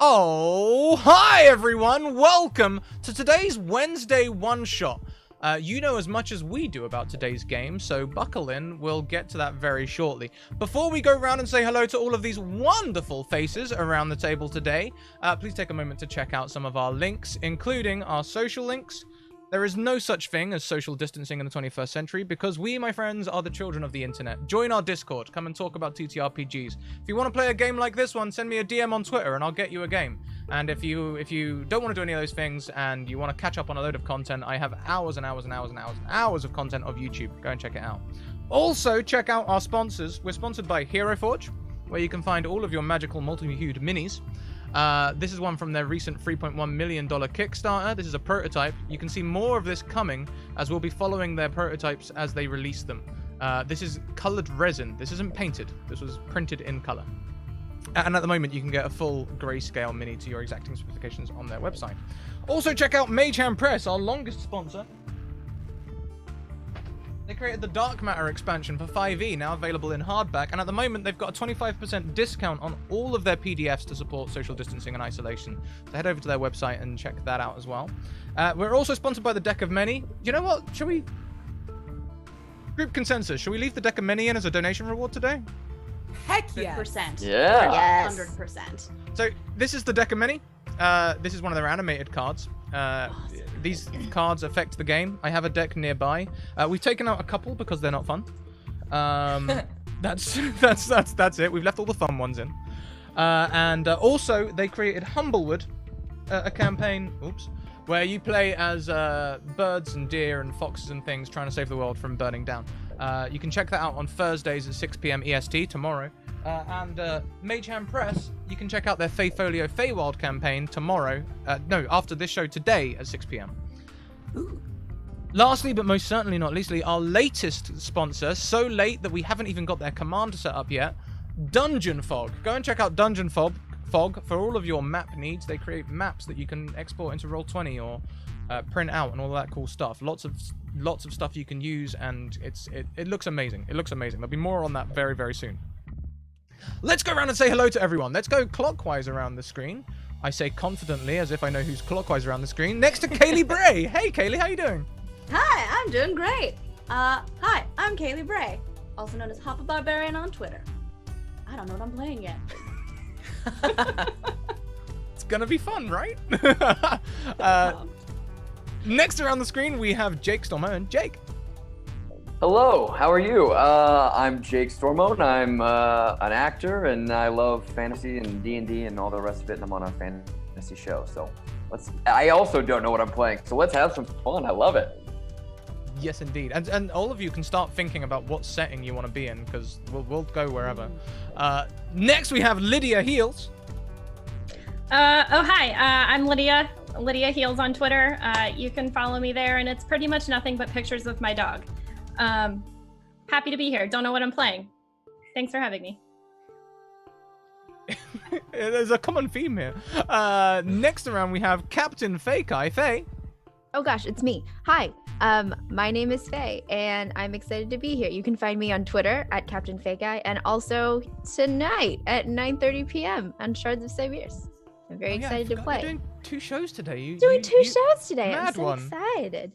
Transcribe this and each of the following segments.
Oh, hi everyone! Welcome to today's Wednesday one-shot. You know as much as we do about today's game, so buckle in, we'll get to that very shortly. Before we go around and say hello to all of these wonderful faces around the table today, please take a moment to check out some of our links, including our social links. There is no such thing as social distancing in the 21st century because we, my friends, are the children of the internet. Join our Discord. Come and talk about TTRPGs. If you want to play a game like this one, send me a DM on Twitter and I'll get you a game. And if you don't want to do any of those things and you want to catch up on a load of content, I have hours and hours and hours and hours and hours of content of YouTube. Go and check it out. Also, check out our sponsors. We're sponsored by Hero Forge, where you can find all of your magical multi-hued minis. This is one from their recent $3.1 million Kickstarter. This is a prototype. You can see more of this coming as we'll be following their prototypes as they release them. This is colored resin. This isn't painted. This was printed in color. And at the moment, you can get a full grayscale mini to your exacting specifications on their website. Also, check out Magehand Press, our longest sponsor. They created the Dark Matter expansion for 5e, now available in hardback, and at the moment they've got a 25% discount on all of their PDFs to support social distancing and isolation. So head over to their website and check that out as well. We're also sponsored by the Deck of Many. You know what? Shall we... Group consensus. Shall we leave the Deck of Many in as a donation reward today? Heck yes. 100%. Yeah. Yes. 100%. So this is the Deck of Many. This is one of their animated cards. These cards affect the game. I have a deck nearby. We've taken out a couple because they're not fun. That's it. We've left all the fun ones in. And also they created Humblewood, a campaign. Oops. Where you play as birds and deer and foxes and things trying to save the world from burning down. You can check that out on Thursdays at 6 p.m. EST tomorrow. And Magehand Press, you can check out their Feyfolio Feywild campaign tomorrow. After this show today at 6 p.m. Ooh. Lastly, but most certainly not leastly, our latest sponsor, so late that we haven't even got their command set up yet, Dungeon Fog. Go and check out Dungeon Fog for all of your map needs. They create maps that you can export into Roll20 or print out and all that cool stuff. Lots of stuff you can use, and it looks amazing. It looks amazing. There'll be more on that very, very soon. Let's go around and say hello to everyone. Let's go clockwise around the screen. I say confidently as if I know who's clockwise around the screen. Next to Kaylee Bray. Hey, Kaylee, how you doing? Hi, I'm doing great. Hi, I'm Kaylee Bray, also known as Hoppa Barbarian on Twitter. I don't know what I'm playing yet. It's gonna be fun, right? Next around the screen, we have Jake Stormo. And Jake. Hello, how are you? I'm Jake Stormone. I'm an actor, and I love fantasy and D&D and all the rest of it, and I'm on a fantasy show. So I also don't know what I'm playing, so let's have some fun. I love it. Yes, indeed. And all of you can start thinking about what setting you want to be in, because we'll go wherever. Next, we have Lydia Heels. Hi. I'm Lydia. Lydia Heels on Twitter. You can follow me there, and it's pretty much nothing but pictures of my dog. Happy to be here. Don't know what I'm playing. Thanks for having me. There's a common theme here. Next around, we have Captain Fakai. Faye. Oh gosh, it's me. Hi, my name is Faye, and I'm excited to be here. You can find me on Twitter at Captain Fakai, and also tonight at 9:30 p.m. on Shards of Siberis. I'm very excited to play. You're doing 2 shows today. Doing two shows today. Mad I'm so one. excited.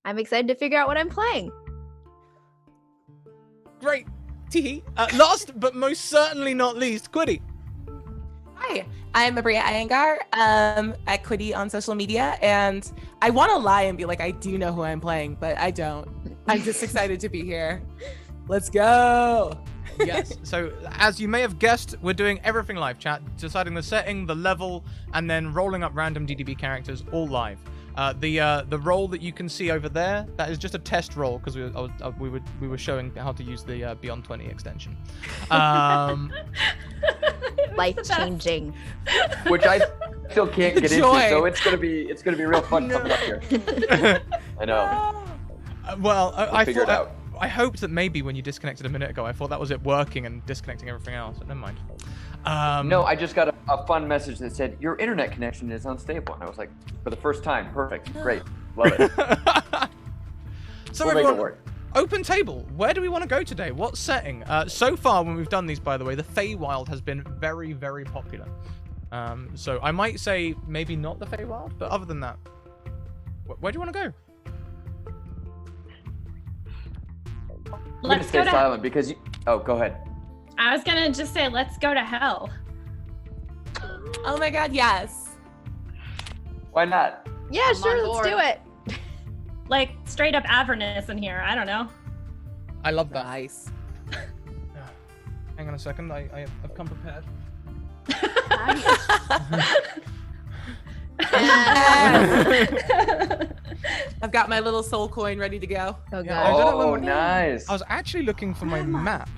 I'm excited to figure out what I'm playing. Great. Teehee. Last but most certainly not least, Quiddy. Hi, I'm Maria Iyengar at Quiddy on social media, and I want to lie and be like, I do know who I'm playing, but I don't. I'm just excited to be here. Let's go. Yes. So as you may have guessed, we're doing everything live, chat, deciding the setting, the level, and then rolling up random DDB characters all live. The roll that you can see over there, that is just a test roll because we were showing how to use the Beyond 20 extension. Life changing. Which I still can't get into, Joy. so it's gonna be real fun coming up here. I know. Well, I figure it thought out. I hoped that maybe when you disconnected a minute ago, I thought that was it working and disconnecting everything else. But never mind. No, I just got a fun message that said your internet connection is unstable, and I was like, for the first time, perfect, great, love it. So We'll make everyone, it work. Open table. Where do we want to go today? What setting? So far, when we've done these, by the way, the Feywild has been very, very popular. So I might say maybe not the Feywild, but other than that, where do you want to go? I'm gonna Let's stay go to. silent because you. Oh, go ahead. I was gonna just say, let's go to hell. Oh my god, yes. Why not? Yeah, I'm sure, on let's do board. it. Like straight up Avernus in here. I don't know. I love that. Nice. Hang on a second. I've come prepared. I've got my little soul coin ready to go. Oh Yeah, god. I don't know Oh, when- nice. I was actually looking for my map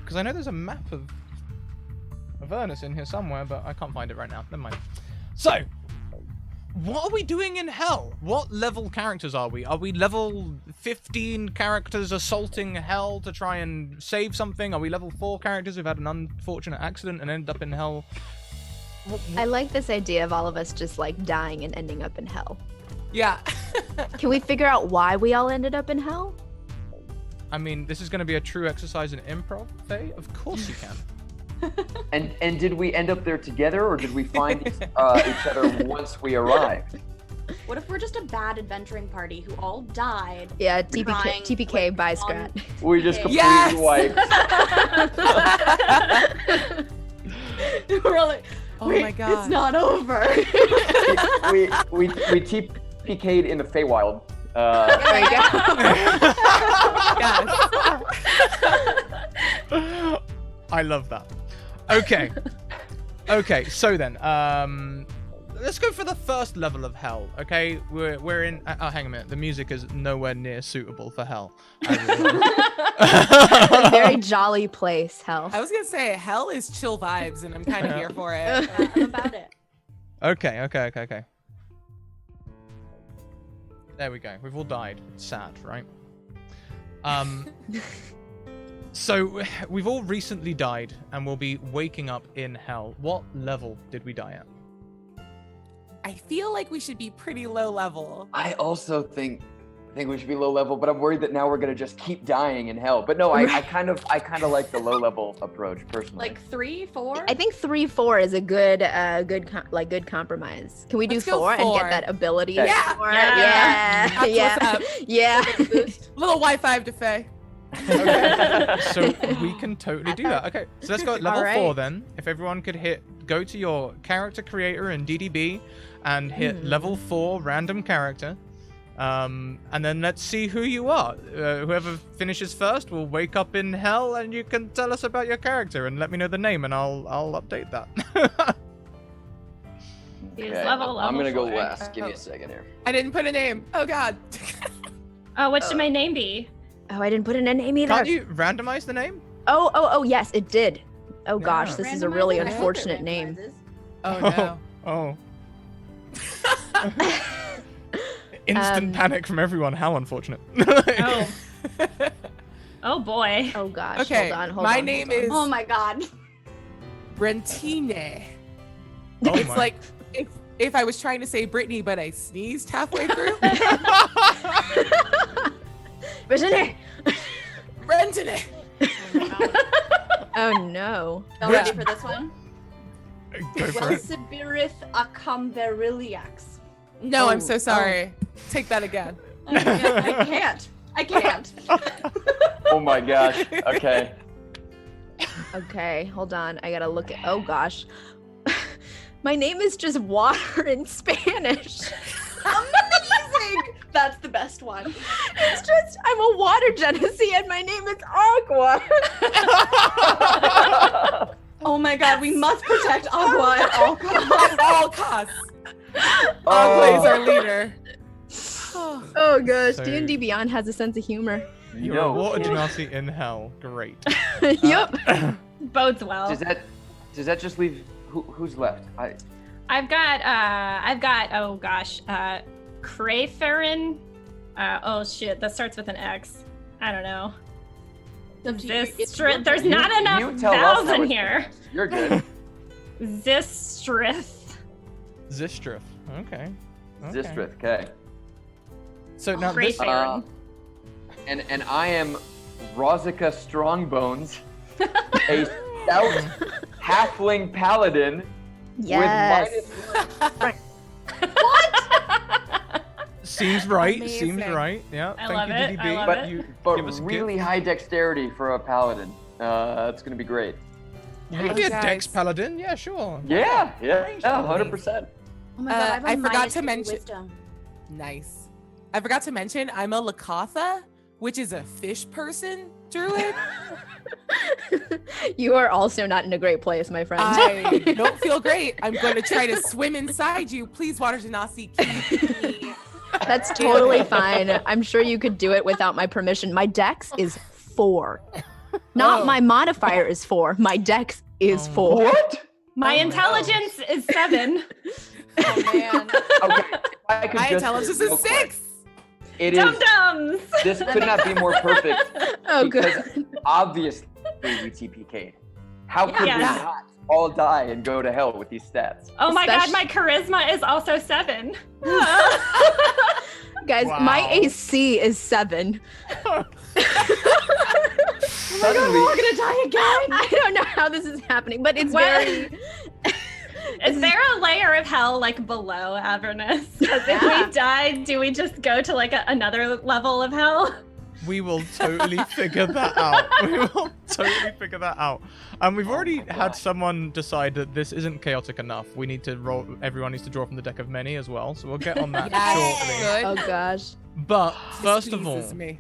because I know there's a map of Avernus in here somewhere, but I can't find it right now. Never mind. So, what are we doing in hell? What level characters are we? Are we level 15 characters assaulting hell to try and save something? Are we level 4 characters who've had an unfortunate accident and ended up in hell? I like this idea of all of us just like dying and ending up in hell. Yeah. Can we figure out why we all ended up in hell? I mean, this is going to be a true exercise in improv, Faye? Of course you can. And did we end up there together, or did we find each other once we arrived? What if we're just a bad adventuring party who all died? Yeah, Trying, TPK like, by on- Scrat. We just completely Yes! wiped. We're like, Oh wait, my god. it's not over. we TPK'd in the Feywild. There you go. Yes. I love that. Okay. Okay, so then, let's go for the first level of hell, okay? We're in... Oh, hang a minute. The music is nowhere near suitable for hell. A very jolly place, hell. I was gonna say hell is chill vibes, and I'm kind of here for it. Yeah, I'm about it. Okay. There we go. We've all died. It's sad, right? So we've all recently died and we'll be waking up in hell. What level did we die at? I feel like we should be pretty low level. I also think we should be low level, but I'm worried that now we're gonna just keep dying in hell. But no, I kind of like the low level approach personally. Like 3, 4? I think 3, 4 is a good good compromise. Can we do Let's go 4 and 4. get that ability? Yeah. for it? Yeah. Yeah. That's Yeah. what's up. Yeah. Little Wi-Fi to Faye. Okay. So we can totally do that. Okay, so let's go at level 4 Alright. then. If everyone could go to your character creator in DDB and hit level 4 random character. And then let's see who you are. Whoever finishes first will wake up in hell, and you can tell us about your character and let me know the name, and I'll update that. Use Okay, level I'm gonna go 4. last. Give me a second here. I didn't put a name. Oh god. Oh, what should my name be? Oh, I didn't put in a name either. Can't you randomize the name? Oh, yes, it did. Oh gosh, Yeah. this is a really Randomizer? I hope it unfortunate name. randomizes. Oh no. Oh. Instant panic from everyone. How unfortunate. Oh. Oh boy. Oh gosh. Okay, Hold my on, name hold on. is- Oh my god. Brentine. Oh It's my. like if I was trying to say Brittany, but I sneezed halfway through. Brittany. Brentine. Oh no. Y'all ready for this one? Go for it. Velsibirith acumberiliax. No, I'm Oh, so sorry. Take that again. I can't. Oh my gosh. Okay. Okay, hold on. I gotta look at. Oh gosh. My name is just water in Spanish. Amazing! That's the best one. It's just I'm a water genesee and my name is Aqua. Oh my god, we must protect Agua at all costs. At all costs. Agua is our leader. Oh gosh, So- D&D Beyond has a sense of humor. You're a water genasi in hell. Great. Yup. Bodes well. Does that just leave who's left? I've got oh gosh, Crayferin. Oh shit, that starts with an X. I don't know. There's not You enough tell us vowels how in it's here. pronounced. You're good. Zistrith. Zistrif. Okay. Zistrith. Okay. So now Great this, Baron. And I am Rozika Strongbones, a stout halfling paladin Yes. Seems right. Amazing. Seems right. Yeah. I Thank love you, it, DDB. I love it. You But give us a really gift. high dexterity for a paladin. It's gonna be great. Maybe a Guys. Dex Paladin. Yeah, sure. Yeah, 100%. Oh my god, I have a I forgot minus to 3 mention- wisdom. Nice. I forgot to mention I'm a Lakatha, which is a fish person druid. You are also not in a great place, my friend. I don't feel great. I'm going to try to swim inside you. Please, Water Genasi, keep me. That's totally fine. I'm sure you could do it without my permission. My dex is 4. Not Oh. my modifier is 4. My dex is Oh. 4. What? My Oh my intelligence is 7. Oh man. Okay. if I could My just intelligence real is quick. 6. It Dum is. dums. This could not be more perfect. Oh, because good. obviously we TPK'd. How could Yes. we not all die and go to hell with these stats? Oh my god, Especially- my charisma is also 7. Guys, my Wow. AC is 7. Suddenly, We're gonna die again. I don't know how this is happening, but it's Well- very. Is there a layer of hell like below Avernus? Because if Yeah. we died, do we just go to like another level of hell? We will totally figure that out. We will totally figure that out. And we've already my had God. someone decide that this isn't chaotic enough. We need to roll. Everyone needs to draw from the deck of many as well. So we'll get on that shortly. Good. Oh gosh. But first of all, Pleases me.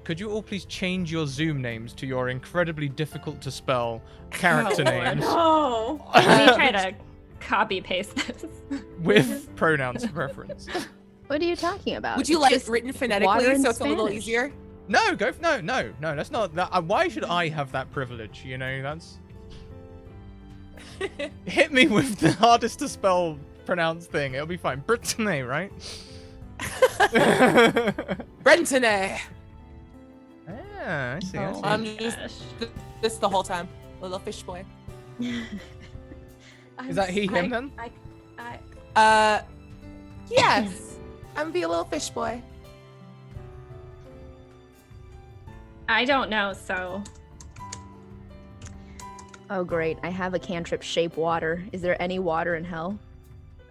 could you all please change your Zoom names to your incredibly difficult to spell character names No. Let me try to copy paste this. with pronouns preference? What are you talking about? Would you It's like just it written water phonetically in so it's a little Spanish. easier? No, no. That's not that. Why should I have that privilege? You know, that's. Hit me with the hardest to spell pronounce thing. It'll be fine. Brittany, right? Brentone. Ah, I see. I Oh see. I'm my just gosh. this the whole time. Little fish boy. Is that he, him, then? Yes. I'm gonna be a little fish boy. I don't know, so Oh great! I have a cantrip shape water. Is there any water in hell?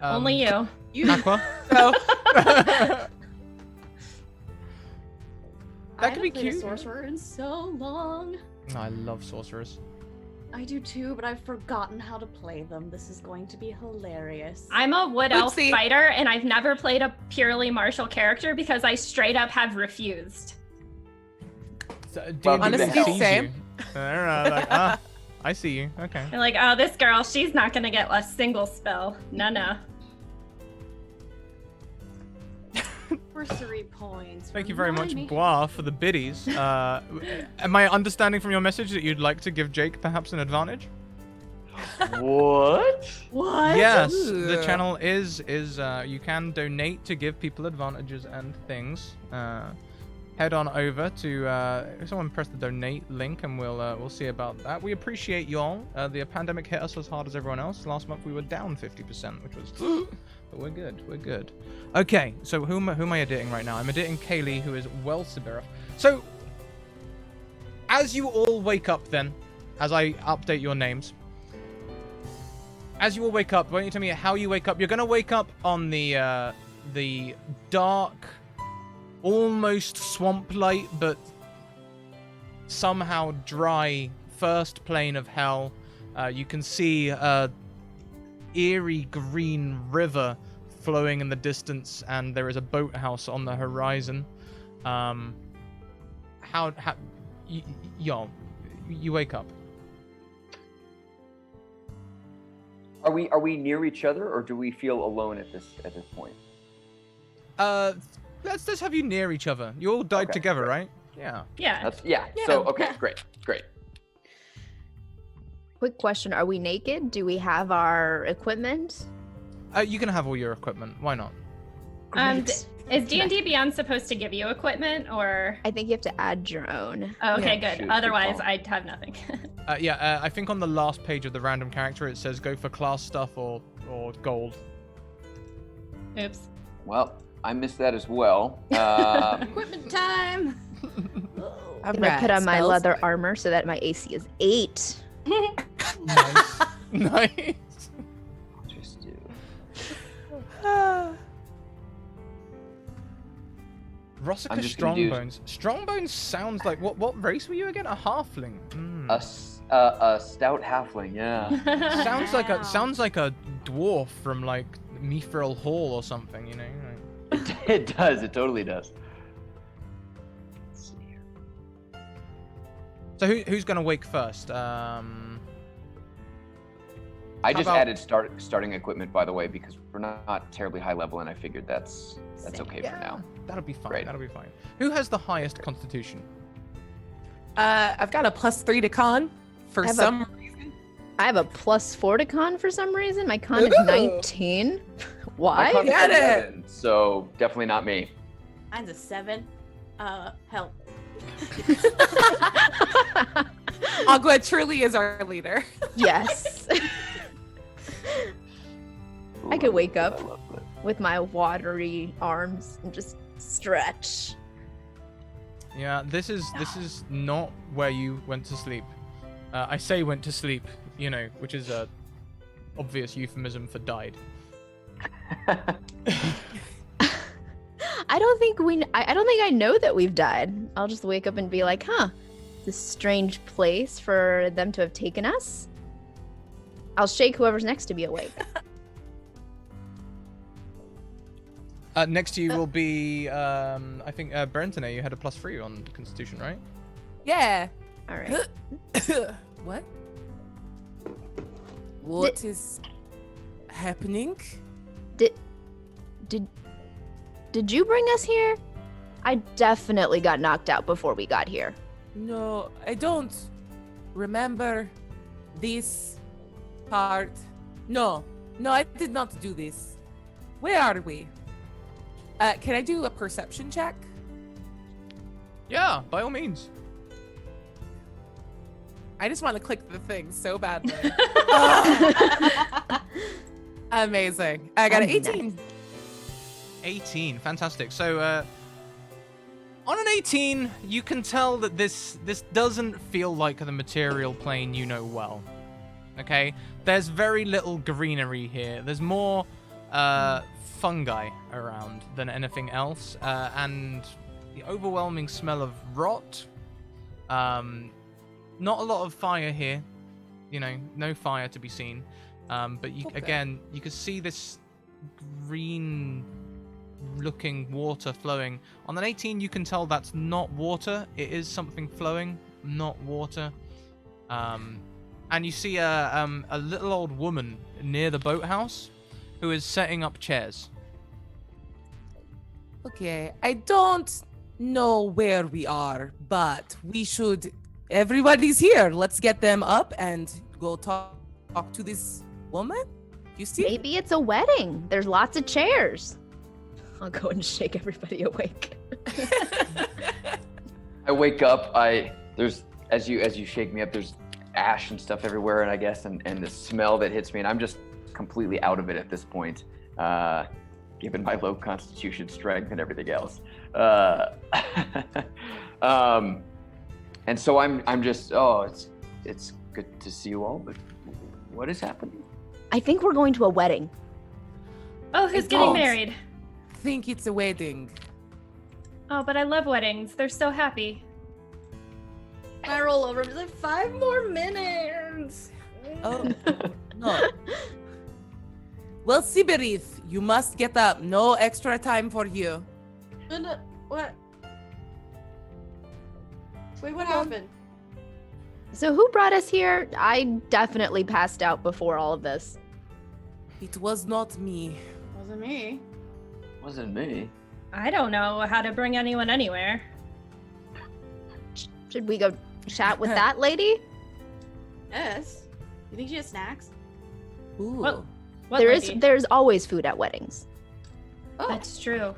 only you. Aqua. So I That could be haven't played a cute. sorcerer in so long. I love sorcerers. I do too, but I've forgotten how to play them. This is going to be hilarious. I'm a wood elf Oopsie. fighter, and I've never played a purely martial character because I straight up have refused. So, Well, D&D honestly, sees same. you. I don't know. Like, I see you. Okay. They're like, oh, this girl, she's not gonna get a single spell. No. Sorcery points. Thank you very much, Remind me. Bois, for the biddies. Am I understanding from your message that you'd like to give Jake perhaps an advantage? what? What? Yes, the Ooh. channel is you can donate to give people advantages and things. Head on over to someone press the donate link and we'll see about that. We appreciate y'all. The pandemic hit us as hard as everyone else. Last month we were down 50%, which was but we're good. We're good. Okay, so who am I editing right now? I'm editing Kaylee, who is well Sibirith. So as you all wake up then, as I update your names, as you all wake up, why don't you tell me how you wake up? You're gonna wake up on the dark, almost swamp light, but somehow dry first plane of hell. You can see a eerie green river flowing in the distance, and there is a boathouse on the horizon. Y'all, you wake up. Are we near each other, or do we feel alone at this point? Let's just have you near each other. You all died Okay, together, great. right? Yeah. Yeah. Yeah. So okay, great. Quick question: are we naked? Do we have our equipment? You can have all your equipment. Why not? Great. Is D&D Beyond supposed to give you equipment, or? I think you have to add your own. Oh, okay, Yeah. good. Shoot, Otherwise, good call. I'd have nothing. I think on the last page of the random character it says go for class stuff or gold. Oops. Well, I missed that as well. Equipment time. I'm gonna put on my leather armor so that my AC is 8. Nice. Nice. Rossica just gonna do- Strongbones. Strongbones sounds like what race were you again? A halfling. A stout halfling, yeah. Sounds like a dwarf from like Mithril Hall or something, you know. It does. It totally does. Let's see here. So who's gonna wake first? I just about- added starting equipment, by the way, because we're not terribly high level, and I figured that's okay for now. That'll be fine. Great. That'll be fine. Who has the highest constitution? I've got a +3 to con for I have some reason. I have a +4 to con for some reason. My con is Ooh. 19. My Why? con's Get it! 11, so definitely not me. Mine's a 7. Help. Agua truly is our leader. Yes. I could wake up. I love it. With my watery arms and just stretch. Yeah, this is not where you went to sleep. I say went to sleep, you know, which is a obvious euphemism for died. I don't think I know that we've died. I'll just wake up and be like, huh, this strange place for them to have taken us. I'll shake whoever's next to me awake. Next to you will be, I think, Brentone, you had a +3 on Constitution, right? Yeah. All right. What? What is happening? Did you bring us here? I definitely got knocked out before we got here. No, I don't remember this part. No, I did not do this. Where are we? Can I do a perception check? Yeah, by all means. I just want to click the thing so badly. Amazing. I got an Oh, 18. 18, fantastic. So, on an 18, you can tell that this doesn't feel like the material plane you know well. Okay? There's very little greenery here. There's more fungi around than anything else, and the overwhelming smell of rot. Not a lot of fire here, you know, no fire to be seen. But you, Okay. again, you can see this green-looking water flowing. On an 18, you can tell that's not water. It is something flowing, not water. And you see a little old woman near the boathouse who is setting up chairs. Okay, I don't know where we are, but we should. Everybody's here. Let's get them up and go talk to this woman. You see? Maybe it's a wedding. There's lots of chairs. I'll go and shake everybody awake. I wake up. There's as you shake me up. There's ash and stuff everywhere, and I guess and the smell that hits me, and I'm just completely out of it at this point, given my low constitution strength and everything else. And so I'm just it's good to see you all, but what is happening? I think we're going to a wedding. Oh, who's I getting don't. married? Think it's a wedding. Oh, but I love weddings. They're so happy. I roll over. It's like 5 more minutes. Oh no. Well, Sibirith, you must get up. No extra time for you. What? Wait, what happened? So who brought us here? I definitely passed out before all of this. It was not me. Wasn't me. Wasn't me. I don't know how to bring anyone anywhere. Should we go chat with that lady? Yes. You think she has snacks? Ooh. What? What lady? There's always food at weddings. Oh, That's true.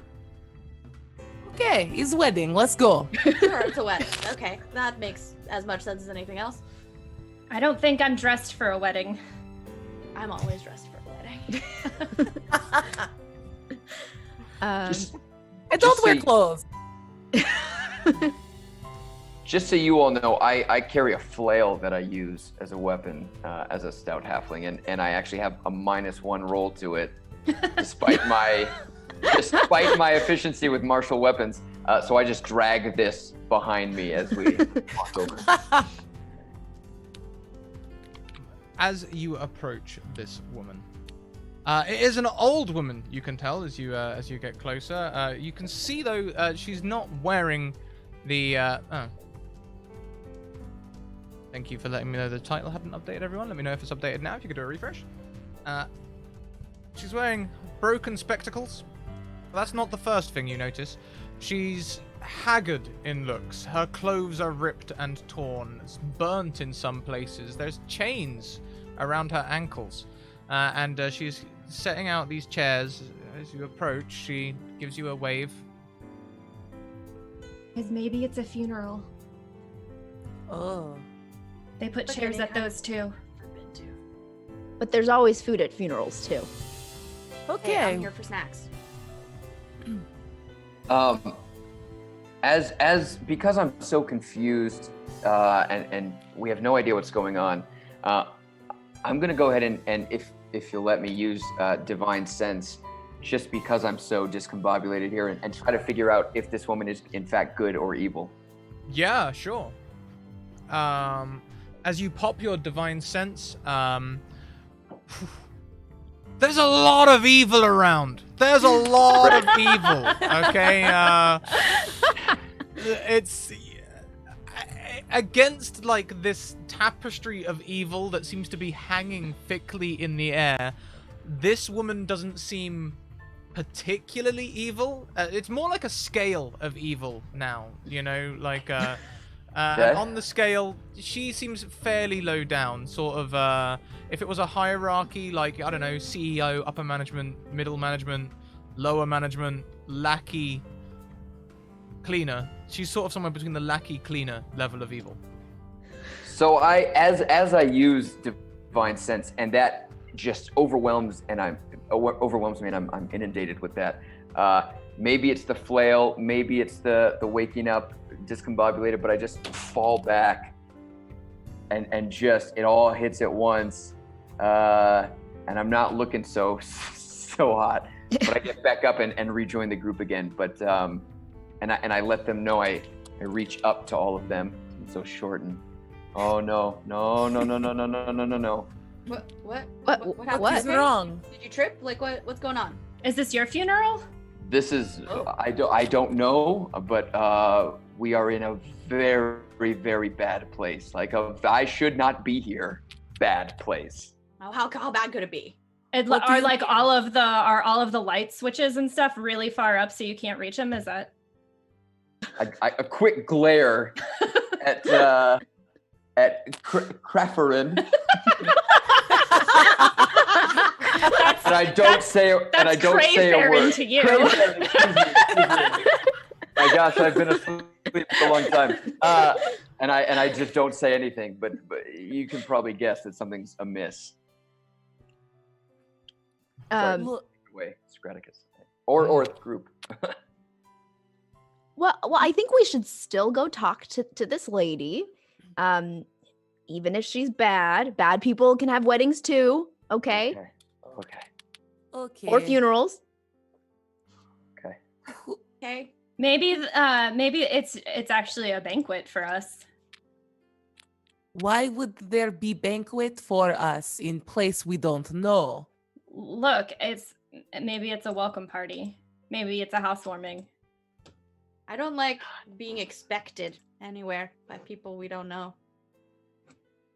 Okay, it's wedding. Let's go. sure, it's a wedding. Okay, that makes as much sense as anything else. I don't think I'm dressed for a wedding. I'm always dressed for a wedding. Just, I don't wear so clothes. just so you all know, I carry a flail that I use as a weapon as a stout halfling, and I actually have a -1 roll to it, despite my efficiency with martial weapons. So I just drag this behind me as we walk over. As you approach this woman, it is an old woman. You can tell as you get closer. You can see though she's not wearing the. Thank you for letting me know the title hadn't updated. Everyone, let me know if it's updated now. If you could do a refresh. She's wearing broken spectacles. That's not the first thing you notice. She's haggard in looks. Her clothes are ripped and torn. It's burnt in some places. There's chains around her ankles. And she's setting out these chairs. As you approach, she gives you a wave. Because maybe it's a funeral. Oh. They put Okay, chairs they at have- those too. But there's always food at funerals too. Okay. Hey, I'm here for snacks. Because I'm so confused and we have no idea what's going on, I'm gonna go ahead and if you'll let me use divine sense, just because I'm so discombobulated here, and try to figure out if this woman is in fact good or evil. Yeah, sure. As you pop your divine sense, there's a lot of evil around. There's a lot of evil. Okay, it's against like this tapestry of evil that seems to be hanging thickly in the air. This woman doesn't seem particularly evil. It's more like a scale of evil now. You know, like. And on the scale, she seems fairly low down, sort of, if it was a hierarchy, like, I don't know, CEO, upper management, middle management, lower management, lackey, cleaner. She's sort of somewhere between the lackey, cleaner level of evil. So as I use divine sense, and that just overwhelms me, and I'm inundated with that. Maybe it's the flail, maybe it's the waking up discombobulated, but I just fall back and just it all hits at once, and I'm not looking so hot, but I get back up and rejoin the group again. But and I let them know I reach up to all of them. I'm so short and oh no. What happened? What is Okay? wrong? Did you trip? Like what's going on? Is this your funeral? This is I don't know, but we are in a very, very bad place. Like I should not be here. Bad place. How bad could it be? What do Are you like mean? all of the light switches and stuff really far up so you can't reach them? Is that? A quick glare at Krefferin. And I don't say a word. To you. Crayfarin, excuse me. My gosh, I've been asleep for a long time. And I just don't say anything, but you can probably guess that something's amiss. Look, Way, Scratticus. Or the group. Well, I think we should still go talk to this lady. Even if she's bad people can have weddings too, okay? Okay. Or funerals. Okay. Maybe it's actually a banquet for us. why would there be banquet for us in place we don't know? Look, maybe it's a welcome party. Maybe it's a housewarming. I don't like being expected anywhere by people we don't know.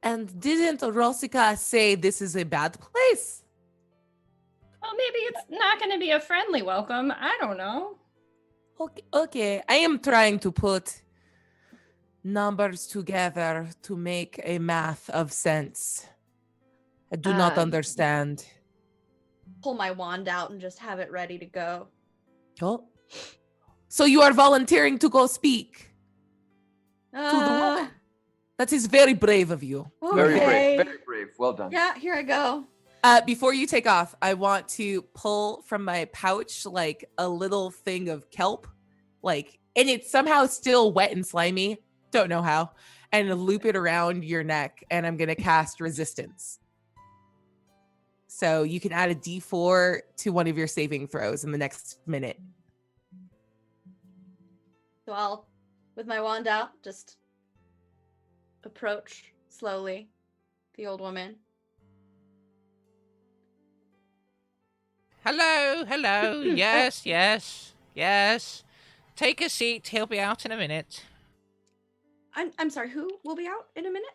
And didn't Rosika say this is a bad place? Well, maybe it's not going to be a friendly welcome. I don't know. Okay. I am trying to put numbers together to make a math of sense. I do not understand. Pull my wand out and just have it ready to go. Oh. So you are volunteering to go speak to the Uh, woman? That is very brave of you. Very okay. brave. Very brave. Well done. Yeah, here I go. Before you take off, I want to pull from my pouch like a little thing of kelp, and it's somehow still wet and slimy. Don't know how. And loop it around your neck, and I'm gonna cast resistance. So you can add a D4 to one of your saving throws in the next minute. So I'll, with my wand out, just approach slowly the old woman. Hello, hello. Yes, yes, yes. Take a seat. He'll be out in a minute. I'm sorry, who will be out in a minute?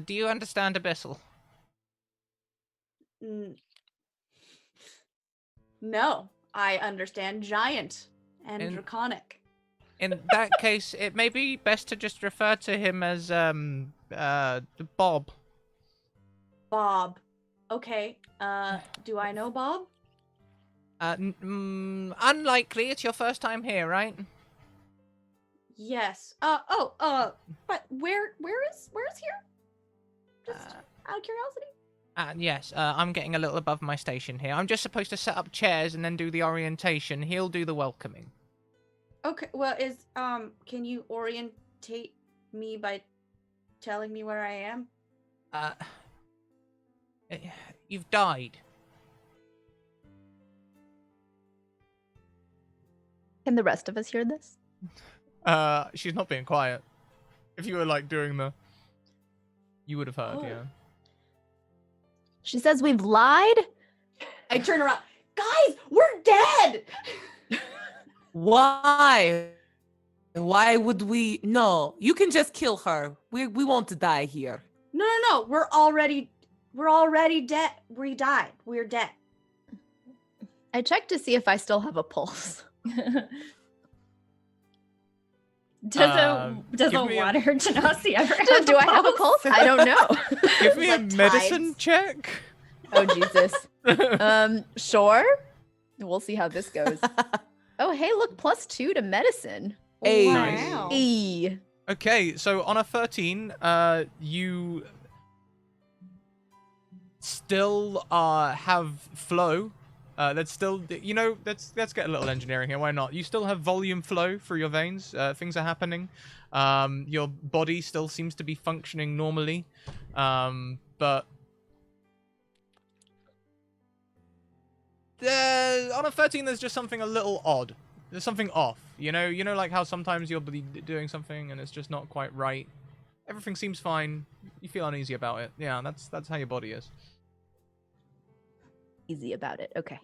Do you understand Abyssal? No, I understand giant and draconic. In that case, it may be best to just refer to him as Bob. Bob. Okay. Do I know Bob? Unlikely. It's your first time here, right? Yes. But where is here? Just out of curiosity. Yes. I'm getting a little above my station here. I'm just supposed to set up chairs and then do the orientation. He'll do the welcoming. Okay. Well, can you orientate me by telling me where I am? You've died. Can the rest of us hear this? She's not being quiet. If you were like doing you would have heard, Oh. yeah. She says we've lied? I turn around. Guys, we're dead. Why? Why would we? No, you can just kill her. We won't die here. No. We're already dead. We died. We're dead. I checked to see if I still have a pulse. Does give a me a- water genasi ever Do I have a pulse? I don't know. Give me a Like medicine tides. check. Oh Jesus. Sure. We'll see how this goes. Oh, hey, look, +2 to medicine. Hey. Wow. E. Okay, so on a 13, you still have flow. That's still, let's get a little engineering here. Why not? You still have volume flow through your veins. Things are happening. Your body still seems to be functioning normally, but on a 13, there's just something a little odd. There's something off. You know, like how sometimes you'll be doing something and it's just not quite right. Everything seems fine. You feel uneasy about it. Yeah, that's how your body is. Easy about it. Okay.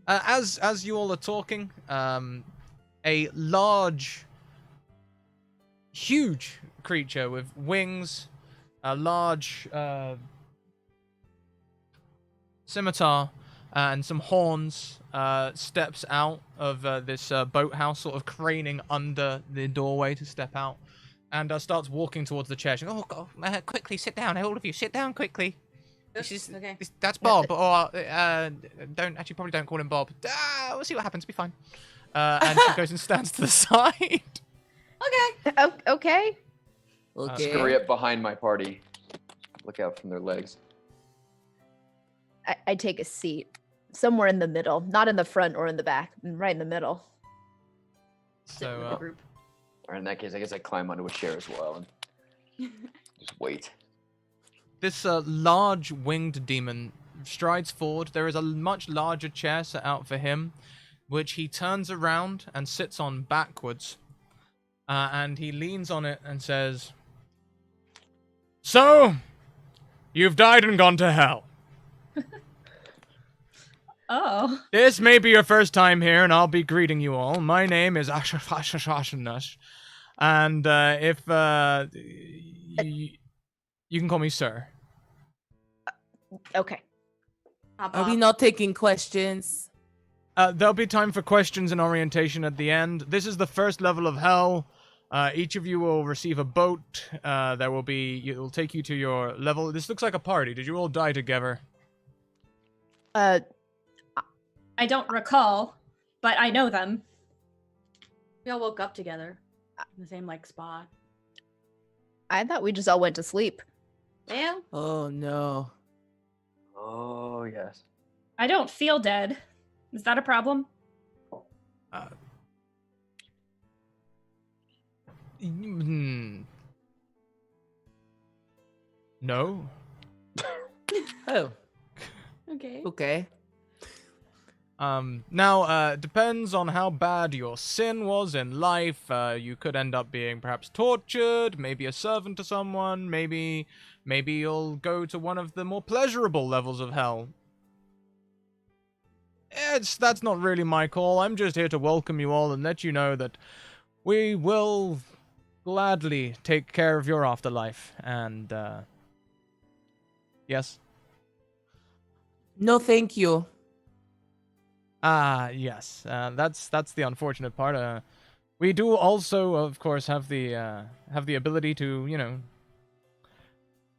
As you all are talking, a large, huge creature with wings, a large scimitar, and some horns steps out of this boathouse, sort of craning under the doorway to step out, and starts walking towards the chair. She goes, "Oh, God, quickly, sit down, all of you, sit down quickly." Okay. That's Bob, or probably don't call him Bob. We'll see what happens. Be fine. And she goes and stands to the side. Okay. Okay. Okay. Scurry up behind my party. Look out from their legs. I take a seat somewhere in the middle, not in the front or in the back, right in the middle. Sit with the So group. Or in that case, I guess I climb onto a chair as well and just wait. this large winged demon strides forward. There is a much larger chair set out for him, which he turns around and sits on backwards. And he leans on it and says, "So, you've died and gone to hell. Oh. This may be your first time here, and I'll be greeting you all. My name is Ashashashanash, and you can call me sir." Okay. Are we not taking questions? There'll be time for questions and orientation at the end. This is the first level of hell. Each of you will receive a boat. It will take you to your level. This looks like a party. Did you all die together? I don't recall, but I know them. We all woke up together in the same spot. I thought we just all went to sleep. Well, Oh no. Oh, yes. I don't feel dead. Is that a problem? No. Oh. Okay. Okay. Now, depends on how bad your sin was in life. You could end up being perhaps tortured, maybe a servant to someone, maybe you'll go to one of the more pleasurable levels of hell. That's not really my call. I'm just here to welcome you all and let you know that we will gladly take care of your afterlife. And, yes? No, thank you. Yes. That's the unfortunate part. We do also, of course, have the ability to,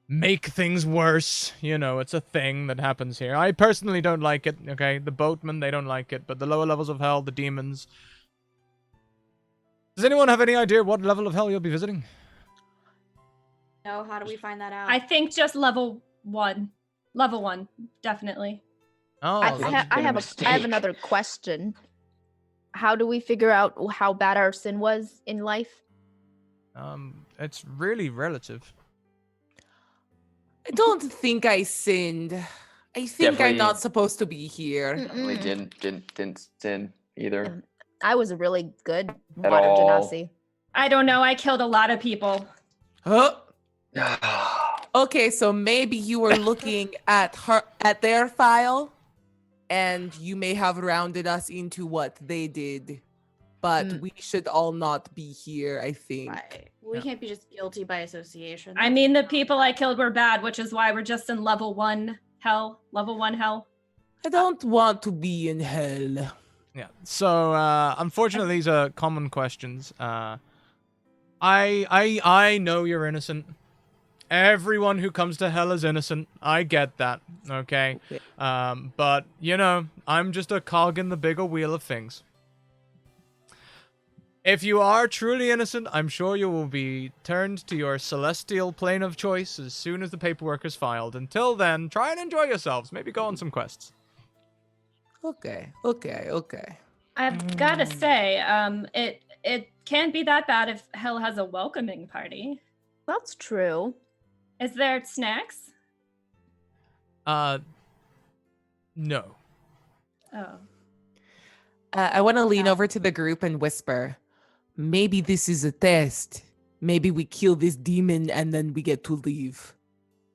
make things worse. It's a thing that happens here. I personally don't like it, okay? The boatmen, they don't like it, but the lower levels of hell, the demons. Does anyone have any idea what level of hell you'll be visiting? No, how do we find that out? I think just level 1. Level 1, definitely. Oh, I that's- have another question. How do we figure out how bad our sin was in life? it's really relative. I don't think I sinned. I think Definitely- I'm not supposed to be here. Definitely didn't sin either. I was a really good At water all. genasi. I don't know. I killed a lot of people. Huh? Okay, so maybe you were looking at their file, and you may have rounded us into what they did. But we should all not be here, I think. Right. We Yeah. can't be just guilty by association. I mean, the people I killed were bad, which is why we're just in level 1 hell. Level 1 hell. I don't want to be in hell. Yeah. So, unfortunately, these are common questions. I know you're innocent. Everyone who comes to hell is innocent. I get that. Okay. Okay. But I'm just a cog in the bigger wheel of things. If you are truly innocent, I'm sure you will be turned to your celestial plane of choice as soon as the paperwork is filed. Until then, try and enjoy yourselves. Maybe go on some quests. Okay. I've got to say, it can't be that bad if hell has a welcoming party. That's true. Is there snacks? No. Oh. I want to lean over to the group and whisper, maybe this is a test. Maybe we kill this demon and then we get to leave.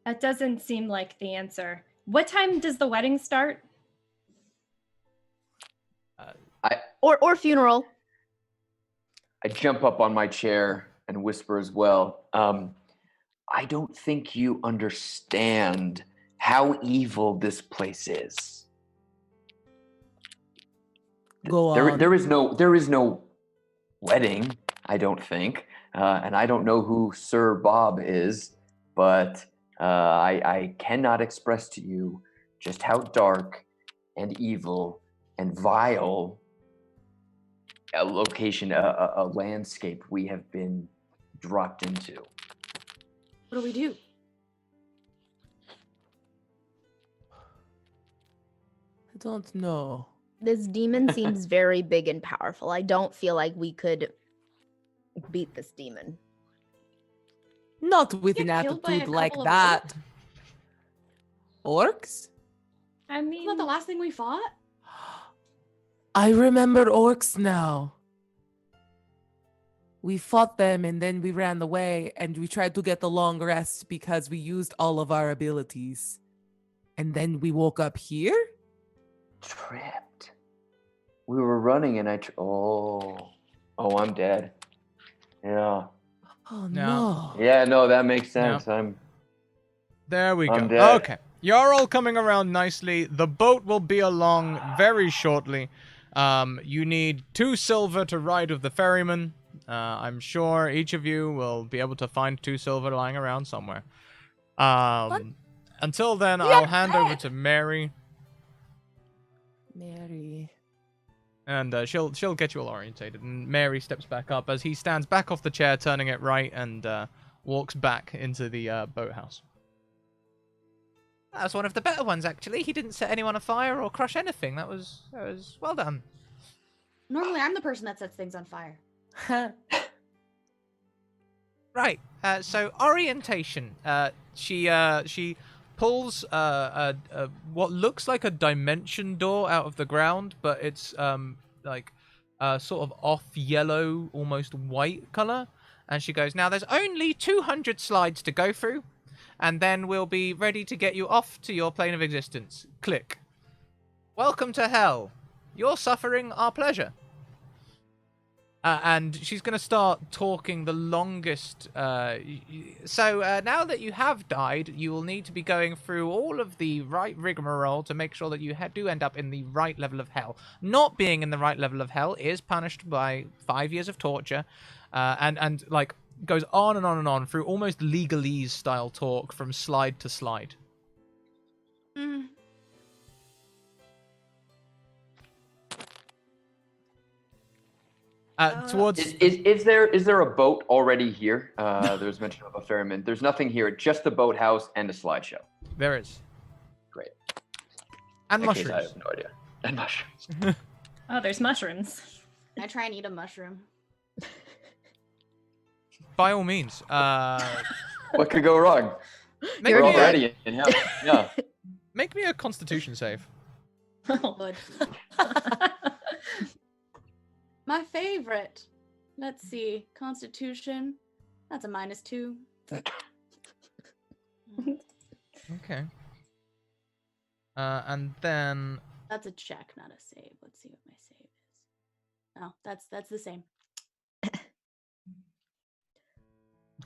That doesn't seem like the answer. What time does the wedding start? Or funeral. I jump up on my chair and whisper as well. I don't think you understand how evil this place is. Go on. There is no wedding, I don't think, and I don't know who Sir Bob is, but I cannot express to you just how dark and evil and vile a location, a landscape we have been dropped into. What do we do? I don't know. This demon seems very big and powerful. I don't feel like we could beat this demon. Not with Get an killed by a attitude like couple of that. Orcs? I mean, Isn't that the last thing we fought? I remember orcs now. We fought them and then we ran away and we tried to get the long rest because we used all of our abilities. And then we woke up here? Tripped. We were running and I'm dead. Yeah. Oh No. no. Yeah, no, that makes sense. There we I'm go. dead. Okay. You're all coming around nicely. The boat will be along very shortly. You need 2 silver to ride with the ferryman. I'm sure each of you will be able to find 2 silver lying around somewhere. Until then, I'll hand over to Mary, Mary. and she'll get you all orientated. And Mary steps back up as he stands back off the chair, turning it right, and walks back into the boathouse. That was one of the better ones, actually. He didn't set anyone afire or crush anything. That was well done. Normally, I'm the person that sets things on fire. Right. So orientation. She pulls what looks like a dimension door out of the ground, but it's like sort of off yellow, almost white color. And she goes, "Now there's only 200 slides to go through, and then we'll be ready to get you off to your plane of existence. Click. Welcome to hell. Your suffering, our pleasure." And she's going to start talking the longest. So now that you have died, you will need to be going through all of the right rigmarole to make sure that you do end up in the right level of hell. Not being in the right level of hell is punished by 5 years of torture, and like goes on and on and on through almost legalese style talk from slide to slide. Mm. Towards Is there a boat already here? There's mention of a ferryman. There's nothing here. Just the boathouse and a slideshow. there is. Great. And In case mushrooms. I have no idea. And mushrooms. Oh, there's mushrooms. I try and eat a mushroom. By all means. What could go wrong? Make We're me, already in hell. Yeah. make me a Constitution save. Good. My favorite. Let's see. Constitution. That's a -2. Okay. And then That's a check, not a save. Let's see what my save is. Oh, that's the same.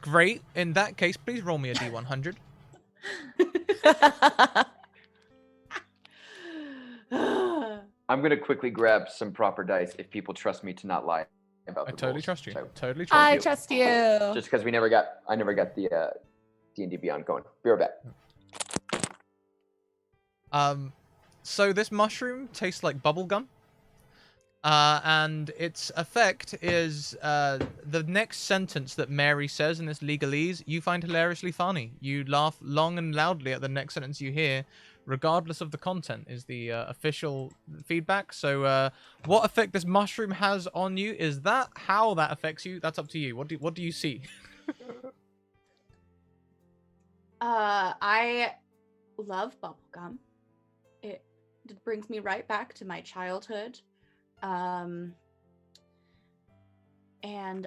great. In that case, please roll me a D100. I'm gonna quickly grab some proper dice if people trust me to not lie about I the totally rules. trust you. So, Totally trust I you. trust you. just because I never got the D&D Beyond going. Be right back. So this mushroom tastes like bubblegum. And its effect is the next sentence that Mary says in this legalese, you find hilariously funny. You laugh long and loudly at the next sentence you hear, regardless of the content, is the official feedback. So what effect this mushroom has on you, is that how that affects you? That's up to you. What do you see? I love bubblegum. It brings me right back to my childhood. And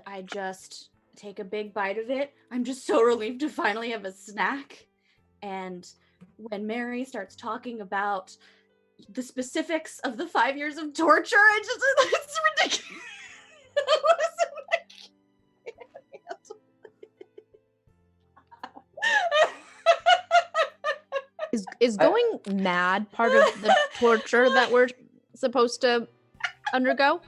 I just take a big bite of it. I'm just so relieved to finally have a snack. And when Mary starts talking about the specifics of the 5 years of torture, it's ridiculous. What is it Is going mad part of the torture that we're supposed to undergo?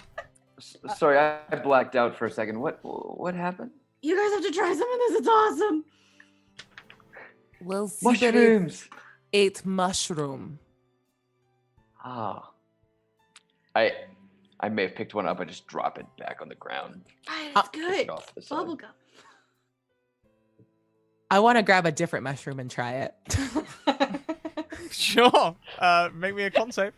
Sorry, I blacked out for a second. What happened? You guys have to try some of this. It's awesome. We'll see. Mushrooms. Ate mushroom. Ah. I may have picked one up. I just drop it back on the ground. It's Push good. it off the side. Bubblegum. I want to grab a different mushroom and try it. Sure. Make me a con save.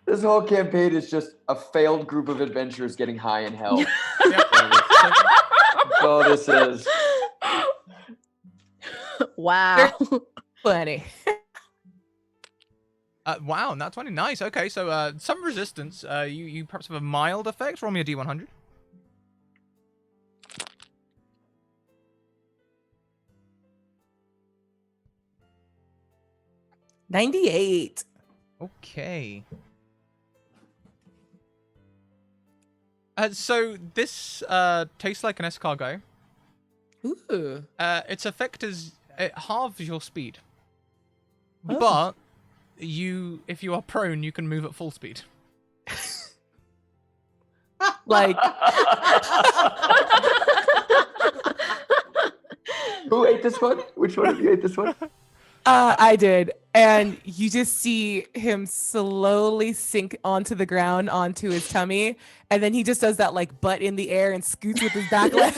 This whole campaign is just a failed group of adventurers getting high in hell. That's all this is. Wow. Plenty. Wow, that's 20. Nice. Okay, so some resistance. You perhaps have a mild effect. Roll me a D100. $98. Okay. So this tastes like an escargot. Ooh. Its effect is it halves your speed, Oh. but if you are prone, you can move at full speed. Like, Who ate this one? Which one of you ate this one? I did. And you just see him slowly sink onto the ground, onto his tummy. And then he just does that like butt in the air and scoots with his back legs.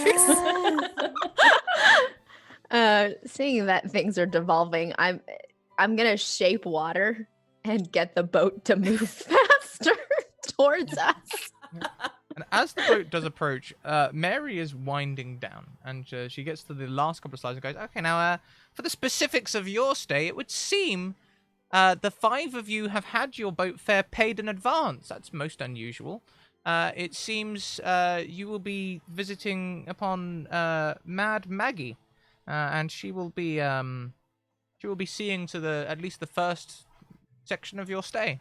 Seeing that things are devolving, I'm gonna shape water and get the boat to move faster towards us. And as the boat does approach, Mary is winding down, and she gets to the last couple of slides and goes, "Okay, now for the specifics of your stay, it would seem the 5 of you have had your boat fare paid in advance. That's most unusual. It seems you will be visiting upon Mad Maggie, and she will be seeing to at least the first section of your stay.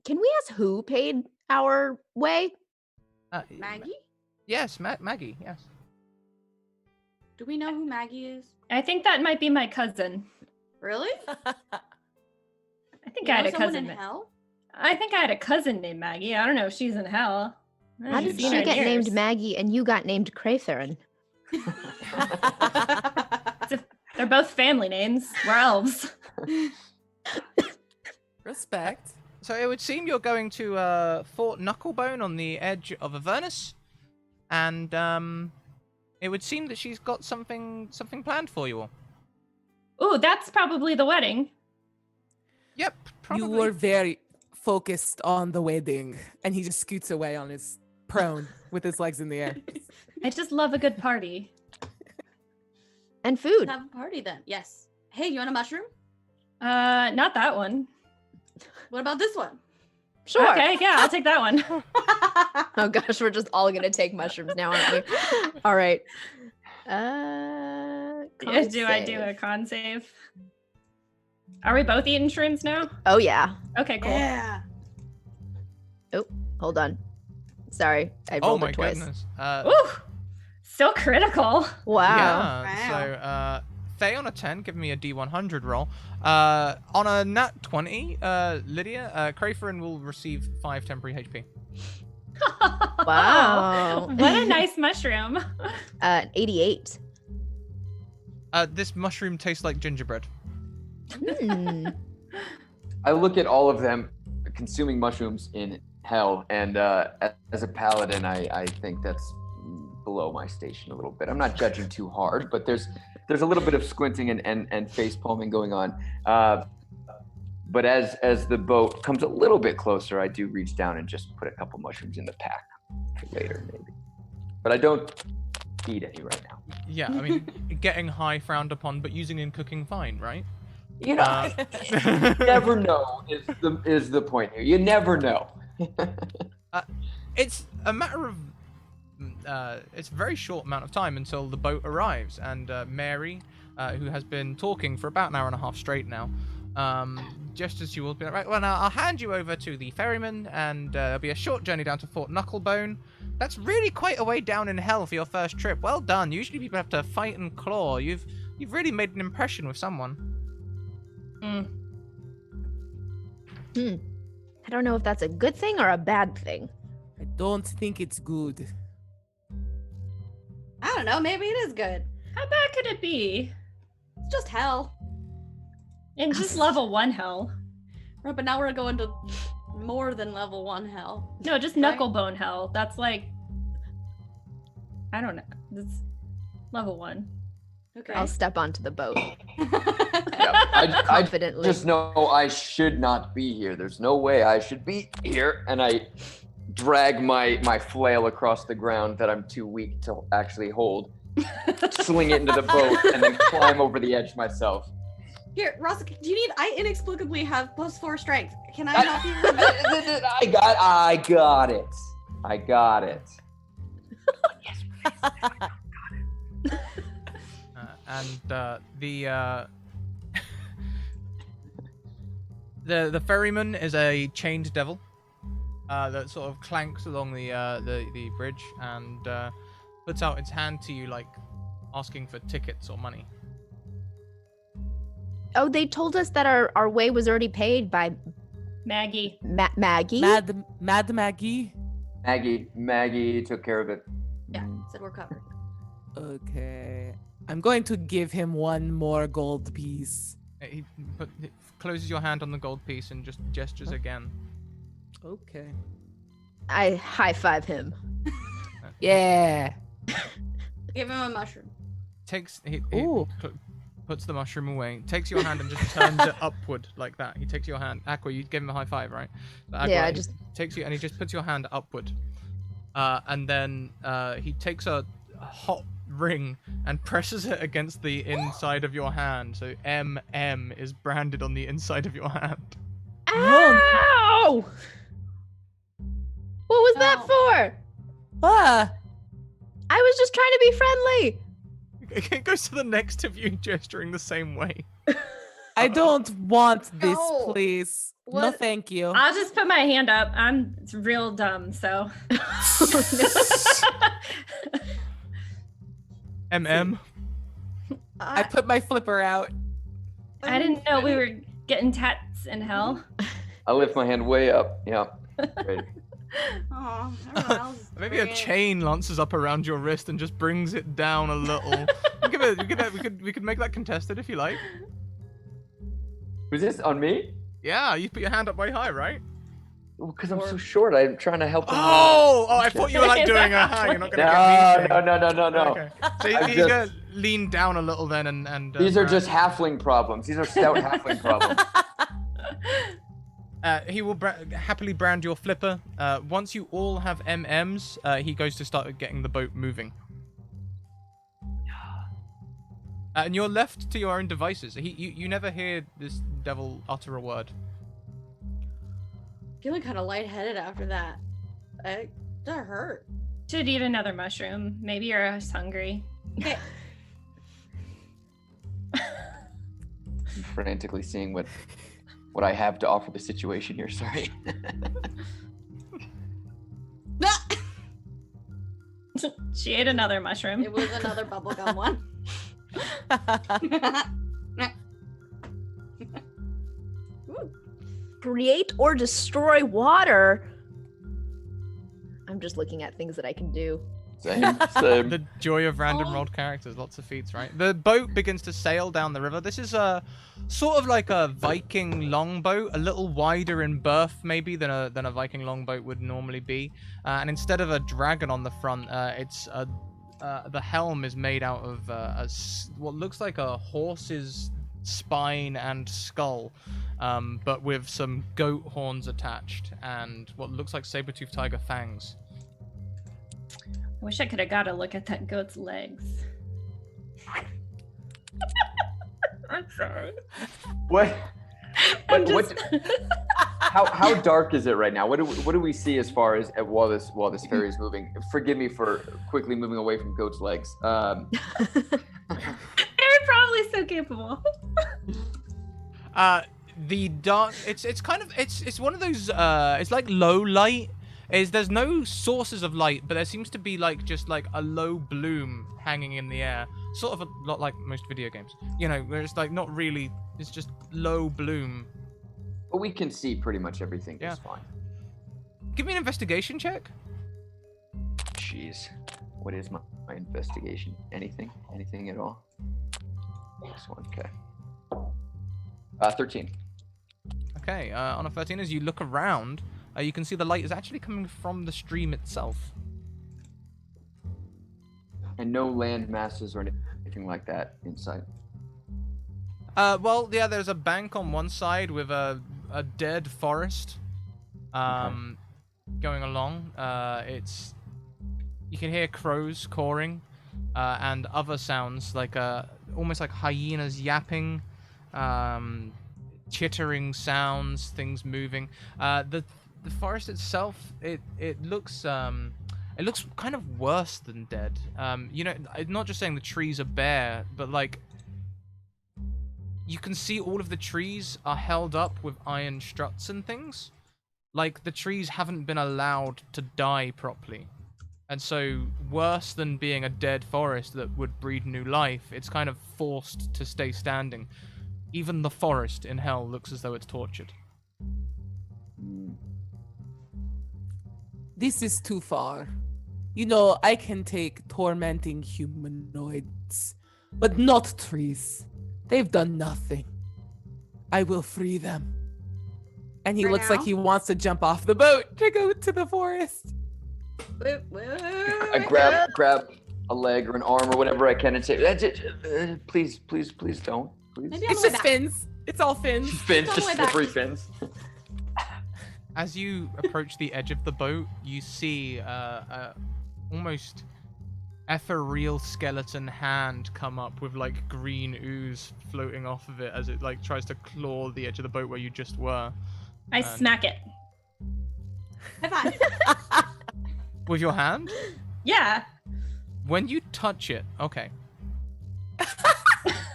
Can we ask who paid our way? Maggie? Yes, Maggie. Yes. Do we know who Maggie is? I think that might be my cousin. Really? I think You I know had a someone cousin. in hell? I think I had a cousin named Maggie. I don't know if she's in hell. I How haven't did seen she her in get named years. Maggie and you got named Craytheron? They're both family names. We're elves. Respect. So it would seem you're going to Fort Knucklebone on the edge of Avernus, and it would seem that she's got something planned for you all. Ooh, that's probably the wedding. Yep, probably. You were very focused on the wedding, and he just scoots away on his prone with his legs in the air. I just love a good party. And food. Let's have a party then. Yes. Hey, you want a mushroom? Not that one. What about this one? Sure. Okay, yeah, I'll take that one. Oh gosh, we're just all gonna take mushrooms now, aren't we? All right. Con Do I do save. a con save? Are we both eating shrooms now? Oh yeah. Okay, cool. Yeah. Hold on. Sorry, I Oh rolled my it twice. goodness. Ooh, so critical. Wow. Yeah. So Faye on a 10, give me a D100 roll. On a nat 20, Lydia, Craytheron will receive 5 temporary HP. Wow. What a nice mushroom. 88. This mushroom tastes like gingerbread. Hmm. I look at all of them consuming mushrooms in hell, and as a paladin, I think that's below my station a little bit. I'm not judging too hard, but there's a little bit of squinting and face palming going on. But as the boat comes a little bit closer, I do reach down and just put a couple mushrooms in the pack for later, maybe. But I don't eat any right now. Yeah, I mean, getting high frowned upon, but using in cooking fine, right? You know, you never know is the point here. You never know. It's a matter of it's a very short amount of time until the boat arrives, and Mary, who has been talking for about an hour and a half straight now, just as you will be like, right, well, now I'll hand you over to the ferryman, and there'll be a short journey down to Fort Knucklebone. That's really quite a way down in hell for your first trip. Well done. Usually people have to fight and claw. You've really made an impression with someone. I don't know if that's a good thing or a bad thing. I don't think it's good. I don't know. Maybe it is good. How bad could it be? It's just hell. In just level 1 hell. Right, but now we're going to more than level 1 hell. No, just Right. knucklebone hell. That's like, I don't know. That's level 1. Okay. I'll step onto the boat Yeah, I confidently. just know I should not be here. There's no way I should be here. And I drag my flail across the ground that I'm too weak to actually hold, sling it into the boat, and then climb over the edge myself. Here, Ross, do you need? I inexplicably have +4 strength. Can I help you? I got it. I got it. The ferryman is a chained devil that sort of clanks along the bridge and puts out its hand to you, like asking for tickets or money. Oh, they told us that our way was already paid by Maggie. Maggie. Mad Maggie. Maggie took care of it. Yeah, said we're covered. Okay. I'm going to give him one more gold piece. He closes your hand on the gold piece and just gestures again. Okay. I high five him. Yeah. Give him a mushroom. He Ooh. puts the mushroom away, takes your hand and just turns it upward like that. He takes your hand. Aqua, you give him a high five, right? So Aqua, Yeah, I he just- takes you and he just puts your hand upward. And then he takes a hot ring and presses it against the inside of your hand. So MM is branded on the inside of your hand. Ow! What was that for? Ah, I was just trying to be friendly. It goes to the next of you gesturing the same way. I don't want this, No. please. No, What? thank you. I'll just put my hand up. I'm real dumb, so. MM. I put my flipper out. I didn't know we were getting tats in hell. I lift my hand way up. Yeah. Great. Aw, I don't know, I'll just Maybe a bring it. chain lances up around your wrist and just brings it down a little. We could make that contested if you like. Was this on me? Yeah, you put your hand up way high, right? Because I'm so short. I'm trying to help him. Oh, I thought you were like doing a hi. You're not gonna get me. No. Okay. So I'm he's just- gonna lean down a little then and These are grab- just halfling problems. These are stout halfling problems. He will happily brand your flipper. Once you all have MMs, he goes to start getting the boat moving. And you're left to your own devices. You never hear this devil utter a word. Feeling kind of lightheaded after that. That hurt. Should eat another mushroom. Maybe you're just hungry. Okay. I'm frantically seeing what I have to offer the situation here. Sorry. She ate another mushroom. It was another bubblegum one. Create or destroy water. I'm just looking at things that I can do. Same. The joy of random Oh. rolled characters, lots of feats, right? The boat begins to sail down the river. This is a sort of like a Viking longboat, a little wider in berth maybe than a Viking longboat would normally be. And instead of a dragon on the front, the helm is made out of what looks like a horse's spine and skull, but with some goat horns attached and what looks like saber-toothed tiger fangs. I wish I could have got a look at that goat's legs. I'm sorry. What? I'm What? just... How dark is it right now? What do we see as far as while this ferry is moving? Forgive me for quickly moving away from goat's legs. They're probably so capable. The dark, it's kind of it's one of those it's like low light. There's no sources of light, but there seems to be just a low bloom hanging in the air, sort of a lot like most video games, where it's not really, it's just low bloom. But we can see pretty much everything Yeah. just fine. Give me an investigation check. Jeez, what is my investigation? Anything at all? This one, okay. 13. Okay, on a 13, as you look around, you can see the light is actually coming from the stream itself. And no land masses or anything like that in sight. Well, yeah, there's a bank on one side with a dead forest going along. You can hear crows cawing and other sounds like almost like hyenas yapping, chittering sounds, things moving. The forest itself, it looks kind of worse than dead. I'm not just saying the trees are bare, but you can see all of the trees are held up with iron struts and things. Like the trees haven't been allowed to die properly. And so worse than being a dead forest that would breed new life, it's kind of forced to stay standing. Even the forest in hell looks as though it's tortured. This is too far. I can take tormenting humanoids, but not trees. They've done nothing. I will free them. And he Right looks like now? he wants to jump off the boat to go to the forest. I grab a leg or an arm or whatever I can and say, "That's it. Please don't. Please." Maybe on It's the way just back. fins. It's all fins. Fins, It's on the just way back. slippery fins. As you approach the edge of the boat, you see almost ethereal skeleton hand come up with like green ooze floating off of it as it like tries to claw the edge of the boat where you just were. I And- smack it. High five. With your hand? Yeah. When you touch it, okay.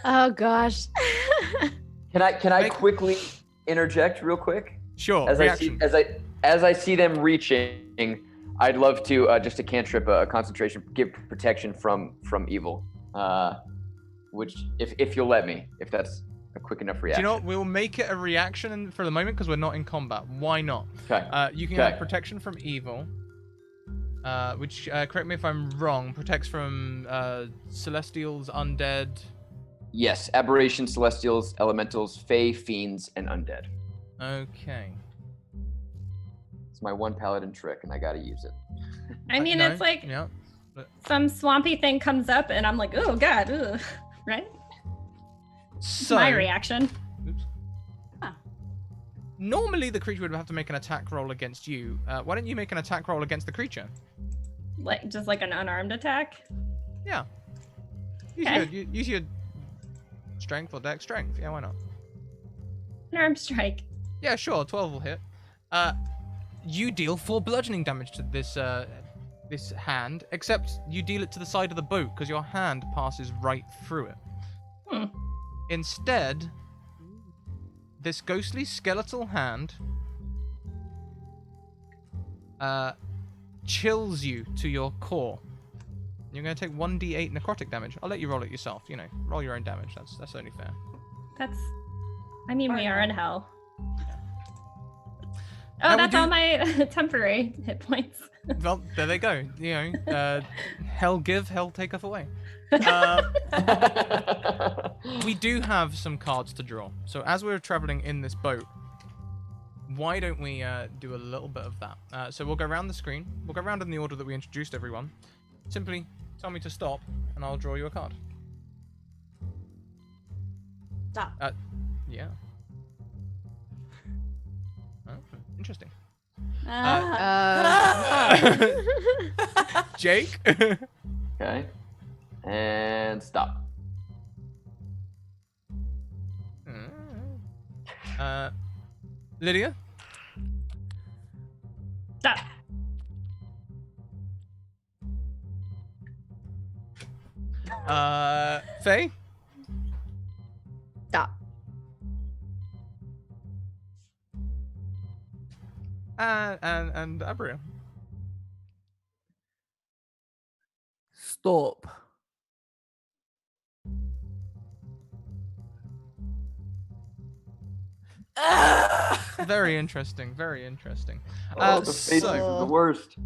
Oh gosh. Can I Make- quickly interject real quick? Sure. As reaction. I see them reaching, I'd love to just a cantrip, a concentration, give protection from evil. Which, if you'll let me, if that's a quick enough Do reaction. you know what? We'll make it a reaction for the moment because we're not in combat. Why not? Okay. You can Okay. have protection from evil, which, correct me if I'm wrong, protects from celestials, undead. Yes, aberrations, celestials, elementals, fae, fiends, and undead. Okay. It's my one paladin trick, and I gotta use it. I mean, No, it's like Yeah. some swampy thing comes up, and I'm like, oh god, ugh. Right? So, My reaction. Oops. Ah. Normally, the creature would have to make an attack roll against you. Why don't you make an attack roll against the creature? Like just like an unarmed attack. Yeah. Use, Okay. use your strength or dex strength. Yeah, why not? Unarmed strike. Yeah, sure. 12 will hit. You deal 4 bludgeoning damage to this this hand, except you deal it to the side of the boat because your hand passes right through it. Hmm. Instead, this ghostly skeletal hand chills you to your core. You're going to take 1d8 necrotic damage. I'll let you roll it yourself. You know, roll your own damage. That's only fair. That's. I mean, we are in hell. How Oh, would that's you- all my temporary hit points. Well, there they go. You know, hell give, hell taketh away. We do have some cards to draw. So as we're traveling in this boat, why don't we do a little bit of that? So we'll go around the screen. We'll go around in the order that we introduced everyone. Simply tell me to stop, and I'll draw you a card. Stop. Yeah. Oh, interesting. Jake? Okay. And stop. Lydia? Stop. Faye? Stop. And Abria? Stop. Very interesting. Very interesting. Oh, the faces so, are the worst.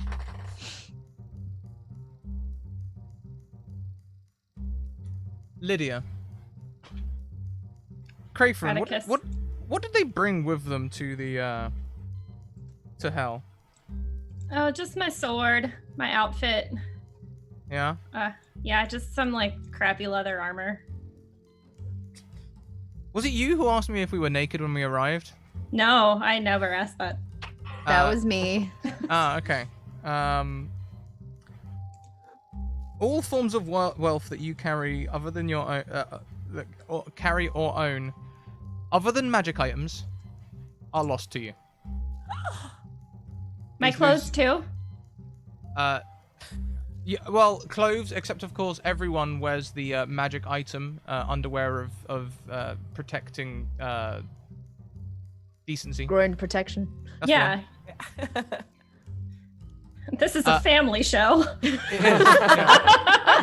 Lydia. Crayford, Scratticus. what did they bring with them to the to hell? Oh, just my sword, my outfit. Yeah. Yeah, just some like crappy leather armor. Was it you who asked me if we were naked when we arrived? No, I never asked that. That Uh, was me. okay. All forms of wealth that you carry, other than your own, carry or own, other than magic items, are lost to you. My These clothes loose- too. Yeah, well, clothes, except of course everyone wears the magic item underwear of protecting decency. Groin protection. That's Yeah. one. This is a family show. It is,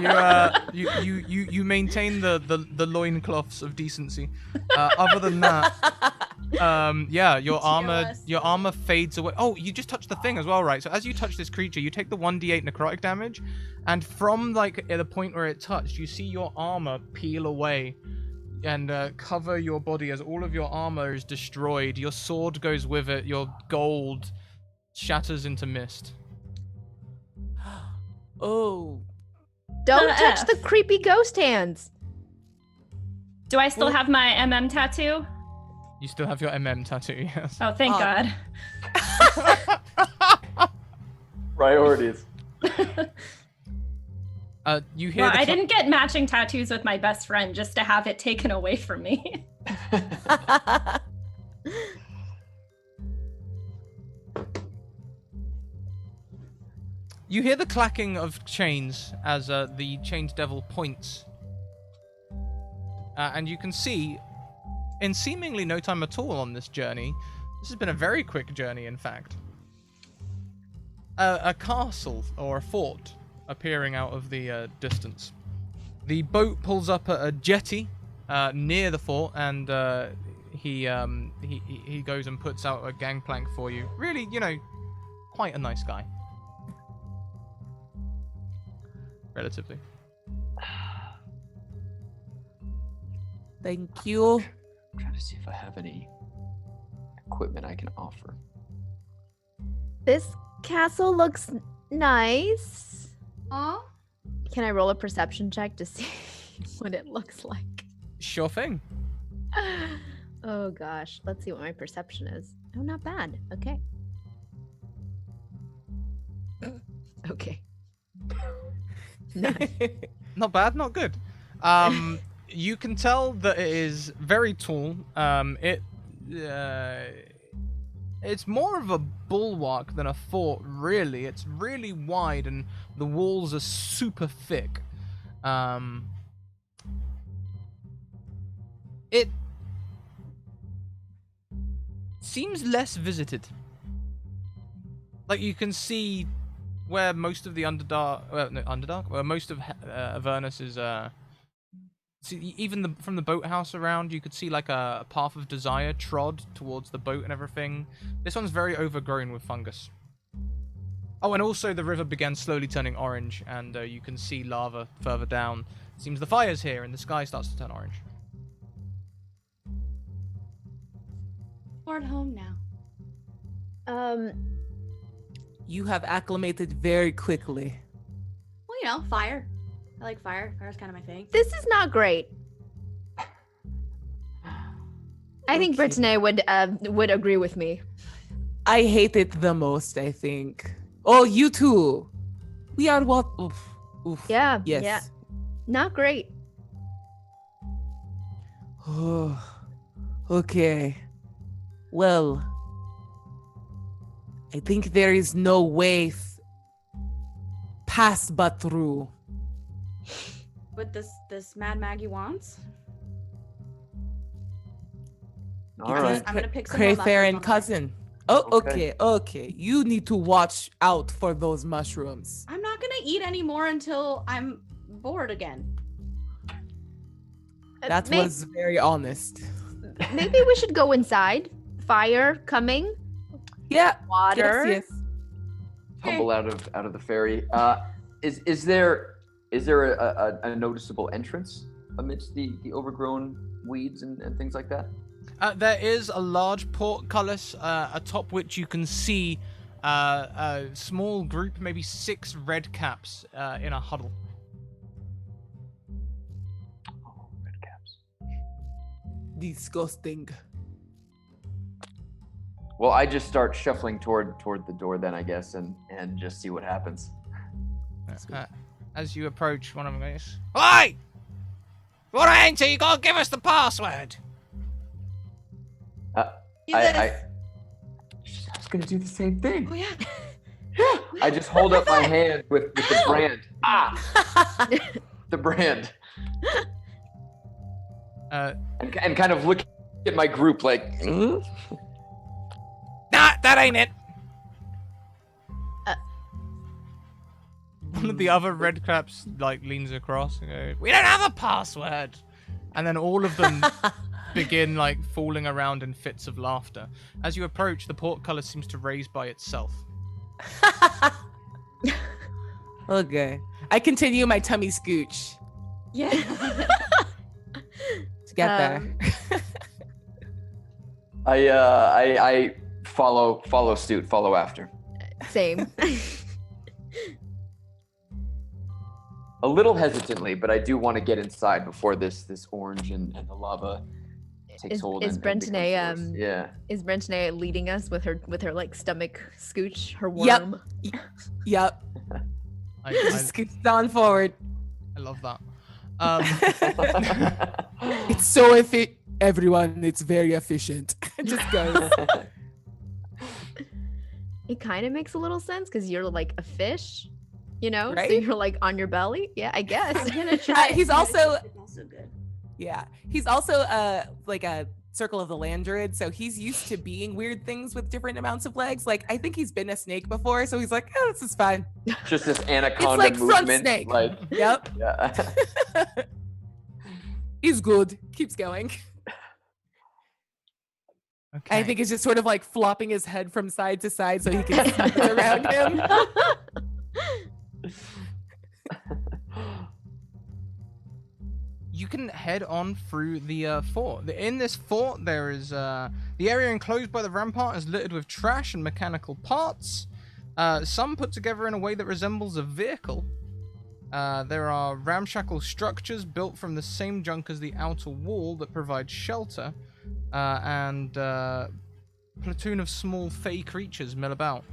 yeah. You maintain the loincloths of decency. Other than that, yeah, your armor fades away. Oh, you just touched the thing as well, right? So as you touch this creature, you take the 1d8 necrotic damage, and from like at the point where it touched, you see your armor peel away and cover your body as all of your armor is destroyed. Your sword goes with it. Your gold shatters into mist. Oh. Don't The touch F. the creepy ghost hands. Do I still have my MM tattoo? You still have your MM tattoo, yes. Oh, thank Oh. God. Priorities. You hear Well, the I didn't get matching tattoos with my best friend just to have it taken away from me. You hear the clacking of chains as the chained devil points. And you can see, in seemingly no time at all on this journey, this has been a very quick journey, in fact, a castle or a fort appearing out of the distance. The boat pulls up at a jetty near the fort, and he goes and puts out a gangplank for you. Really, quite a nice guy. Relatively. Thank you. I'm trying to see if I have any equipment I can offer. This castle looks nice. Aw. Can I roll a perception check to see what it looks like? Sure thing. Oh gosh, let's see what my perception is. Oh, not bad. Okay. Okay. Nice. Not bad, not good. You can tell that it is very tall. It's more of a bulwark than a fort, really. It's really wide, and the walls are super thick. It seems less visited. Like, you can see where most of the where most of Avernus is. See, even from the boathouse around, you could see like a path of desire trod towards the boat and everything. This one's very overgrown with fungus. Oh, and also the river began slowly turning orange, and you can see lava further down. It seems the fire's here, and the sky starts to turn orange. We're at home now. You have acclimated very quickly. Well, fire. I like fire. Fire's kind of my thing. This is not great. I think Okay. Brittany would agree with me. I hate it the most, I think. Oh, you too. We are what? Oof. Oof. Yeah. Yes. Yeah. Not great. Oh, okay. Well, I think there is no way past but through. What this Mad Maggie wants. All It right. is I'm gonna pick some more Crayfair mushrooms and on the way. cousin. Oh, Okay. okay. You need to watch out for those mushrooms. I'm not gonna eat anymore until I'm bored again. That May- was very honest. Maybe we should go inside. Fire coming. Yeah. Water. Yes. Tumble out of the ferry. Is there a noticeable entrance amidst the overgrown weeds and things like that? There is a large portcullis atop which you can see a small group, maybe 6 red caps in a huddle. Oh, red caps. Disgusting. Well, I just start shuffling toward the door then, I guess, and just see what happens. As you approach, one of them goes, "Oi! What ain't it? You gotta give us the password." I was gonna do the same thing. Oh yeah. I just hold up my hand with the brand. The brand. And kind of look at my group like, Nah, that ain't it. One of the other red caps leans across and goes, "We don't have a password." And then all of them begin falling around in fits of laughter. As you approach, the portcullis seems to raise by itself. Okay. I continue my tummy scooch Yeah. to get there. I follow suit, follow after. Same. A little hesitantly, but I do want to get inside before this orange and the lava takes hold. Is and becomes Brentane worse. Yeah. is Brentane leading us with her stomach scooch, her worm? Yep. I, Just scooch on forward. I love that. It's so efficient. Everyone, it's very efficient. It just goes. It kind of makes a little sense because you're like a fish, you know? So Right? you're like on your belly. Yeah, I guess. I'm gonna try. He's it. also- It's also good. Yeah. He's also like a Circle of the Land druid, so he's used to being weird things with different amounts of legs. Like I think he's been a snake before, so he's like, oh, this is fine. Just this anaconda like front movement. snake. Like, Yep. yeah. He's good. Keeps going. Okay. I think it's just sort of like flopping his head from side to side so he can see what's around him. You can head on through the fort. In this fort, there is the area enclosed by the rampart is littered with trash and mechanical parts. Some put together in a way that resembles a vehicle. There are ramshackle structures built from the same junk as the outer wall that provides shelter, and platoon of small fey creatures mill about.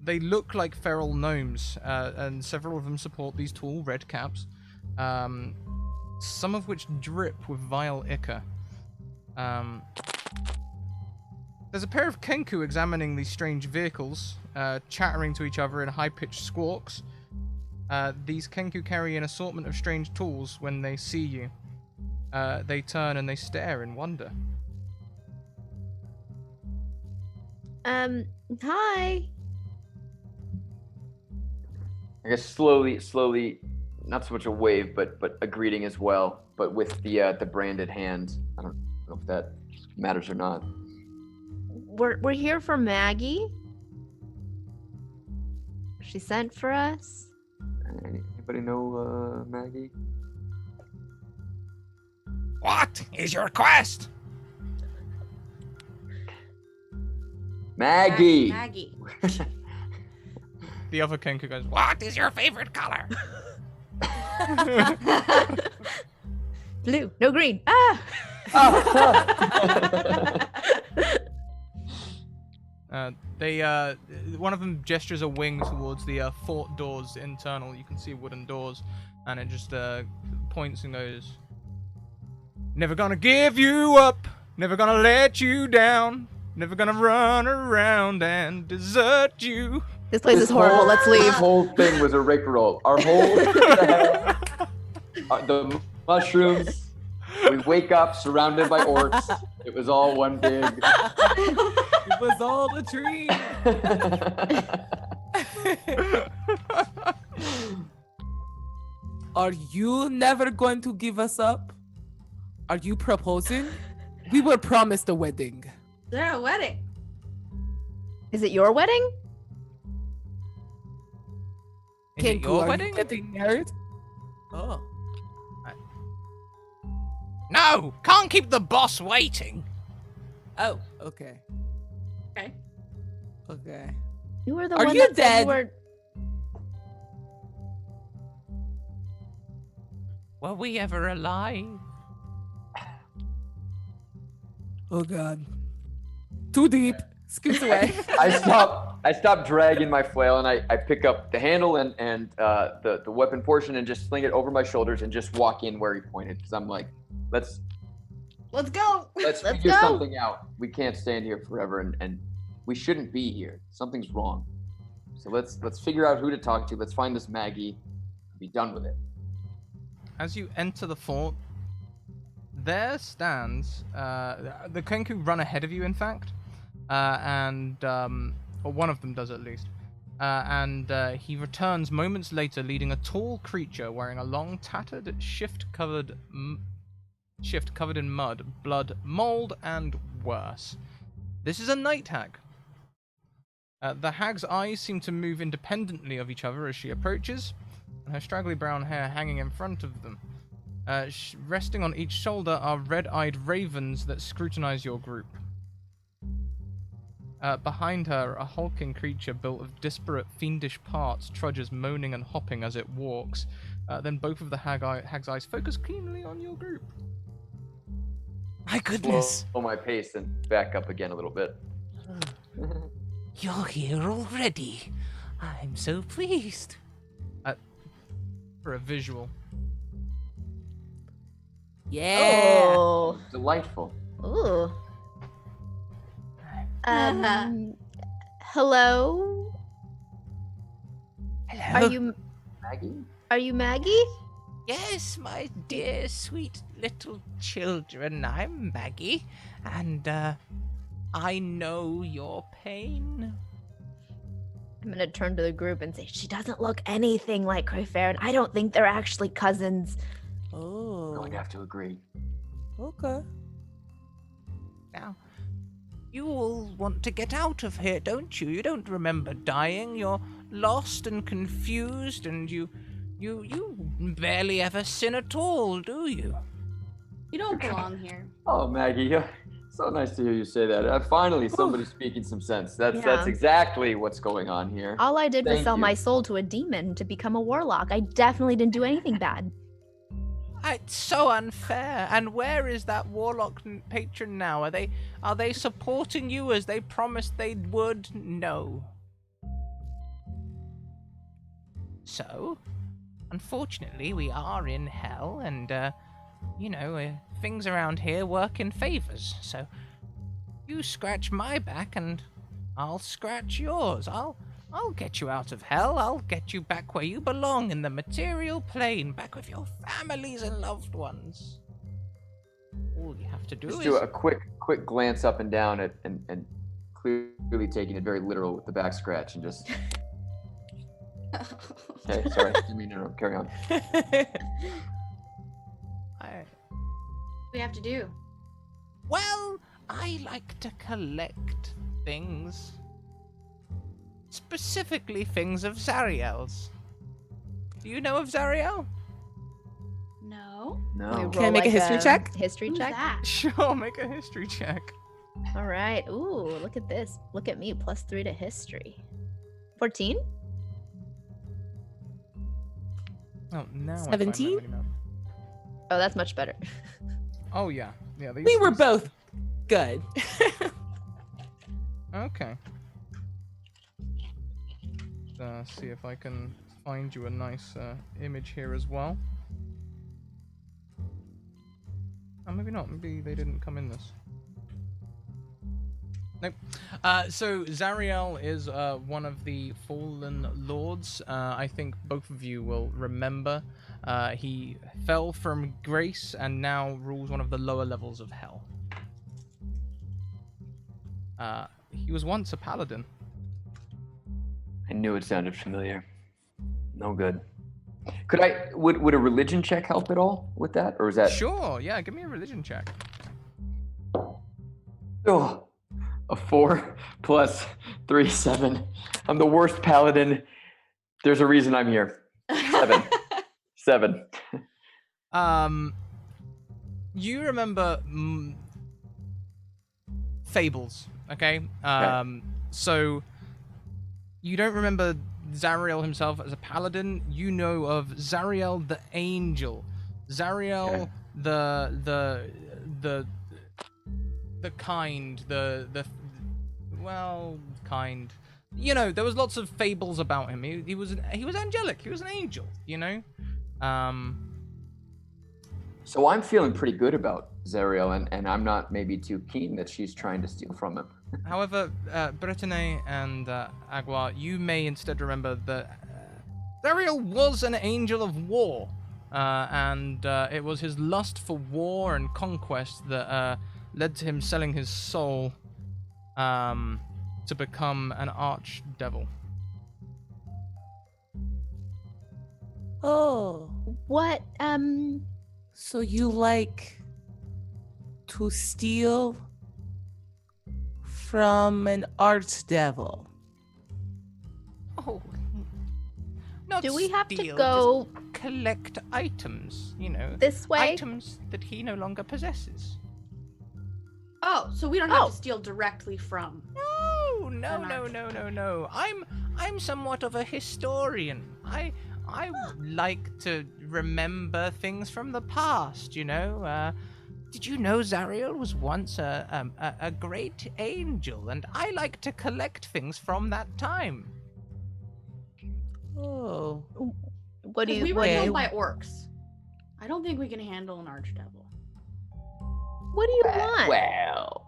They look like feral gnomes, and several of them support these tall red caps. Some of which drip with vile ichor. There's a pair of Kenku examining these strange vehicles, chattering to each other in high-pitched squawks. These Kenku carry an assortment of strange tools. When they see you, they turn and they stare in wonder. Hi. I guess slowly, not so much a wave, but a greeting as well, but with the branded hand. I don't know if that matters or not. We're here for Maggie. She sent for us. Anybody know Maggie? What is your quest? Maggie. Maggie. The other Kenku goes, "What is your favorite color?" Blue, no green. Ah! One of them gestures a wing towards the fort doors internal. You can see wooden doors, and it just points and goes, "Never gonna give you up, never gonna let you down, never gonna run around and desert you." This place is horrible. Let's leave. This whole thing was a rigmarole. Our whole the mushrooms. We wake up surrounded by orcs. It was all one big. It was all a dream. Are you never going to give us up? Are you proposing? We were promised a wedding. They're a wedding. Is it your wedding? Is it your are wedding? you getting married? Oh. No, can't keep the boss waiting. Oh, okay. Okay. Okay. You were the Are one you that said dead? you were. Were we ever alive? Oh god. Too deep. Scoots away. I stop dragging my flail and I pick up the handle and the weapon portion and just sling it over my shoulders and just walk in where he pointed because I'm like, let's go. let's Let's figure go. something out. We can't stand here forever and we shouldn't be here. Something's wrong. So let's figure out who to talk to. Let's find this Maggie and be done with it. As you enter the fort, there stands the Kenku run ahead of you, in fact, or one of them does at least, and he returns moments later, leading a tall creature wearing a long, tattered shift covered in mud, blood, mold, and worse. This is a night hag. The hag's eyes seem to move independently of each other as she approaches, and her straggly brown hair hanging in front of them. Resting on each shoulder are red-eyed ravens that scrutinize your group. Behind her, a hulking creature built of disparate fiendish parts trudges moaning and hopping as it walks. Then both of the hag's eyes focus keenly on your group. My goodness, Slow my pace and back up again a little bit. you're here already. I'm so pleased. for a visual. Yeah. Oh. Delightful. Ooh. Hello? Hello. Maggie? Are you Maggie? Yes, my dear, sweet little children. I'm Maggie, and I know your pain. I'm gonna turn to the group and say she doesn't look anything like Crayfair, and I don't think they're actually cousins. Oh. Going to have to agree. Okay. Now, you all want to get out of here, don't you? You don't remember dying. You're lost and confused, and you barely ever sin at all, do you? You don't belong here. Oh, Maggie, so nice to hear you say that. Finally, somebody speaking some sense. That's Yeah. exactly what's going on here. All I did was Thank sell you. my soul to a demon to become a warlock. I definitely didn't do anything bad. It's so unfair. And where is that warlock patron now? Are they supporting you as they promised they would? No. So, unfortunately, we are in hell, and things around here work in favors. So, you scratch my back, and I'll scratch yours. I'll get you out of hell. I'll get you back where you belong in the material plane, back with your families and loved ones. All you have to do Just is do a quick glance up and down at and clearly taking it very literal with the back scratch and just. Okay, sorry. Didn't mean to interrupt. Carry on. We have to do. Well, I like to collect things. Specifically things of Zariel's. Do you know of Zariel? No. No. Can I make a history check? History Who's check? that? Sure, make a history check. All right. Ooh, look at this. Look at me. +3 to history. 14? Oh, now 17? Oh, that's much better. Oh, yeah. We were both good. Okay. See if I can find you a nice image here as well. Oh, maybe not. Maybe they didn't come in this. Nope. So Zariel is one of the fallen lords. I think both of you will remember. He fell from grace and now rules one of the lower levels of hell. He was once a paladin. I knew it sounded familiar. No good. Would a religion check help at all with that, or is that? Sure. Yeah. Give me a religion check. Oh, a 4 plus 3, 7. I'm the worst paladin. There's a reason I'm here. 7. 7. You remember fables, okay? So you don't remember Zariel himself as a paladin. You know of Zariel the angel, Zariel the kind, kind. You know, there was lots of fables about him. He was angelic. He was an angel. You know. So I'm feeling pretty good about Zariel, and I'm not maybe too keen that she's trying to steal from him. However, Brittany and Agua, you may instead remember that Zariel was an angel of war, and it was his lust for war and conquest that led to him selling his soul to become an archdevil. Oh. What? So you like to steal from an archdevil? Oh, not Do we have to steal, go just collect items? You know, this way? items that he no longer possesses. Oh, so we don't have to steal directly from. No. I'm somewhat of a historian. I like to remember things from the past, you know. Did you know Zariel was once a great angel, and I like to collect things from that time. Oh. What do Because you? we were What, Okay. told by orcs. I don't think we can handle an archdevil. what do you want? Well,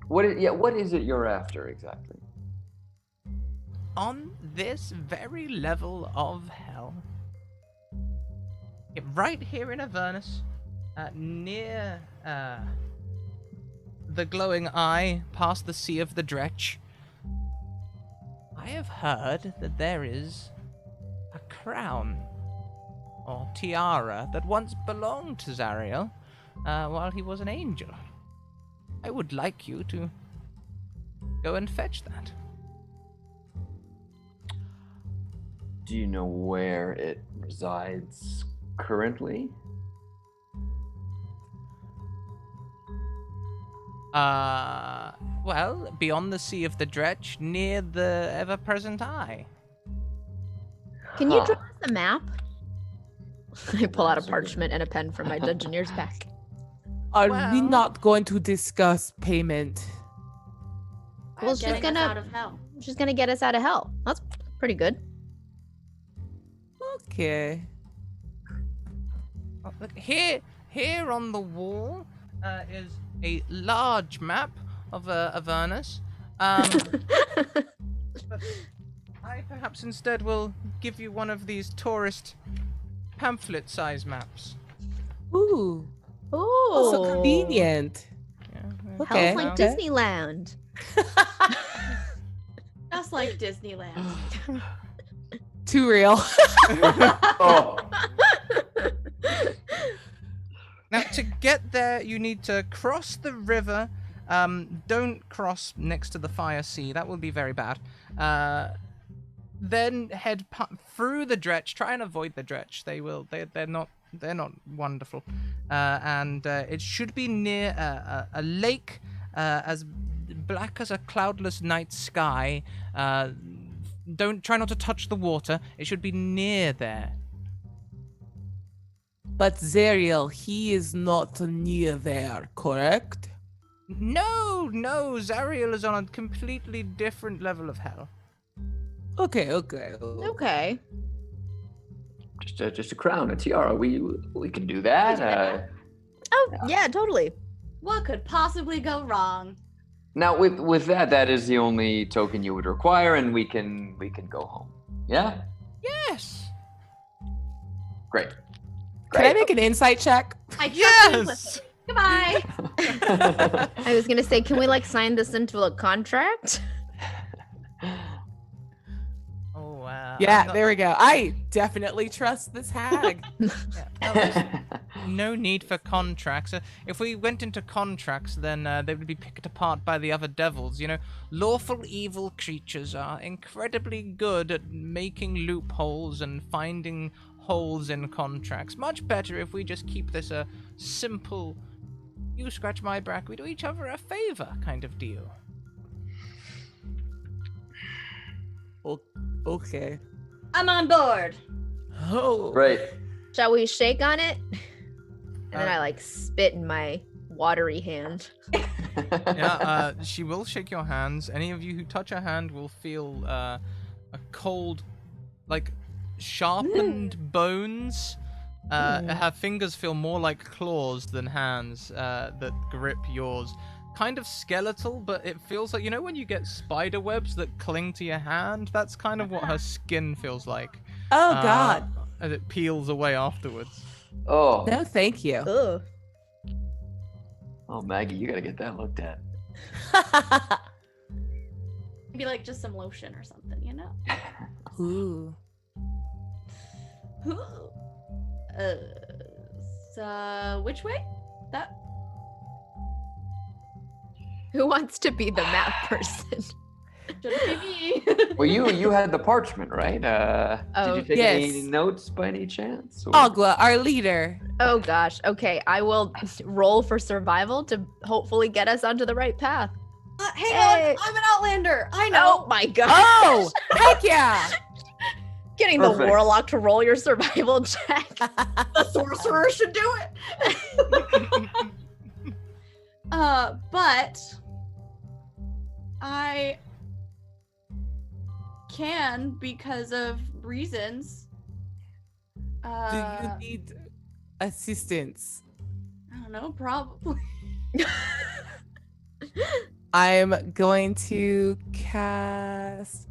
what is it you're after exactly? On this very level of hell, right here in Avernus, near the glowing eye, past the Sea of the Dretch, I have heard that there is a crown or tiara that once belonged to Zariel while he was an angel. I would like you to go and fetch that. Do you know where it resides currently? Well, beyond the Sea of the Dretch, near the ever-present eye. Can you Huh. draw us a map? I pull out a That's a good- parchment and a pen from my dungeoneer's back. Are we Well- not going to discuss payment? Well, she's Getting us gonna- out of hell. She's gonna get us out of hell. That's pretty good. Okay. Oh, look, here on the wall is a large map of Avernus. But I perhaps instead will give you one of these tourist pamphlet-size maps. Ooh. Oh, So convenient. Yeah, Okay. Hell's like okay. Disneyland. Just like Disneyland. Too real. Oh, Now, to get there, you need to cross the river. Don't cross next to the Fire Sea. That will be very bad. Then head through the Dretch. Try and avoid the Dretch. They're not wonderful. And it should be near a lake as black as a cloudless night sky. Try not to touch the water. It should be near there. But Zariel, he is not near there, correct? No, Zariel is on a completely different level of hell. Okay. Okay. just a crown, a tiara. We can do that. Oh, yeah, totally. What could possibly go wrong? Now with that is the only token you would require, and we can go home. Yeah. Yes. Great. Can I make an insight check? I trust you Yes. implicitly. Goodbye. I was gonna say, can we like sign this into a contract? Oh, Yeah, I'm not- there we go. I definitely trust this hag. No need for contracts. If we went into contracts, then they would be picked apart by the other devils. You know, lawful evil creatures are incredibly good at making loopholes and finding holes in contracts. Much better if we just keep this a simple, you scratch my back, we do each other a favor kind of deal. Okay. I'm on board. Oh. Great. Shall we shake on it? And then Uh, I like spit in my watery hand. Yeah, she will shake your hands. Any of you who touch her hand will feel a cold, like sharpened bones. Her fingers feel more like claws than hands that grip yours. Kind of skeletal, but it feels like, you know when you get spider webs that cling to your hand? That's kind of what her skin feels like. Oh God. As it peels away afterwards. Oh, No, thank you. Ugh. oh, Maggie, you gotta get that looked at. Maybe like just some lotion or something, you know? Ooh. So which way? That Who wants to be the map person? shouldn't be me. Well, you had the parchment, right? Oh, did you take yes. any notes by any chance? or- Agla, our leader. Oh gosh. Okay, I will roll for survival to hopefully get us onto the right path. Hang Hey. on, I'm an outlander. I know. Oh my god. Oh, heck yeah. Getting the Perfect. warlock to roll your survival check. The sorcerer should do it. But I can because of reasons. Do you need assistance? I don't know, probably. I'm going to cast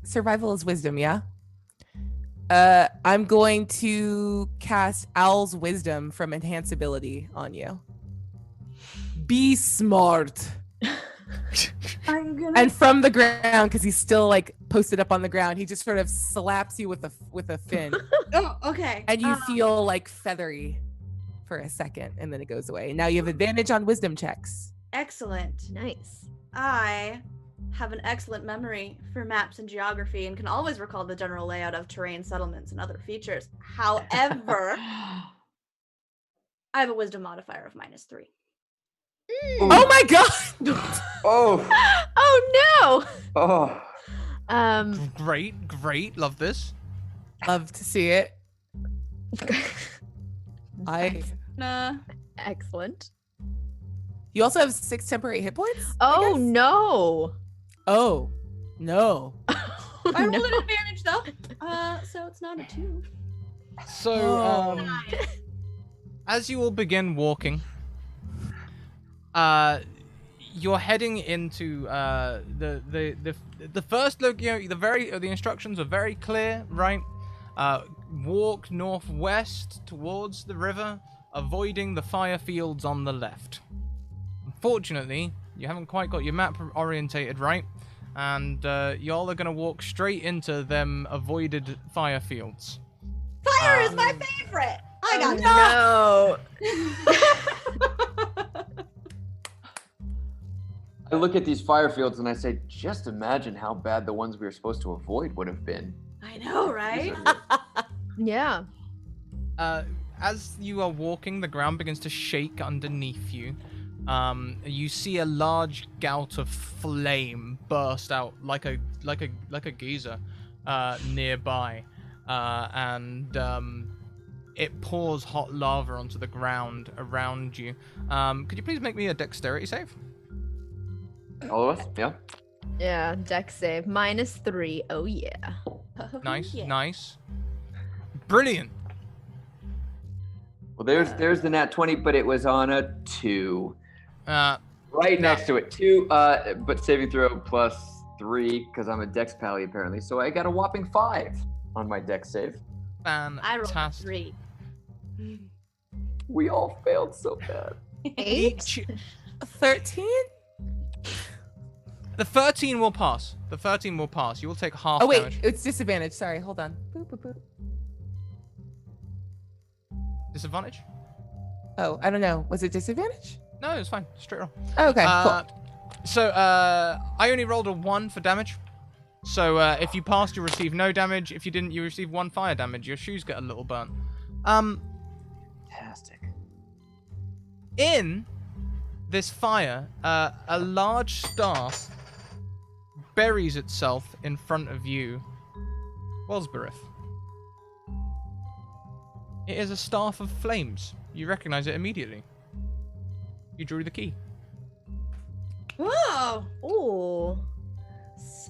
survival is wisdom, yeah? I'm going to cast Owl's Wisdom from Enhance Ability on you. Be smart. I'm gonna. And from the ground, because he's still like posted up on the ground, he just sort of slaps you with a fin. Oh, okay. And you feel like feathery for a second, and then it goes away. Now you have advantage on wisdom checks. Excellent. Nice. I have an excellent memory for maps and geography and can always recall the general layout of terrain, settlements, and other features. However, I have a wisdom modifier of -3. Oh my god! Oh. Oh Oh. no. Great. Love this. Love to see it. Nah. Excellent. You also have 6 temporary hit points? Oh no. Oh no. I rolled an advantage though. So it's not a 2. So, as you all begin walking, you're heading into the first look. You know, the instructions are very clear, right? Walk northwest towards the river, avoiding the fire fields on the left. Unfortunately, you haven't quite got your map orientated right, and y'all are gonna walk straight into them avoided fire fields. Fire is my favorite. I got No. I look at these fire fields and I say, just imagine how bad the ones we were supposed to avoid would have been. I know, right? Yeah. As you are walking, the ground begins to shake underneath you. You see a large gout of flame burst out like a geyser nearby, and it pours hot lava onto the ground around you. Could you please make me a dexterity save? All of us? Yeah. Yeah. Dex save -3. Oh yeah. Nice, Yeah. nice, brilliant. Well, there's the nat 20, but it was on a 2. Right next to it. 2, but saving throw +3 because I'm a dex pally apparently. So I got a whopping 5 on my dex save. I rolled a Fantastic. 3. We all failed so bad. 8. 13? The 13 will pass. The 13 will pass. You will take half Oh wait, damage. it's disadvantage. Sorry, hold on. Boop, boop, boop. Disadvantage? Oh, I don't know. Was it disadvantage? No, it's fine. Straight roll. Oh, okay, cool. So, I only rolled a 1 for damage. So, if you passed, you receive no damage. If you didn't, you receive 1 fire damage. Your shoes get a little burnt. Fantastic. In this fire, a large staff buries itself in front of you, Wellsberith. It is a staff of flames. You recognize it immediately. You drew the key. Whoa! Oh.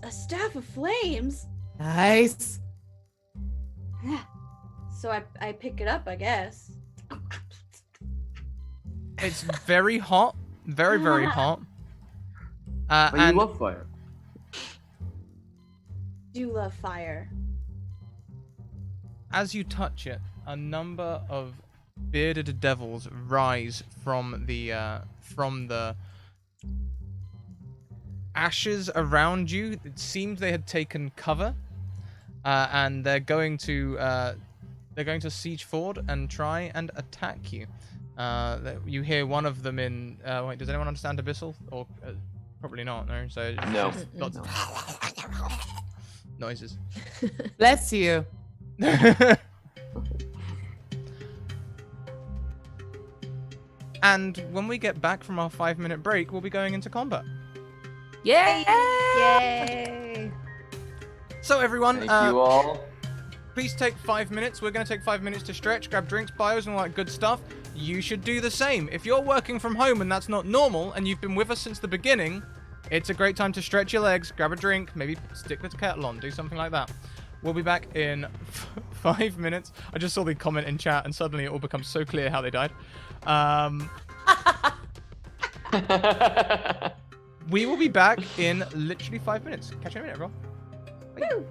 A staff of flames. Nice. So I pick it up, I guess. It's very hot. Very, very hot. But And you love fire. Do love fire. as you touch it, a number of bearded devils rise from the ashes around you. It seems they had taken cover, and they're going to siege forward and try and attack you. You hear one of them in. Wait, does anyone understand Abyssal? Or probably not. No. So it's No. just lots of noises. Bless you. And when we get back from our 5-minute break, we'll be going into combat. Yay! Yay! So everyone, Thank you all. please take 5 minutes. We're going to take 5 minutes to stretch, grab drinks, bios, and all that good stuff. You should do the same. If you're working from home and that's not normal, and you've been with us since the beginning, It's a great time to stretch your legs, grab a drink, maybe stick the kettle on, do something like that. We'll be back in 5 minutes. I just saw the comment in chat and suddenly it all becomes so clear how they died. We will be back in literally 5 minutes. Catch you in a minute, everyone. Woo!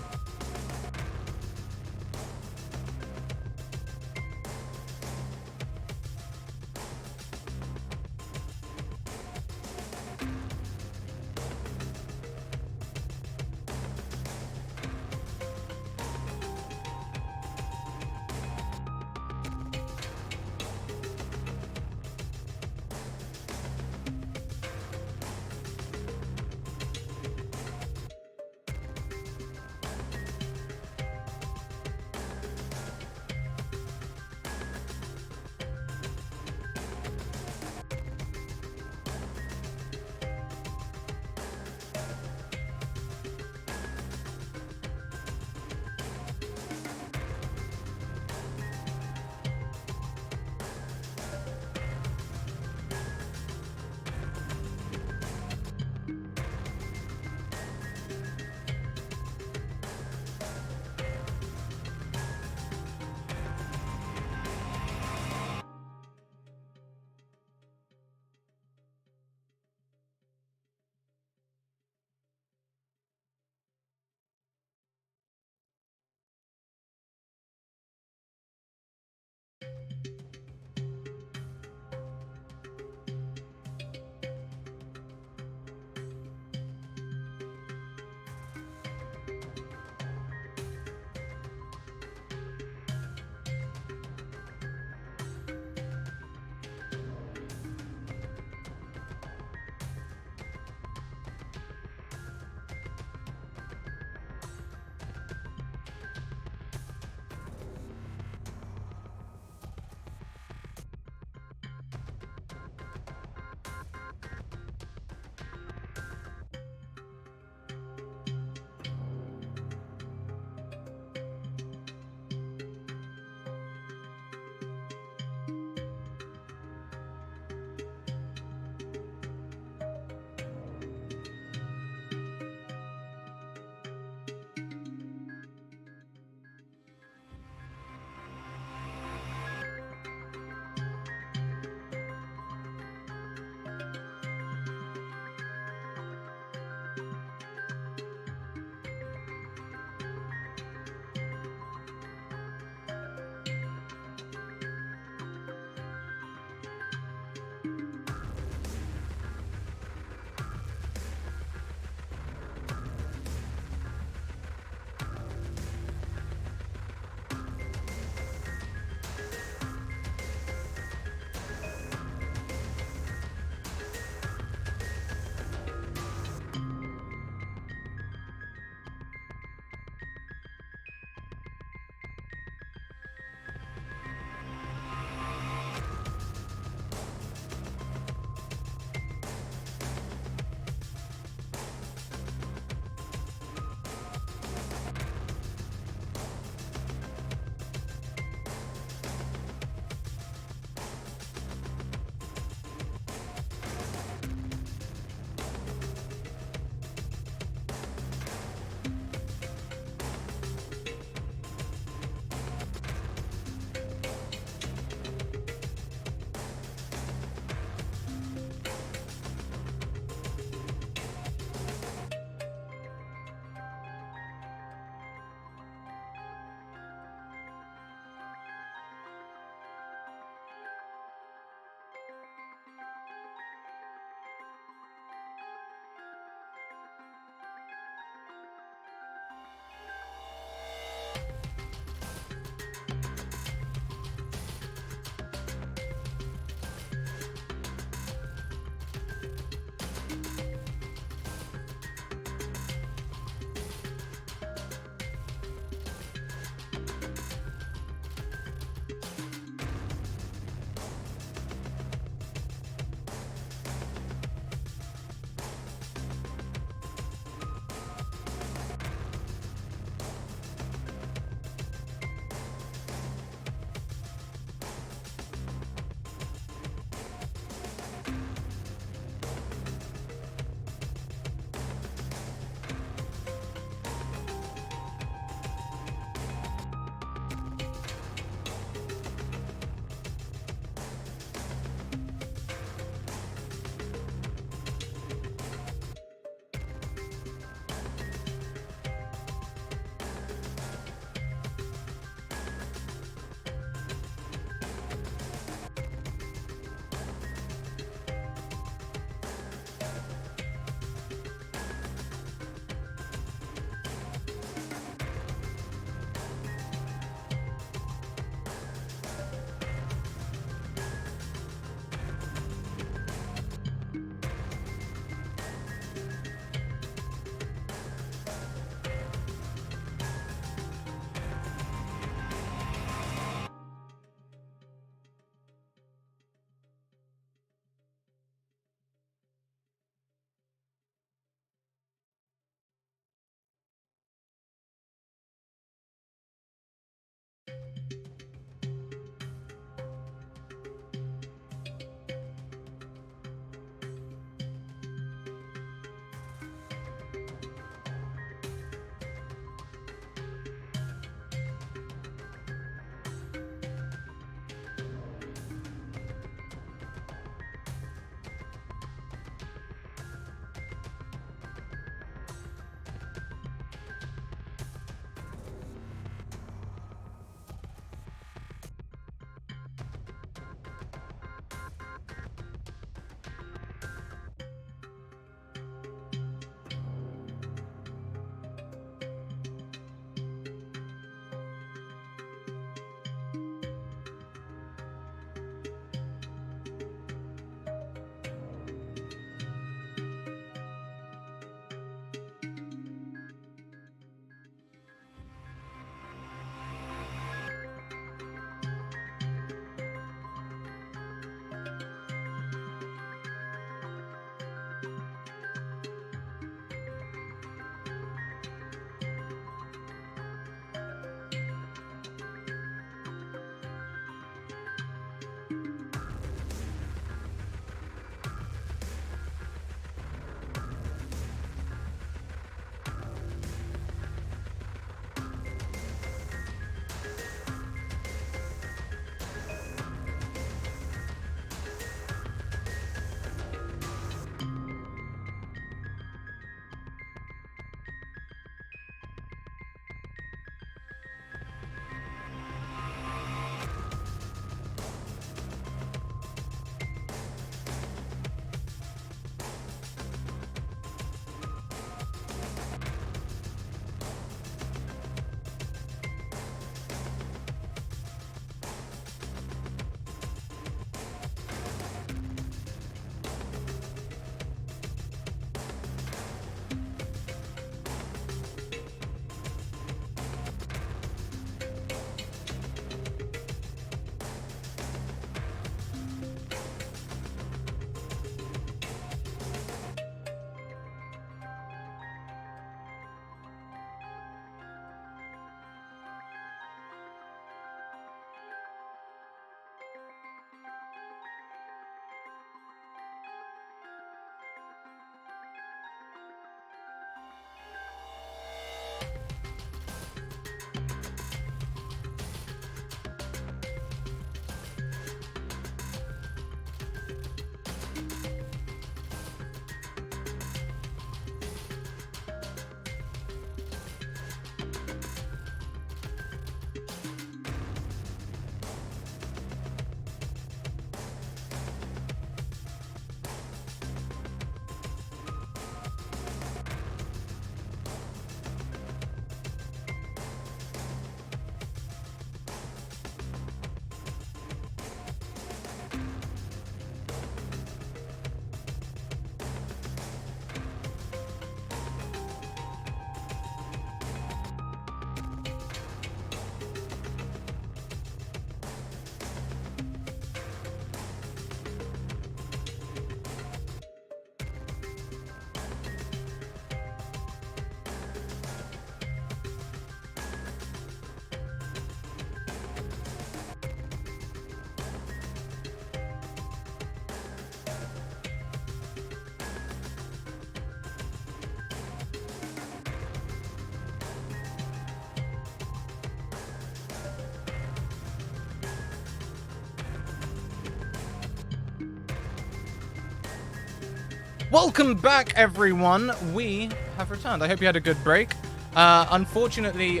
Welcome back, everyone. We have returned. I hope you had a good break. Unfortunately,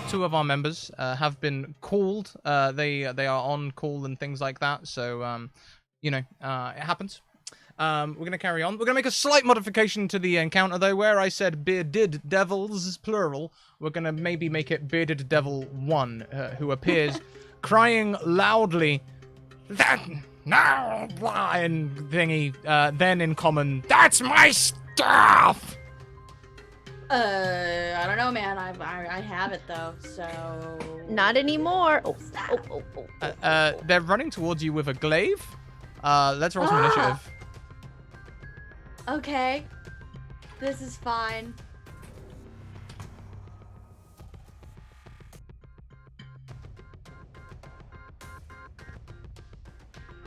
two of our members have been called. They are on call and things like that. So, it happens. We're going to carry on. We're going to make a slight modification to the encounter, though, where I said bearded devils, plural. We're going to maybe make it bearded devil 1, who appears crying loudly, and thingy, then in common, that's my stuff! I don't know, man. I have it, though, so... Not anymore. They're running towards you with a glaive. Let's roll some initiative. Okay. This is fine.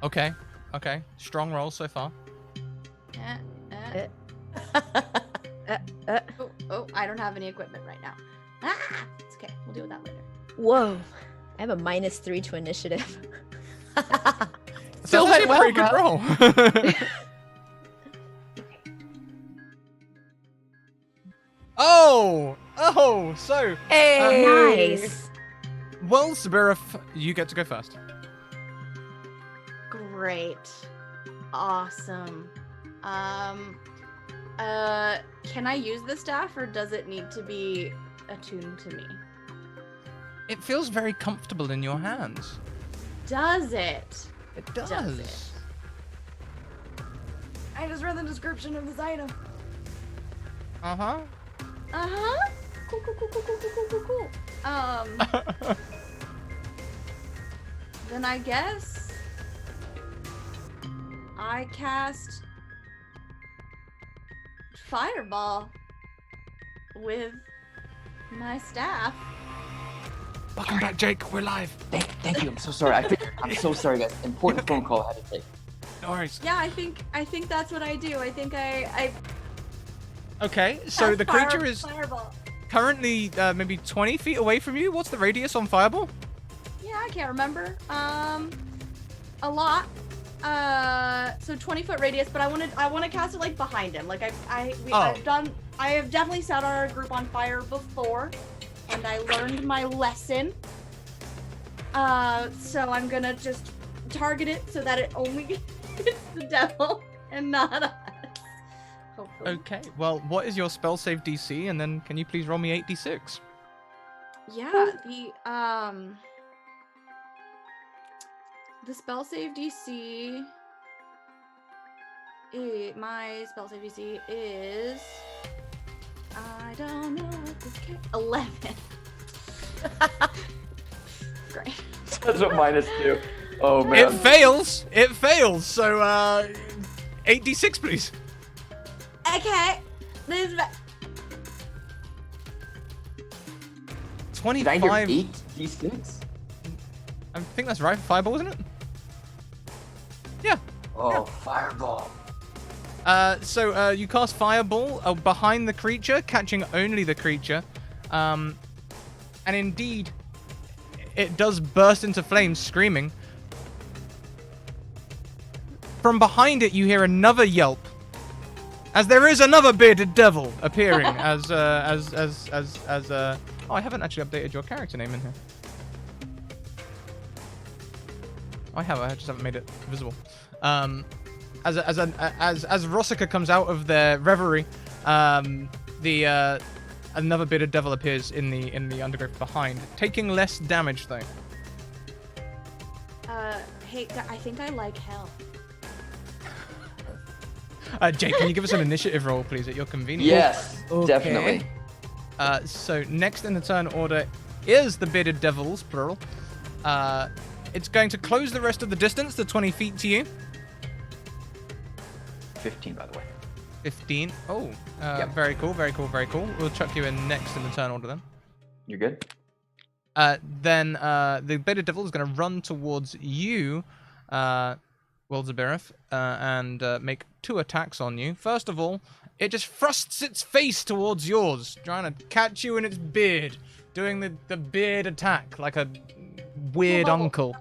Okay. Strong roll so far. Oh, I don't have any equipment right now. It's okay. We'll deal with that later. Whoa. I have a -3 to initiative. So that's a pretty good roll. So Nice. well, Sabirith, you get to go first. Great. Awesome. Can I use the staff, or does it need to be attuned to me? It feels very comfortable in your hands. Does it? It does. Does it? I just read the description of this item. Uh-huh. Uh-huh. Cool. Then I guess I cast Fireball with my staff. Welcome back, Jake. We're live. Thank you. I'm so sorry. I'm so sorry, guys. Important phone call I had to take. No worries. Yeah, I think that's what I do. I think I Okay, so cast the creature is Fireball. currently maybe 20 feet away from you. What's the radius on Fireball? Yeah, I can't remember. A lot. So 20-foot radius, but I want to cast it like behind him. Like I have definitely set our group on fire before, and I learned my lesson. So I'm gonna just target it so that it only hits the devil and not us. Hopefully. Okay, well, what is your spell save DC? And then can you please roll me 8d6? Yeah, the spell save DC. My spell save DC is. I don't know what this 11. Great. That's a -2. Oh man. It fails! So, 8d6, please. Okay. This is. 25. Did I hear 8d6? I think that's right for Fireball, wasn't it? Yeah. Oh, Fireball. So you cast Fireball behind the creature, catching only the creature. And indeed, it does burst into flames, screaming. From behind it, you hear another yelp, as there is another bearded devil appearing. Oh, I haven't actually updated your character name in here. I just haven't made it visible. As Rossica comes out of their reverie, another bearded devil appears in the undergrowth behind, taking less damage though. Hey, I think I like hell. Jake, can you give us an initiative roll, please, at your convenience? Yes, Okay. definitely. So next in the turn order is the bearded devils, plural. It's going to close the rest of the distance to 20 feet to you. 15, by the way. 15. Oh, Yep. Very cool. We'll chuck you in next in the turn order then. You're good? Then the bearded devil is going to run towards you, Zabirith, and make 2 attacks on you. First of all, it just thrusts its face towards yours, trying to catch you in its beard, doing the beard attack like a weird uncle.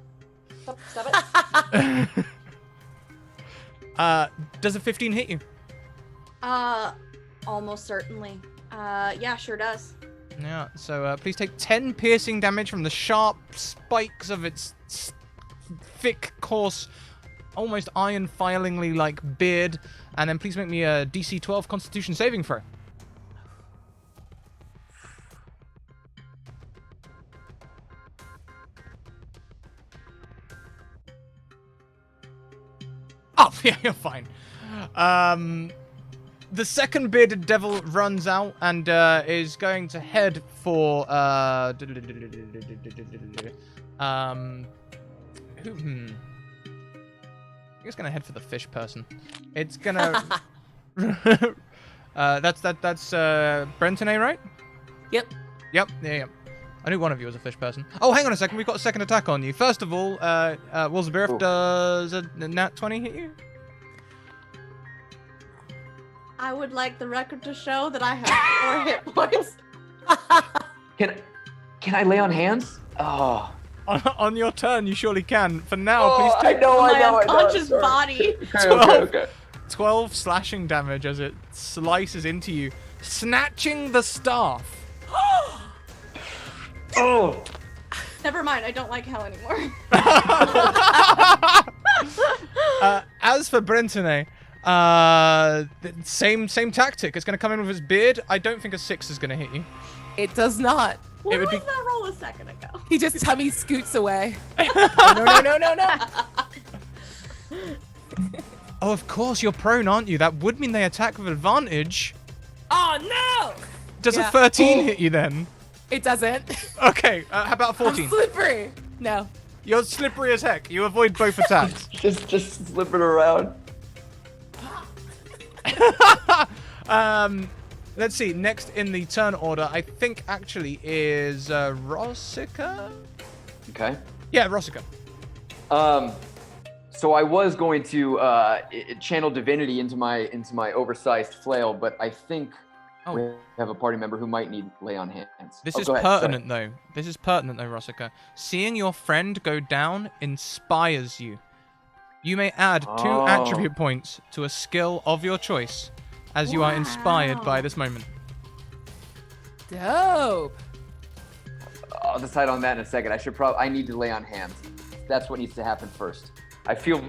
Stop it. Does a 15 hit you? Almost certainly. Yeah, sure does. Yeah, so please take 10 piercing damage from the sharp spikes of its thick, coarse, almost iron filingly like beard, and then please make me a DC 12 Constitution saving throw. Oh, yeah, you're fine. The second bearded devil runs out and is going to head for it's gonna head for the fish person. It's gonna that's Brenton, right? Yep. Yep. Yeah. I knew one of you was a fish person. Oh, hang on a second. We've got a second attack on you. First of all, Wolzabirth, does a nat 20 hit you? I would like the record to show that I have 4 hit points. Can I lay on hands? Oh. On your turn, you surely can. For now, please take My unconscious body. Okay. 12 slashing damage as it slices into you, snatching the staff. Oh. Never mind, I don't like hell anymore. As for Brentone, same tactic. It's going to come in with his beard. I don't think a 6 is going to hit you. It does not. What would was be- that roll a second ago? He just tummy scoots away. No. Oh, of course, you're prone, aren't you? That would mean they attack with advantage. Oh, no! Does Yeah. a 13 hit you then? It doesn't. Okay, how about a 14? I'm slippery. No. You're slippery as heck. You avoid both attacks. Just slipping around. Let's see. Next in the turn order, I think actually is Rossica. Okay. Yeah, Rossica. So I was going to channel divinity into my oversized flail, but I think we have a party member who might need lay on hands. This is go ahead, pertinent, though. This is pertinent, though, Rossica. Seeing your friend go down inspires you. You may add 2 attribute points to a skill of your choice as you are inspired by this moment. Dope. I'll decide on that in a second. I need to lay on hands. That's what needs to happen first. I feel,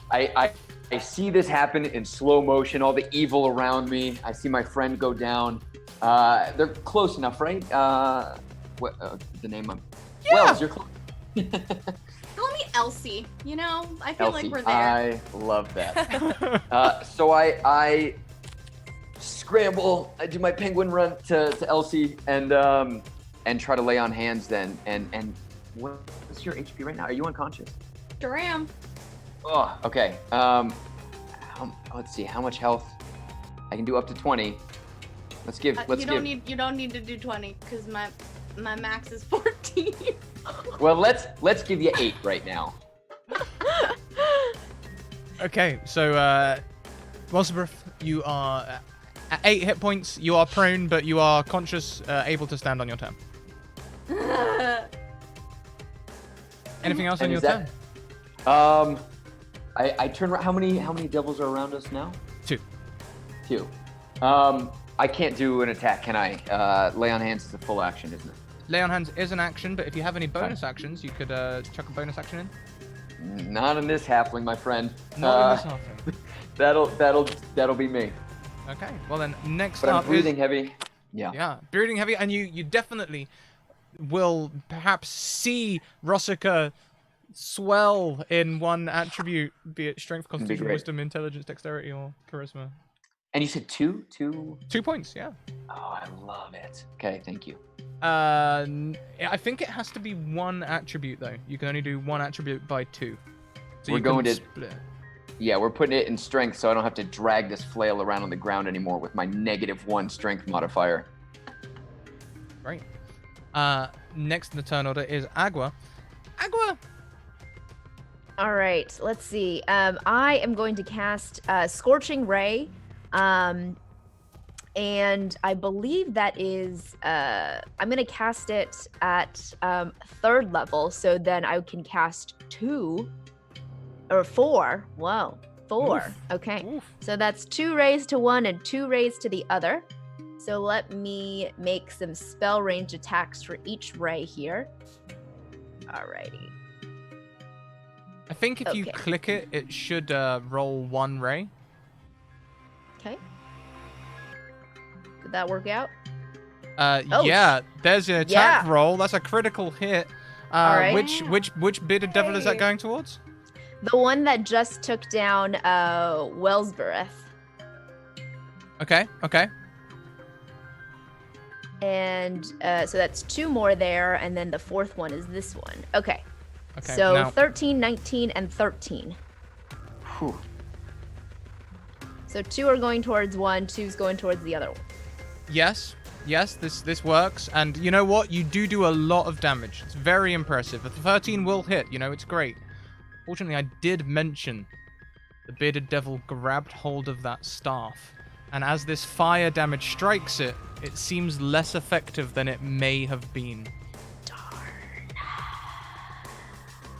I see this happen in slow motion, all the evil around me. I see my friend go down. They're close enough, right? What, the name of? Yeah. Wells, you're close. Call me Elsie. You know, I feel Elsie, like we're there. I love that. So I scramble. I do my penguin run to Elsie and try to lay on hands then. And what's your HP right now? Are you unconscious? Sure am. Oh, okay. Let's see how much health I can do up to 20. Let's give. You don't need to do 20 because my max is 14. Well, let's give you 8 right now. Okay, so Wolzabirth, you are at 8 hit points. You are prone, but you are conscious, able to stand on your turn. Anything else on your turn? I turn around. How many devils are around us now? 2. 2. I can't do an attack, can I? Lay on hands is a full action, isn't it? Lay on hands is an action, but if you have any bonus actions, you could chuck a bonus action in. Not in this halfling, my friend. Not in this halfling. That'll be me. Okay, well then next But up I'm breathing is... heavy. Yeah. Yeah, breathing heavy, and you definitely will perhaps see Rossica swell in one attribute, be it strength, constitution, great. wisdom, intelligence, dexterity, or charisma. And you said 2? 2 points, yeah. Oh, I love it. Okay, thank you. I think it has to be 1 attribute though. You can only do 1 attribute by 2. So We're you going can to- split. Yeah, we're putting it in strength so I don't have to drag this flail around on the ground anymore with my -1 strength modifier. Great. Next in the turn order is Agua. Agua! All right, let's see. I am going to cast Scorching Ray, and I believe that is I'm going to cast it at 3rd level, so then I can cast 2 or 4. Whoa, 4. Oof. Okay. Oof. So that's 2 rays to one and 2 rays to the other. So let me make some spell range attacks for each ray here. Alrighty. I think if you Okay. click it, it should roll 1 ray. Okay. Did that work out? Oh, yeah, there's an attack roll. That's a critical hit. All right. Which bearded devil is that Hey. going towards? The one that just took down Wellsborough. Okay. And so that's 2 more there, and then the 4th one is this one. Okay. Okay. So now, 13, 19, and 13. Whew. So 2 are going towards one, 2's going towards the other one. yes, this works. And you know what? You do a lot of damage. It's very impressive. The 13 will hit. It's great. Fortunately, I did mention the bearded devil grabbed hold of that staff. And as this fire damage strikes it, it seems less effective than it may have been.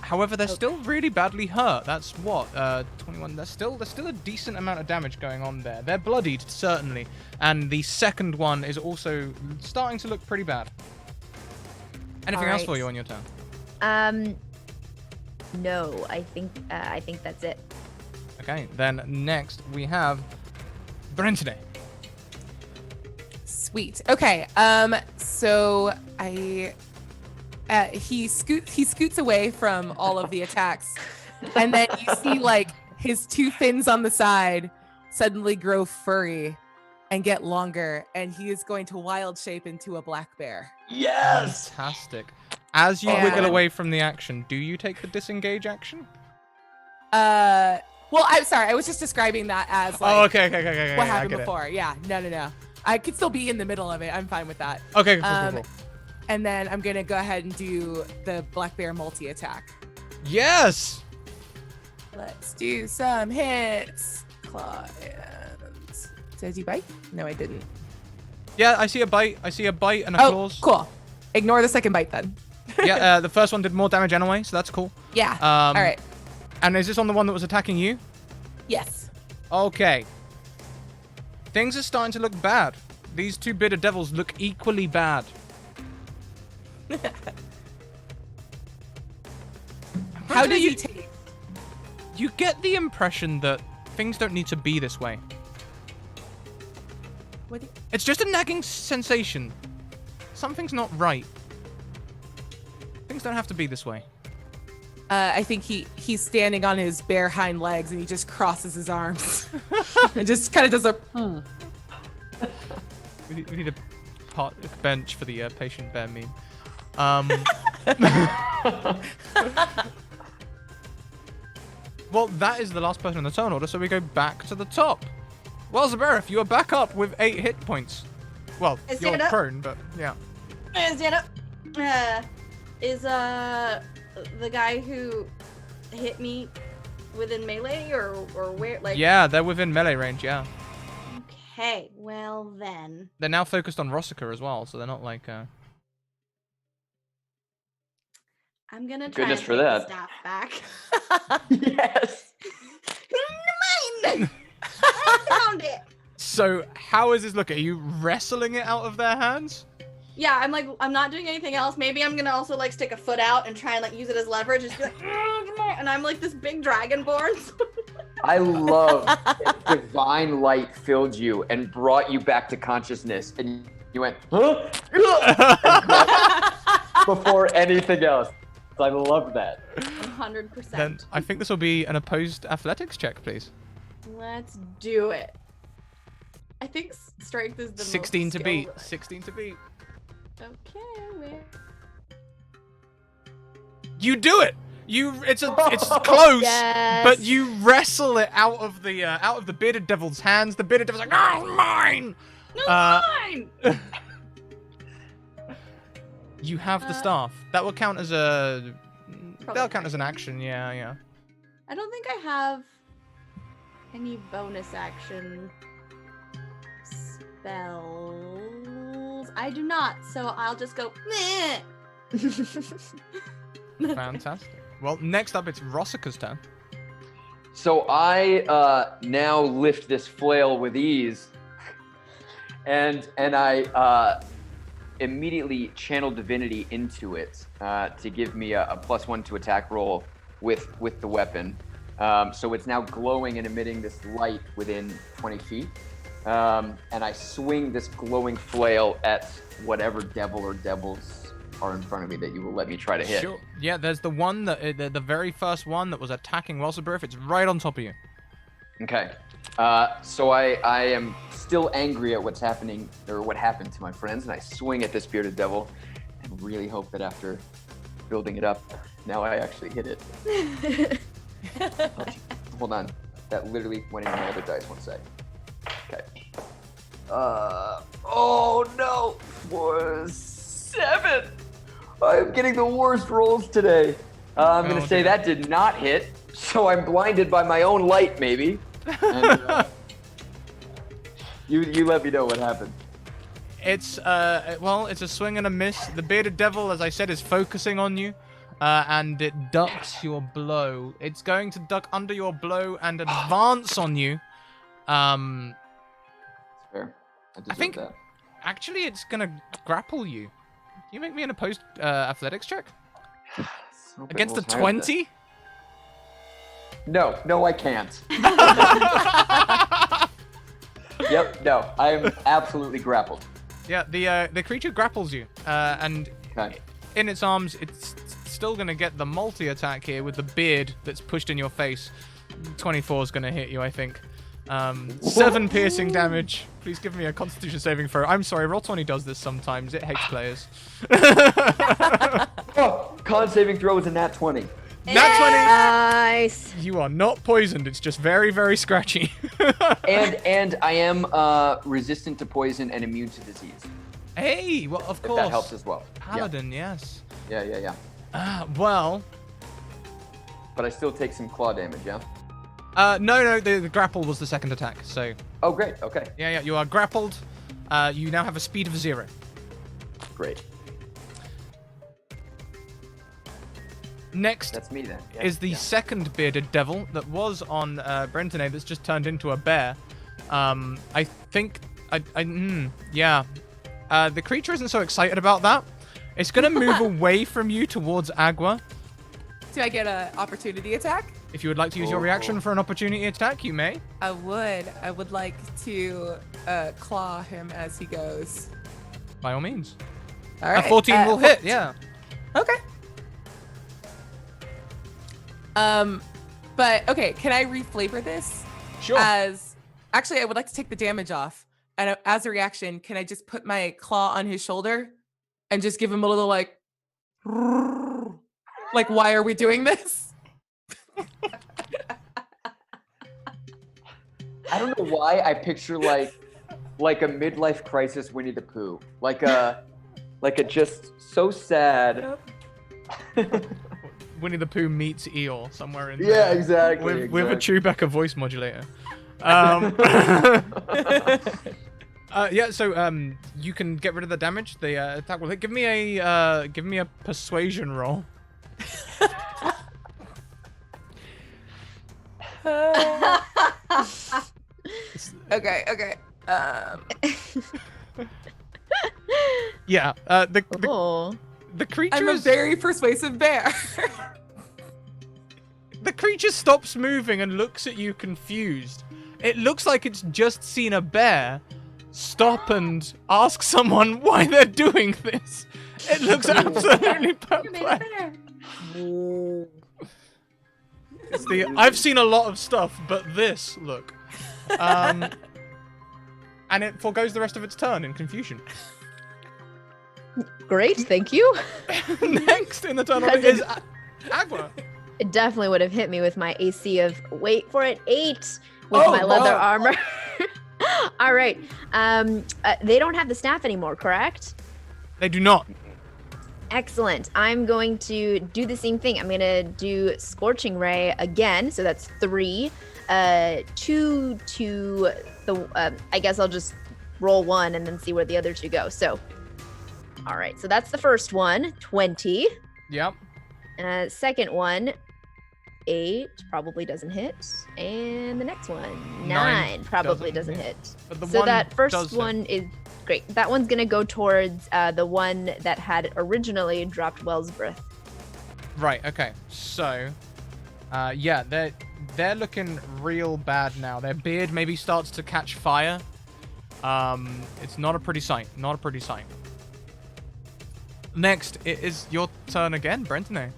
However, they're still really badly hurt. That's what, 21. There's still a decent amount of damage going on there. They're bloodied, certainly. And the second one is also starting to look pretty bad. Anything else for Alright. you on your turn? No, I think that's it. Okay, then next we have Brentone. Sweet. Okay. So he scoots away from all of the attacks, and then you see like his 2 fins on the side suddenly grow furry and get longer, and he is going to wild shape into a black bear. Yes. Fantastic. As you And- wiggle away from the action, do you take the disengage action? Well, I'm sorry. I was just describing that as like okay. what I happened get it. before. Yeah. No. I could still be in the middle of it. I'm fine with that. Okay, cool. And then I'm gonna go ahead and do the black bear multi attack. Yes! Let's do some hits. Claw and did you bite? No, I didn't. Yeah, I see a bite. And a Oh, claws. cool. Ignore the second bite then. Yeah, the first one did more damage anyway, so that's cool. Yeah. All right. And is this on the one that was attacking you? Yes. Okay. Things are starting to look bad. These 2 bitter devils look equally bad. How did you take? You get the impression that things don't need to be this way. What? Do you, It's just a nagging sensation. Something's not right. Things don't have to be this way. I think he's standing on his bare hind legs and he just crosses his arms and just kind of does a. We need a bench for the patient bear meme. Well, that is the last person in the turn order, so we go back to the top. Well, Zabereth, you are back up with 8 hit points. Well, I you're stand up. prone, but yeah. Stand up. Is the guy who hit me within melee or where? Like. Yeah, they're within melee range, yeah. Okay. Well then. They're now focused on Rossica as well, so they're not like... I'm gonna try Goodness and for take that. the staff back. Yes. Mine. I found it. So, how is this looking? Are you wrestling it out of their hands? Yeah, I'm not doing anything else. Maybe I'm gonna also like stick a foot out and try and like use it as leverage and just be like, and I'm like this big dragonborn. I love that divine light filled you and brought you back to consciousness, and you went, huh? Before anything else. I love that. 100%. Then I think this will be an opposed athletics check, please. Let's do it. I think strength is the 16 most to beat. skill- 16 to beat. Okay, where? You do it. It's close, Yes. but you wrestle it out of the bearded devil's hands. The bearded devil's like, "Oh, mine!" No, mine! You have the staff. That will count as a. Probably That'll count as an action. Yeah. I don't think I have any bonus action spells. I do not, so I'll just go, meh. Fantastic. Well, next up it's Rossica's turn. So I now lift this flail with ease, and I immediately channel divinity into it to give me a +1 to attack roll with the weapon. So it's now glowing and emitting this light within 20 feet. And I swing this glowing flail at whatever devil or devils are in front of me that you will let me try to hit. Sure. Yeah, there's the one that the very first one that was attacking Welsabirth. It's right on top of you. Okay. So I am still angry at what's happening, or what happened to my friends, and I swing at this bearded devil and really hope that after building it up, now I actually hit it. Hold on. That literally went into my other dice. One sec. Okay. Oh no! Was 7! I'm getting the worst rolls today. I'm gonna say that did not hit, so I'm blinded by my own light, maybe. And, you let me know what happened. It's it's a swing and a miss. The bearded devil, as I said, is focusing on you, and it ducks your blow. It's going to duck under your blow and advance on you. It's fair. I deserve think that. Actually, it's gonna grapple you. Can you make me an opposed athletics check So against a big rolls higher than 20? that. No, I can't. Yep, no, I am absolutely grappled. Yeah, the creature grapples you, and Okay. in its arms, it's still gonna get the multi-attack here with the beard that's pushed in your face. 24 is gonna hit you, I think. 7 piercing damage. Please give me a Constitution saving throw. I'm sorry, Roll20 does this sometimes. It hates players. Oh, con saving throw is a nat 20. Nice. 20. You are not poisoned. It's just very, very scratchy. And I am resistant to poison and immune to disease. Hey, well, of If course. that helps as well. Paladin, yes. Yeah. Well. But I still take some claw damage, yeah? No, the grapple was the second attack, so. Oh, great, okay. Yeah, you are grappled. You now have a speed of 0. Great. Next That's me then. Yeah, is the second bearded devil that was on Brentone that's just turned into a bear. I think, yeah. The creature isn't so excited about that. It's gonna move away from you towards Agua. Do I get an opportunity attack? If you would like to use your reaction for an opportunity attack, you may. I would like to claw him as he goes. By all means. All right. A 14 will hit, yeah. Okay. But okay, can I reflavor this? Sure. Actually, I would like to take the damage off, and as a reaction, can I just put my claw on his shoulder and just give him a little like, why are we doing this? I don't know why I picture like a midlife crisis Winnie the Pooh. Like a just so sad. Winnie the Pooh meets Eeyore somewhere in Yeah, there. exactly. With a Chewbacca voice modulator. Yeah, so you can get rid of the damage. The attack will hit. Give me a persuasion roll. Okay. Yeah. Oh. The creature I'm a is very persuasive bear. The creature stops moving and looks at you confused. It looks like it's just seen a bear stop and ask someone why they're doing this. It looks absolutely perplexed. It's the I've seen a lot of stuff, but this look. And it forgoes the rest of its turn in confusion. Great, thank you. Next in the turn order is Agua. It definitely would have hit me with my AC of, wait for it, 8 with my leather armor. All right. They don't have the staff anymore, correct? They do not. Excellent. I'm going to do the same thing. I'm going to do Scorching Ray again. So that's 3. 2 to the, I guess I'll just roll 1 and then see where the other 2 go. So, all right. So that's the first one, 20. Yep. Second one, 8 probably doesn't hit. And the next one, 9 9 probably doesn't doesn't hit. hit. But the So one that does first hit. one is great. That one's gonna go towards the one that had originally dropped Wellsbreath. Right. Okay. So, yeah, they're looking real bad now. Their beard maybe starts to catch fire. It's not a pretty sight. Not a pretty sight. Next, it is your turn again, Brentano.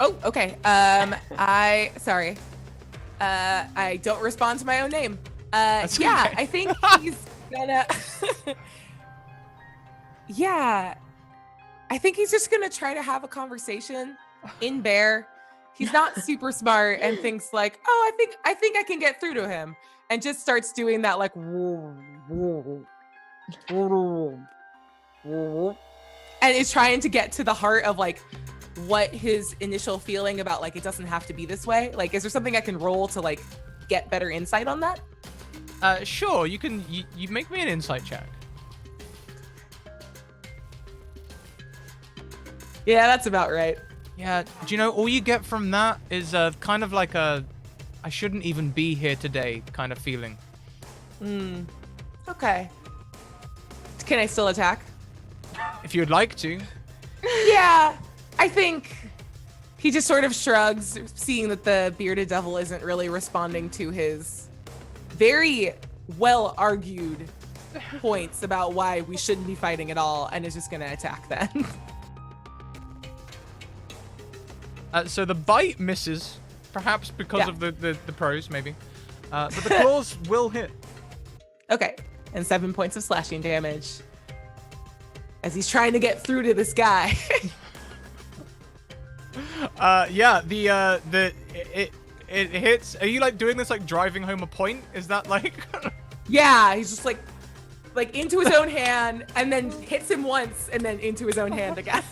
Oh, okay. Sorry. I don't respond to my own name. That's Yeah, okay. I think he's gonna. Yeah, I think he's just gonna try to have a conversation in bear. He's not super smart and thinks like, oh, I think I can get through to him, and just starts doing that like, and is trying to get to the heart of like what his initial feeling about like it doesn't have to be this way. Like, is there something I can roll to like get better insight on that? Sure. You can. You make me an insight check. Yeah, that's about right. Yeah. Do you know all you get from that is kind of like a I shouldn't even be here today kind of feeling. Okay. Can I still attack? If you'd like to. Yeah, I think he just sort of shrugs, seeing that the bearded devil isn't really responding to his very well argued points about why we shouldn't be fighting at all, and is just gonna attack then. So the bite misses, perhaps because Yeah. of the pros, maybe. But the claws will hit. Okay, and 7 points of slashing damage as he's trying to get through to this guy. Yeah, it hits. Are you like doing this like driving home a point? Is that like? Yeah, he's just like into his own hand, and then hits him once, and then into his own hand again.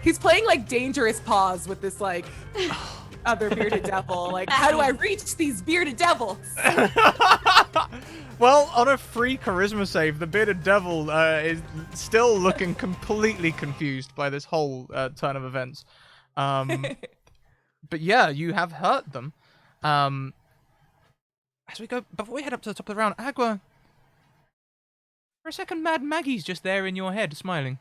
He's playing like Dangerous Paws with this like other bearded devil. Like, how do I reach these bearded devils? Well, on a free charisma save, the bearded devil is still looking completely confused by this whole turn of events. But yeah, you have hurt them. As we go, before we head up to the top of the round, Agua, for a second, Mad Maggie's just there in your head, smiling.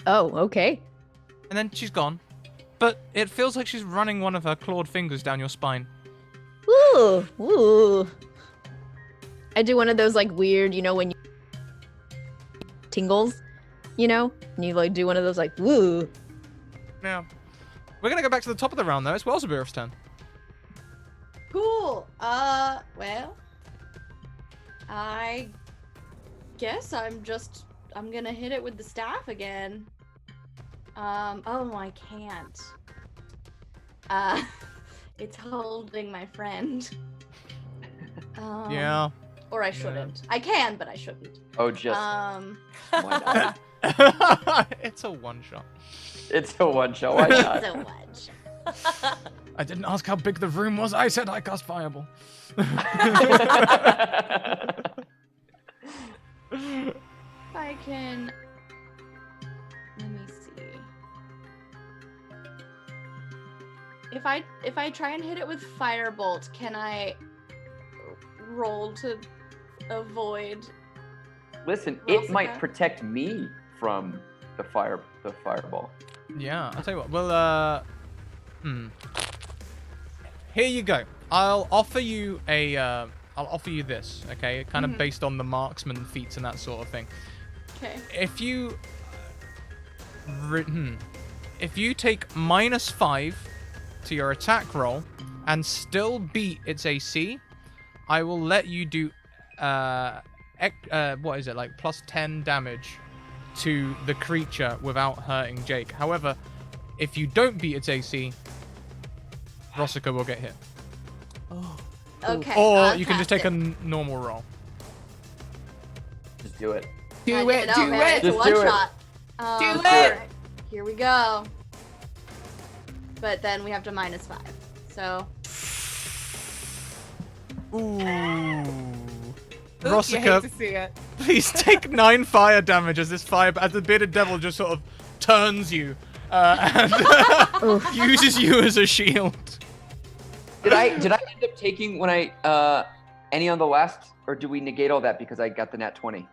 Oh, okay. And then she's gone. But it feels like she's running one of her clawed fingers down your spine. Ooh, ooh. I do one of those like weird, when you tingles, and you like do one of those like woo. Now, we're gonna go back to the top of the round though. It's Welzeburov's turn. Cool. Well, I guess I'm gonna hit it with the staff again. Oh, I can't. It's holding my friend. Yeah. Or I shouldn't. I can, but I shouldn't. Oh, just why not? It's a one shot. It's a one shot. Why not? So much. I didn't ask how big the room was. I said I cast Fireball. I can. Let me see. If I try and hit it with Firebolt, can I roll to avoid? Listen, Roll it might attack? protect me from the fireball. Yeah, I'll tell you what. Well, here you go. I'll offer you this, okay? Kind of based on the marksman feats and that sort of thing. Okay. If you take -5 to your attack roll and still beat its AC, I will let you do what is it, like +10 damage to the creature without hurting Jake. However, if you don't beat its AC, Rossica will get hit. Oh. Okay. Or you can just take cast a it. normal roll. Just do it. Do I it, know, do man, it. It's a Just one do it. shot. Do it. Alright, here we go. But then we have to -5. So Ooh. Ooh, you hate Rossica to see it. Please take 9 fire damage as as the bearded devil just sort of turns you and uses you as a shield. Did I end up taking when I any on the last, or do we negate all that because I got the nat 20?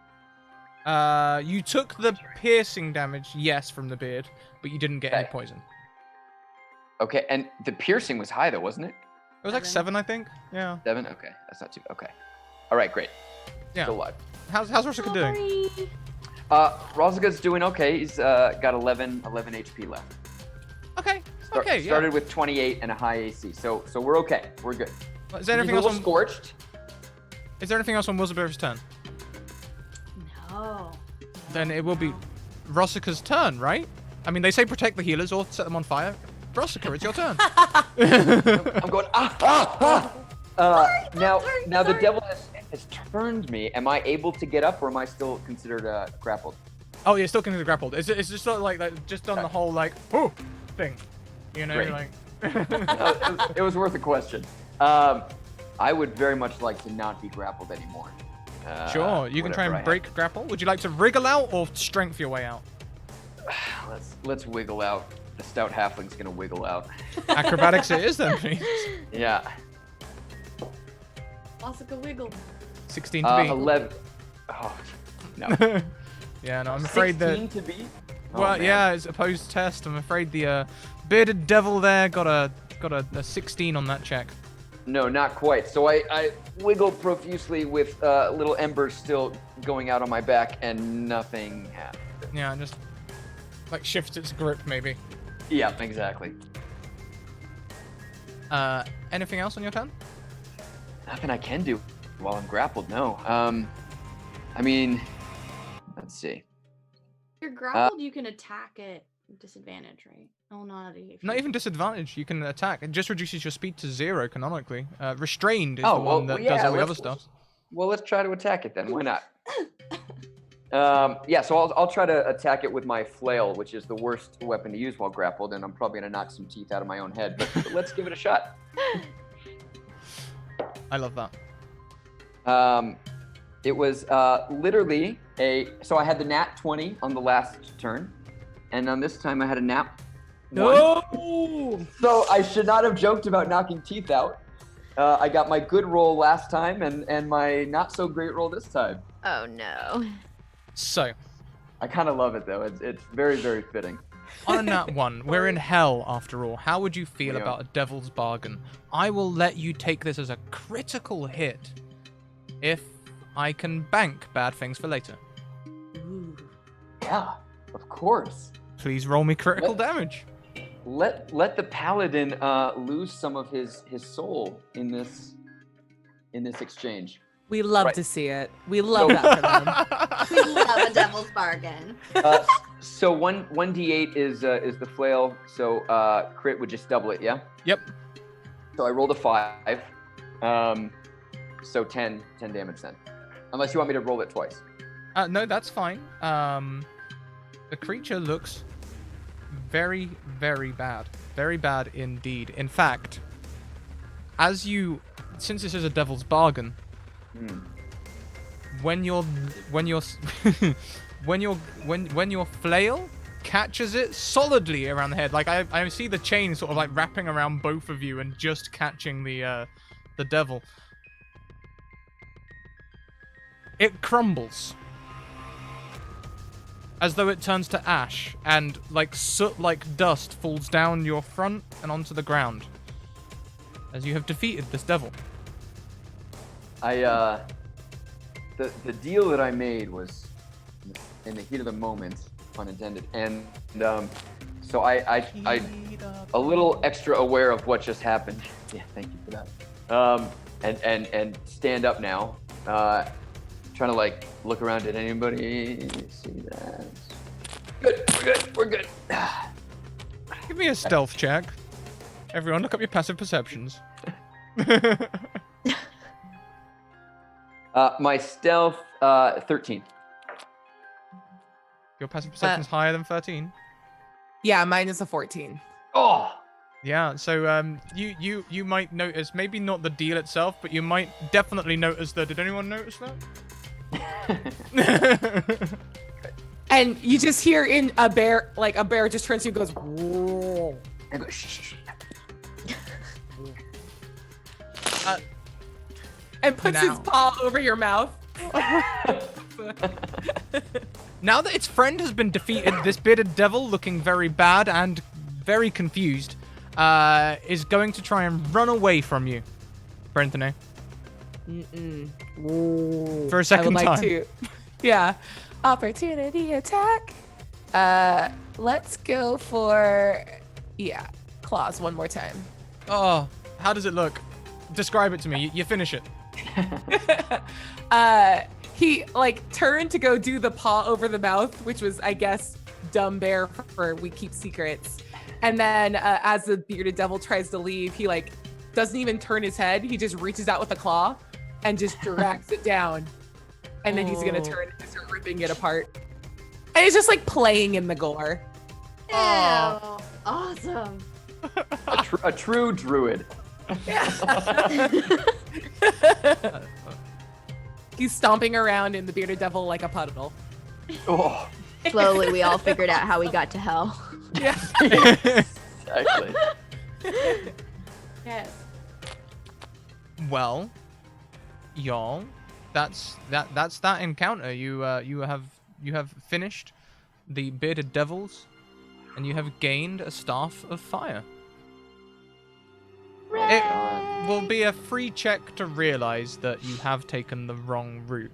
You took the piercing damage, yes, from the beard, but you didn't get any Okay. poison. Okay, and the piercing was high though, wasn't it? It was like 7, I think. Yeah. 7? Okay, that's not too. Okay. All right, great. Yeah. Still alive. How's Roshika doing? Sorry. Rozaga's doing okay. He's got 11 HP left. Okay. Okay. Yeah. Started with 28 and a high AC, so we're okay. We're good. Is there He's anything a else little on? scorched. Is there anything else on Wilzber's turn? No. Then it will be Rossika's turn, right? I mean, they say protect the healers or set them on fire. Rossika, it's your turn. I'm going now the sorry. devil has turned me. Am I able to get up, or am I still considered grappled? Oh, you're still considered grappled. It's just sort of like just on the whole like thing, you know, Great. like. It was worth a question. I would very much like to not be grappled anymore. Sure, you can try whatever and break grapple. Would you like to wriggle out or strength your way out? Let's wiggle out. The stout halfling's gonna wiggle out. Acrobatics it is then, please. Yeah. Asuka wiggle. 16 to beat. 11. Oh no. Yeah, no, I'm afraid that. 16 to beat. Oh, Well, man. yeah, it's opposed test. I'm afraid the bearded devil there got a 16 on that check. No, not quite. So I wiggle profusely with little embers still going out on my back, and nothing happened. Yeah, just like shifts its grip maybe. Yeah, exactly. Anything else on your turn? Nothing I can do while I'm grappled. No. I mean, let's see. If you're grappled, you can attack at disadvantage, right? Oh, Not even disadvantage. You can attack. It just reduces your speed to 0 canonically. Restrained is Oh, the one well, that yeah, does all the let's- other stuff. Well, let's try to attack it then. Why not? Yeah, so I'll try to attack it with my flail, which is the worst weapon to use while grappled, and I'm probably gonna knock some teeth out of my own head. But let's give it a shot. I love that. It was literally so I had the nat 20 on the last turn, and on this time I had a nat 1. So I should not have joked about knocking teeth out. I got my good roll last time and my not so great roll this time. Oh no. So, I kind of love it though. It's very, very fitting. on a nat 1, we're in hell after all. How would you feel We are. about a devil's bargain? I will let you take this as a critical hit if I can bank bad things for later. Yeah, of course. Please roll me critical What? damage. Let the paladin lose some of his soul in this exchange. We love Right. to see it. We love that for them. We love a devil's bargain. So 1d8 is the flail. So crit would just double it, yeah. Yep. So I rolled a 5. So 10 damage then. Unless you want me to roll it twice. No, that's fine. The creature looks very, very bad. Very bad indeed. In fact, since this is a devil's bargain, when your flail catches it solidly around the head, like I see the chain sort of like wrapping around both of you and just catching the devil. It crumbles as though it turns to ash, and like soot like dust falls down your front and onto the ground as you have defeated this devil. The deal that I made was in the heat of the moment, pun intended, and so I a little extra aware of what just happened. Yeah, thank you for that. And stand up now. Trying to like look around. Did anybody see that? Good. We're good. Give me a stealth check. Everyone, look up your passive perceptions. My stealth 13. Your passive perception's higher than 13. Yeah, mine is a 14. Oh. Yeah, so you might notice, maybe not the deal itself, but you might definitely notice that. Did anyone notice that? And you just hear in a bear just turns to you and goes, whoa. I go, shh. And puts his Now. paw over your mouth. Now that its friend has been defeated, this bearded devil, looking very bad and very confused, is going to try and run away from you, Brenthane. For a second I would like time. to. Yeah. Opportunity attack. Let's go for claws one more time. Oh, how does it look? Describe it to me. You finish it. He turned to go do the paw over the mouth, which was, I guess, dumb bear for we keep secrets. And then as the bearded devil tries to leave, he doesn't even turn his head. He just reaches out with a claw and just drags it down. And then he's gonna turn and start ripping it apart. And it's just playing in the gore. Oh, awesome. A true druid. He's stomping around in the bearded devil like a puddle. Oh, Slowly, we all figured out how we got to hell. Yeah. exactly. Yes. Well, y'all, that's that encounter. You have finished the bearded devils, and you have gained a staff of fire. It will be a free check to realize that you have taken the wrong route.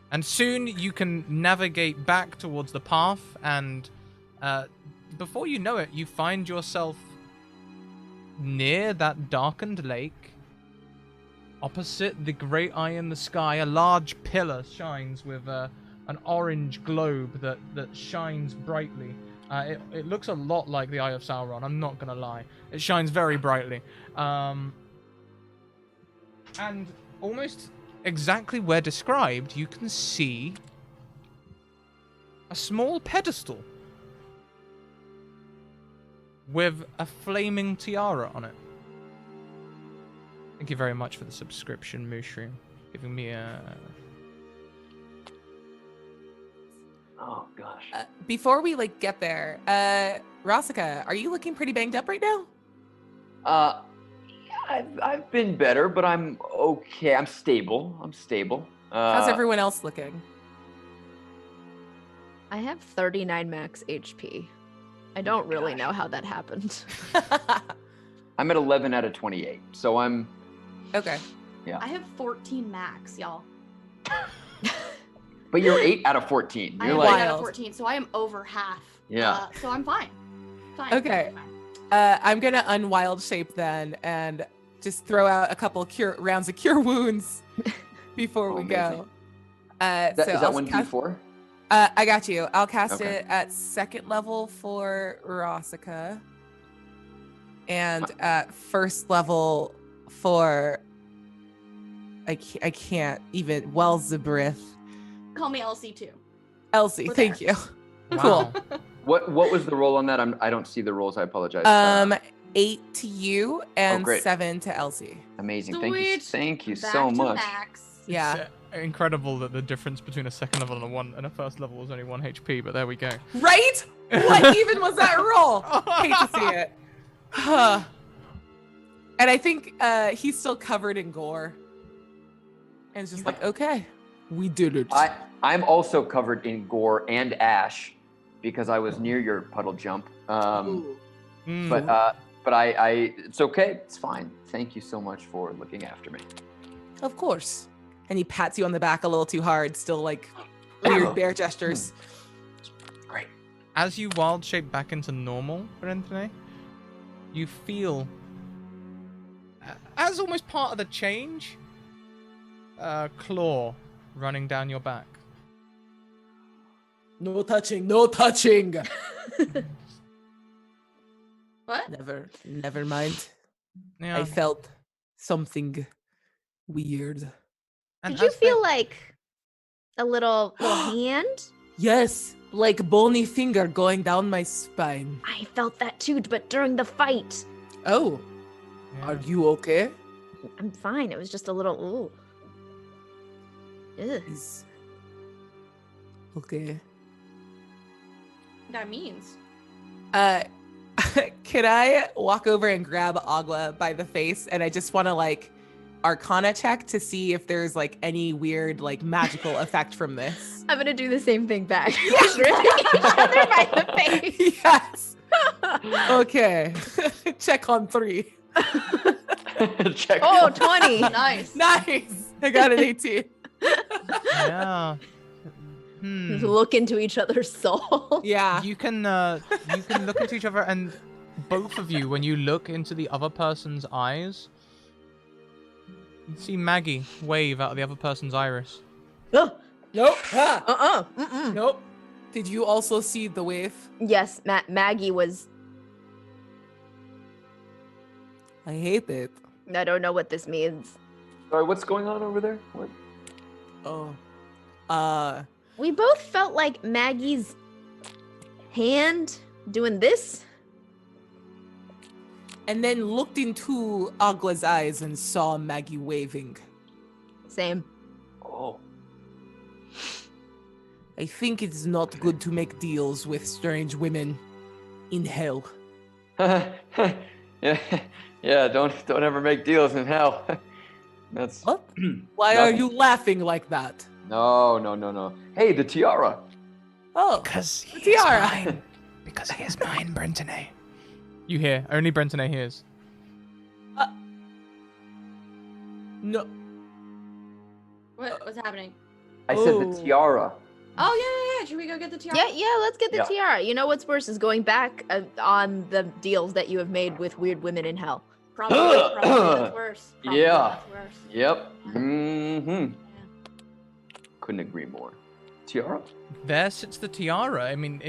And soon you can navigate back towards the path, and before you know it, you find yourself near that darkened lake. Opposite the great eye in the sky, a large pillar shines with an orange globe that shines brightly. It looks a lot like the Eye of Sauron, I'm not gonna lie. It shines very brightly. And almost exactly where described, you can see a small pedestal with a flaming tiara on it. Thank you very much for the subscription, Mushroom. Giving me a... Oh gosh. Before we get there, Rosika, are you looking pretty banged up right now? Yeah, I've been better, but I'm okay. I'm stable. How's everyone else looking? I have 39 max HP. I don't really know how that happened. I'm at 11 out of 28, so I'm. Okay. Yeah. I have 14 max, y'all. But you're 8 out of 14. I You're am like. 8 out of Wild. 14, so I am over half. Yeah. So I'm fine. Fine. Okay. fine. I'm gonna unwild shape then and just throw out a couple rounds of cure wounds before we go. Is So that I'll 1d4? I got you. I'll cast Okay. it at 2nd level for Rosika, and at 1st level for I can't even Welzebrith. Call me Elsie too. Elsie, We're thank there. you. Wow. What was the roll on that? I don't see the rolls. I apologize. 8 to you and great. 7 to Elsie. Amazing. Sweet. Thank you Back so to much. Max. Yeah. It's incredible that the difference between a 2nd level and a 1st level was only 1 HP, but there we go. Right? What even was that roll? Hate to see it. And I think he's still covered in gore. And it's just okay, we did it. I'm also covered in gore and ash because I was near your puddle jump. Mm. But I it's okay. It's fine. Thank you so much for looking after me. Of course. And he pats you on the back a little too hard, still weird bear gestures. Great. As you wild shape back into normal, Brenthane, you feel, as almost part of the change, a claw running down your back. No touching, no touching. What? Never mind. Yeah. I felt something weird. And Did you as feel like a little hand? Yes, like bony finger going down my spine. I felt that too, but during the fight. Oh, Yeah. are you okay? I'm fine. It was just a little ooh. Ugh. Okay. That means. Can I walk over and grab Agua by the face, and I just want to like Arcana check to see if there's like any weird like magical effect from this. I'm gonna do the same thing back. Gripping each other by the face. Yes. Okay. Check on 3. Check. Oh, 20. Nice. Nice. I got an 18. Yeah. Look into each other's soul. Yeah. You can look into each other, and both of you, when you look into the other person's eyes, you see Maggie wave out of the other person's iris. Ugh. Nope. Ah. Mm-mm. Nope. Did you also see the wave? Yes, Maggie was. I hate it. I don't know what this means. Sorry, what's going on over there? What? Oh. We both felt like Maggie's hand doing this. And then looked into Agua's eyes and saw Maggie waving. Same. Oh. I think it's not good to make deals with strange women in hell. yeah. Don't ever make deals in hell. That's What? Why are you laughing like that? No. Hey, the tiara. Oh, Because the tiara. mine. Because he is mine, Brentone. You hear. Only Brentone hears. No. What's happening? I said Oh. the tiara. Oh, yeah. Should we go get the tiara? Yeah, let's get the Yeah. tiara. You know what's worse is going back on the deals that you have made with weird women in hell. Probably that's worse. Probably Yeah. that's worse. Yep. Mm-hmm. Couldn't agree more. Tiara? There sits the tiara. I mean,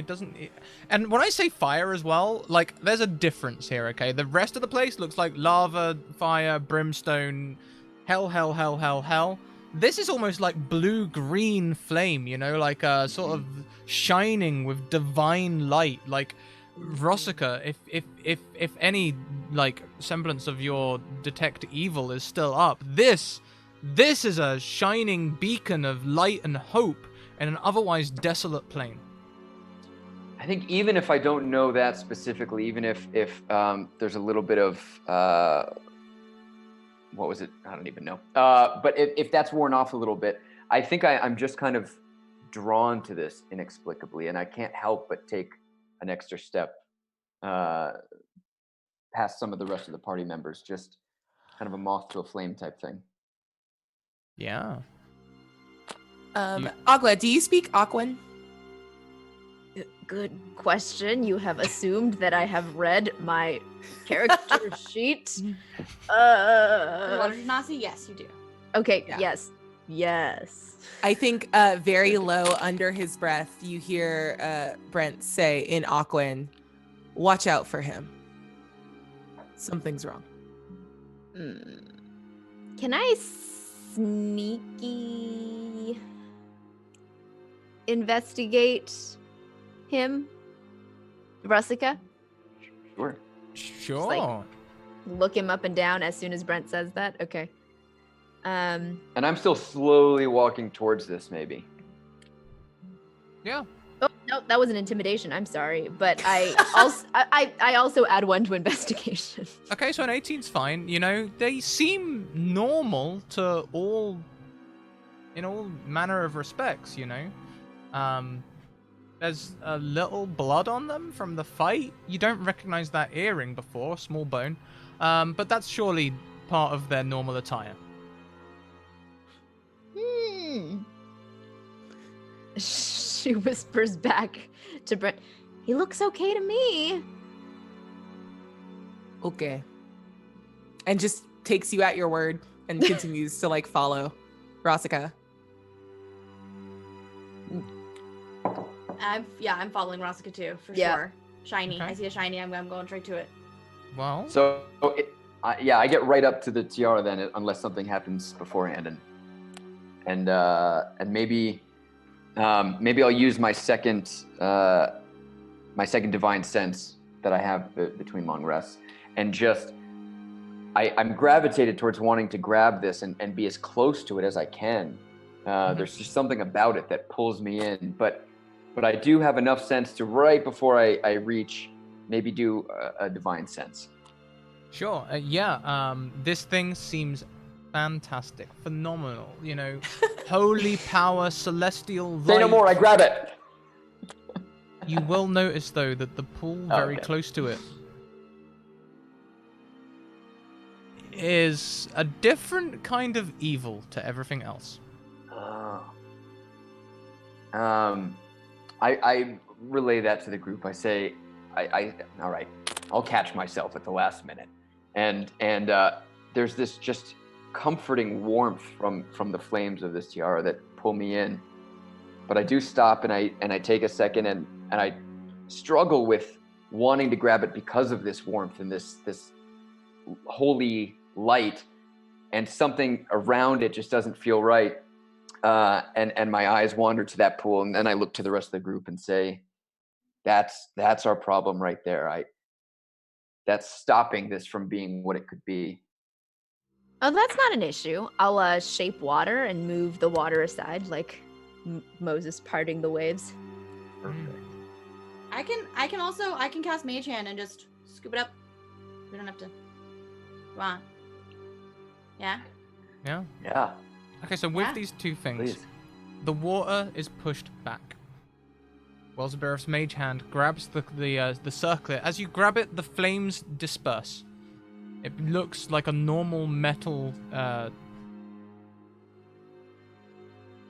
and when I say fire as well, like, there's a difference here, okay? The rest of the place looks like lava, fire, brimstone, hell. This is almost like blue-green flame, you know? Like, sort of shining with divine light. Like, Rossica, if any, like, semblance of your detect evil is still up, this is a shining beacon of light and hope in an otherwise desolate plain. I think even if I don't know that specifically, even if there's a little bit of what was it? I don't even know. But if that's worn off a little bit, I think I'm just kind of drawn to this inexplicably, and I can't help but take an extra step past some of the rest of the party members, just kind of a moth to a flame type thing. Yeah. Agua, do you speak Aquan? Good question. You have assumed that I have read my character sheet. Water Genasi? Yes, you do. Okay, Yeah. yes. I think very low under his breath, you hear Brent say in Aquan, watch out for him. Something's wrong. Can I sneaky investigate him, Russica? Sure. Sure. like- Look him up and down as soon as Brent says that. Okay. And I'm still slowly walking towards this, maybe. Yeah. Oh no, that was an intimidation. I'm sorry, but I also I also add 1 to investigation. Okay, so an 18's fine. You know, they seem normal to all, in all manner of respects, you know. There's a little blood on them from the fight. You don't recognize that earring before, small bone. But that's surely part of their normal attire. She whispers back to Brent, he looks okay to me. Okay. And just takes you at your word and continues to like follow Russica. I'm following Rossica too, for Yeah. sure. Shiny. Okay. I see a shiny. I'm going straight to it. Well, So, I get right up to the tiara then, unless something happens beforehand, and maybe I'll use my second divine sense that I have between long rests, and just I'm gravitated towards wanting to grab this and be as close to it as I can, There's just something about it that pulls me in, but I do have enough sense to right before I reach, maybe do a divine sense. Sure. This thing seems fantastic, phenomenal. You know, holy power, celestial light. Say no more. I grab it. You will notice though that the pool very Okay. close to it is a different kind of evil to everything else. Oh. I relay that to the group. I say, all right, I'll catch myself at the last minute. And there's this just comforting warmth from the flames of this tiara that pull me in. But I do stop and I take a second and I struggle with wanting to grab it because of this warmth and this holy light, and something around it just doesn't feel right. And my eyes wander to that pool, and then I look to the rest of the group and say, that's our problem right there. That's stopping this from being what it could be. Oh, that's not an issue. I'll shape water and move the water aside, like Moses parting the waves. Perfect. I can cast Mage Hand and just scoop it up. We don't have to. Come on. Yeah. Yeah. Yeah, Okay, so with Yeah. these two things, please. the water is pushed back. Welzaberath's mage hand grabs the circlet. As you grab it, the flames disperse. It looks like a normal metal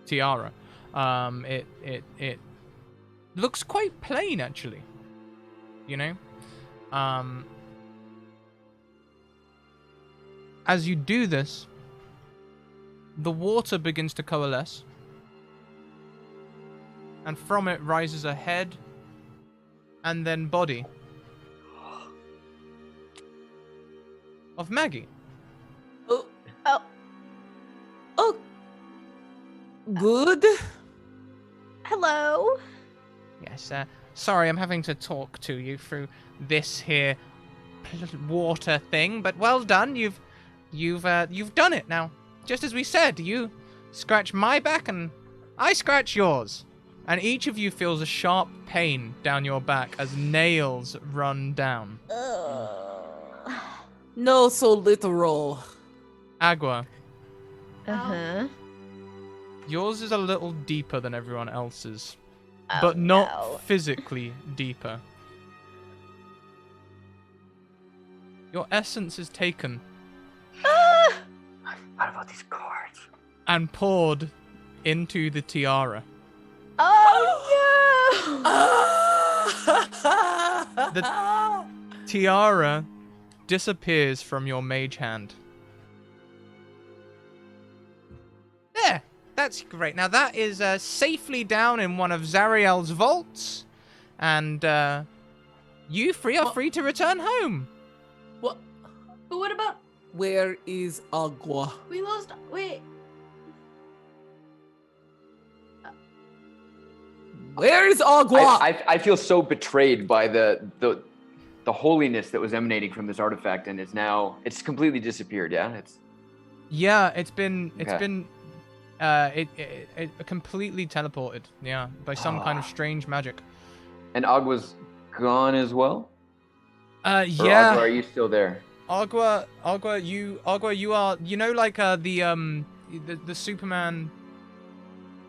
tiara. It looks quite plain, actually. You know? As you do this, the water begins to coalesce, and from it rises a head and then body of Maggie. Oh, Oh, oh, good. hello. Yes, sorry, I'm having to talk to you through this here water thing, but well done. You've done it now. Just as we said, you scratch my back and I scratch yours. And each of you feels a sharp pain down your back as nails run down. No, so literal. Agua, Uh-huh. yours is a little deeper than everyone else's, Oh, but not no. physically deeper. Your essence is taken What about these cards? and poured into the tiara. Oh The tiara disappears from your mage hand. There! That's great. Now that is safely down in one of Zariel's vaults, and you are free to return home. What? But what about Where is Agua? we lost? Wait. Where is Agua? I feel so betrayed by the holiness that was emanating from this artifact, and it's completely disappeared. Yeah, Yeah, it completely teleported. Yeah, by some kind of strange magic. and Agua's gone as well. Or Yeah. Agua, are you still there? Agua, you are, like the Superman.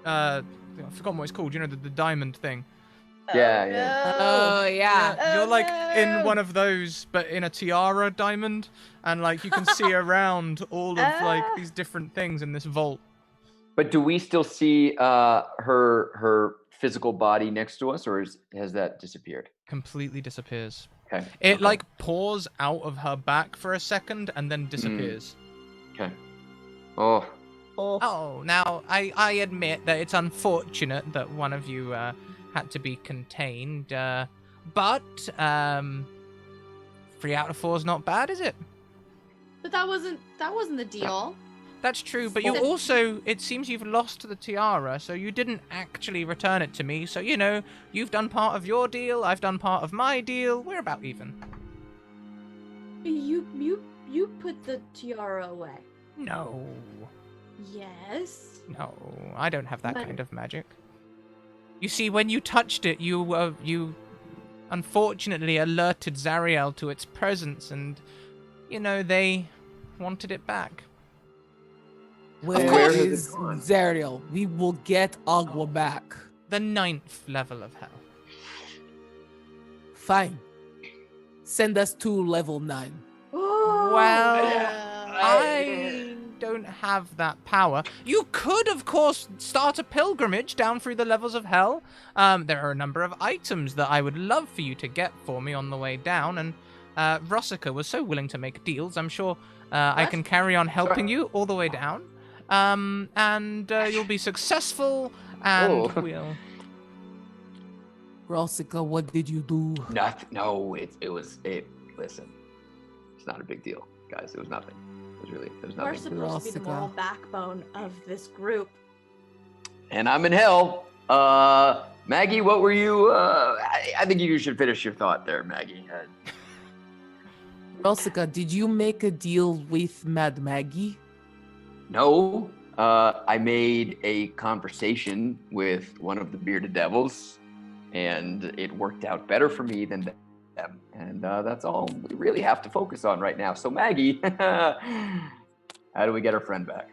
I've forgotten what it's called. The diamond thing. Yeah. Oh yeah. You're Oh, like in no. one of those, but in a tiara diamond, and like you can see around all of like these different things in this vault. But do we still see her physical body next to us, or has that disappeared? Completely disappears. Okay. It okay. like pours out of her back for a second and then disappears. Okay. Oh. Oh, now I admit that it's unfortunate that one of you had to be contained, but 3 out of 4 is not bad, is it? But that wasn't the deal. That's true, but you also, it seems you've lost the tiara, so you didn't actually return it to me, so you've done part of your deal, I've done part of my deal, we're about even. You put the tiara away. No. Yes. No, I don't have that But- kind of magic. You see, when you touched it, you unfortunately alerted Zariel to its presence, and, they wanted it back. Where has it is gone? Zariel? We will get Agua back. The 9th level of hell. Fine. Send us to level 9. Oh, Well, I don't have that power. You could, of course, start a pilgrimage down through the levels of hell. There are a number of items that I would love for you to get for me on the way down, and Rossica was so willing to make deals. I'm sure I What? can carry on helping Sorry. you all the way down. And you'll be successful, and Oh. we'll... Rossica, what did you do? Nothing. No, listen, it's not a big deal, guys. It was nothing. It was we're nothing. supposed to be the Rossica. moral backbone of this group. And I'm in hell. Maggie, what were you? I think you should finish your thought there, Maggie. Rossica, did you make a deal with Mad Maggie? No, I made a conversation with one of the bearded devils, and it worked out better for me than them. And that's all we really have to focus on right now. So, Maggie, how do we get our friend back?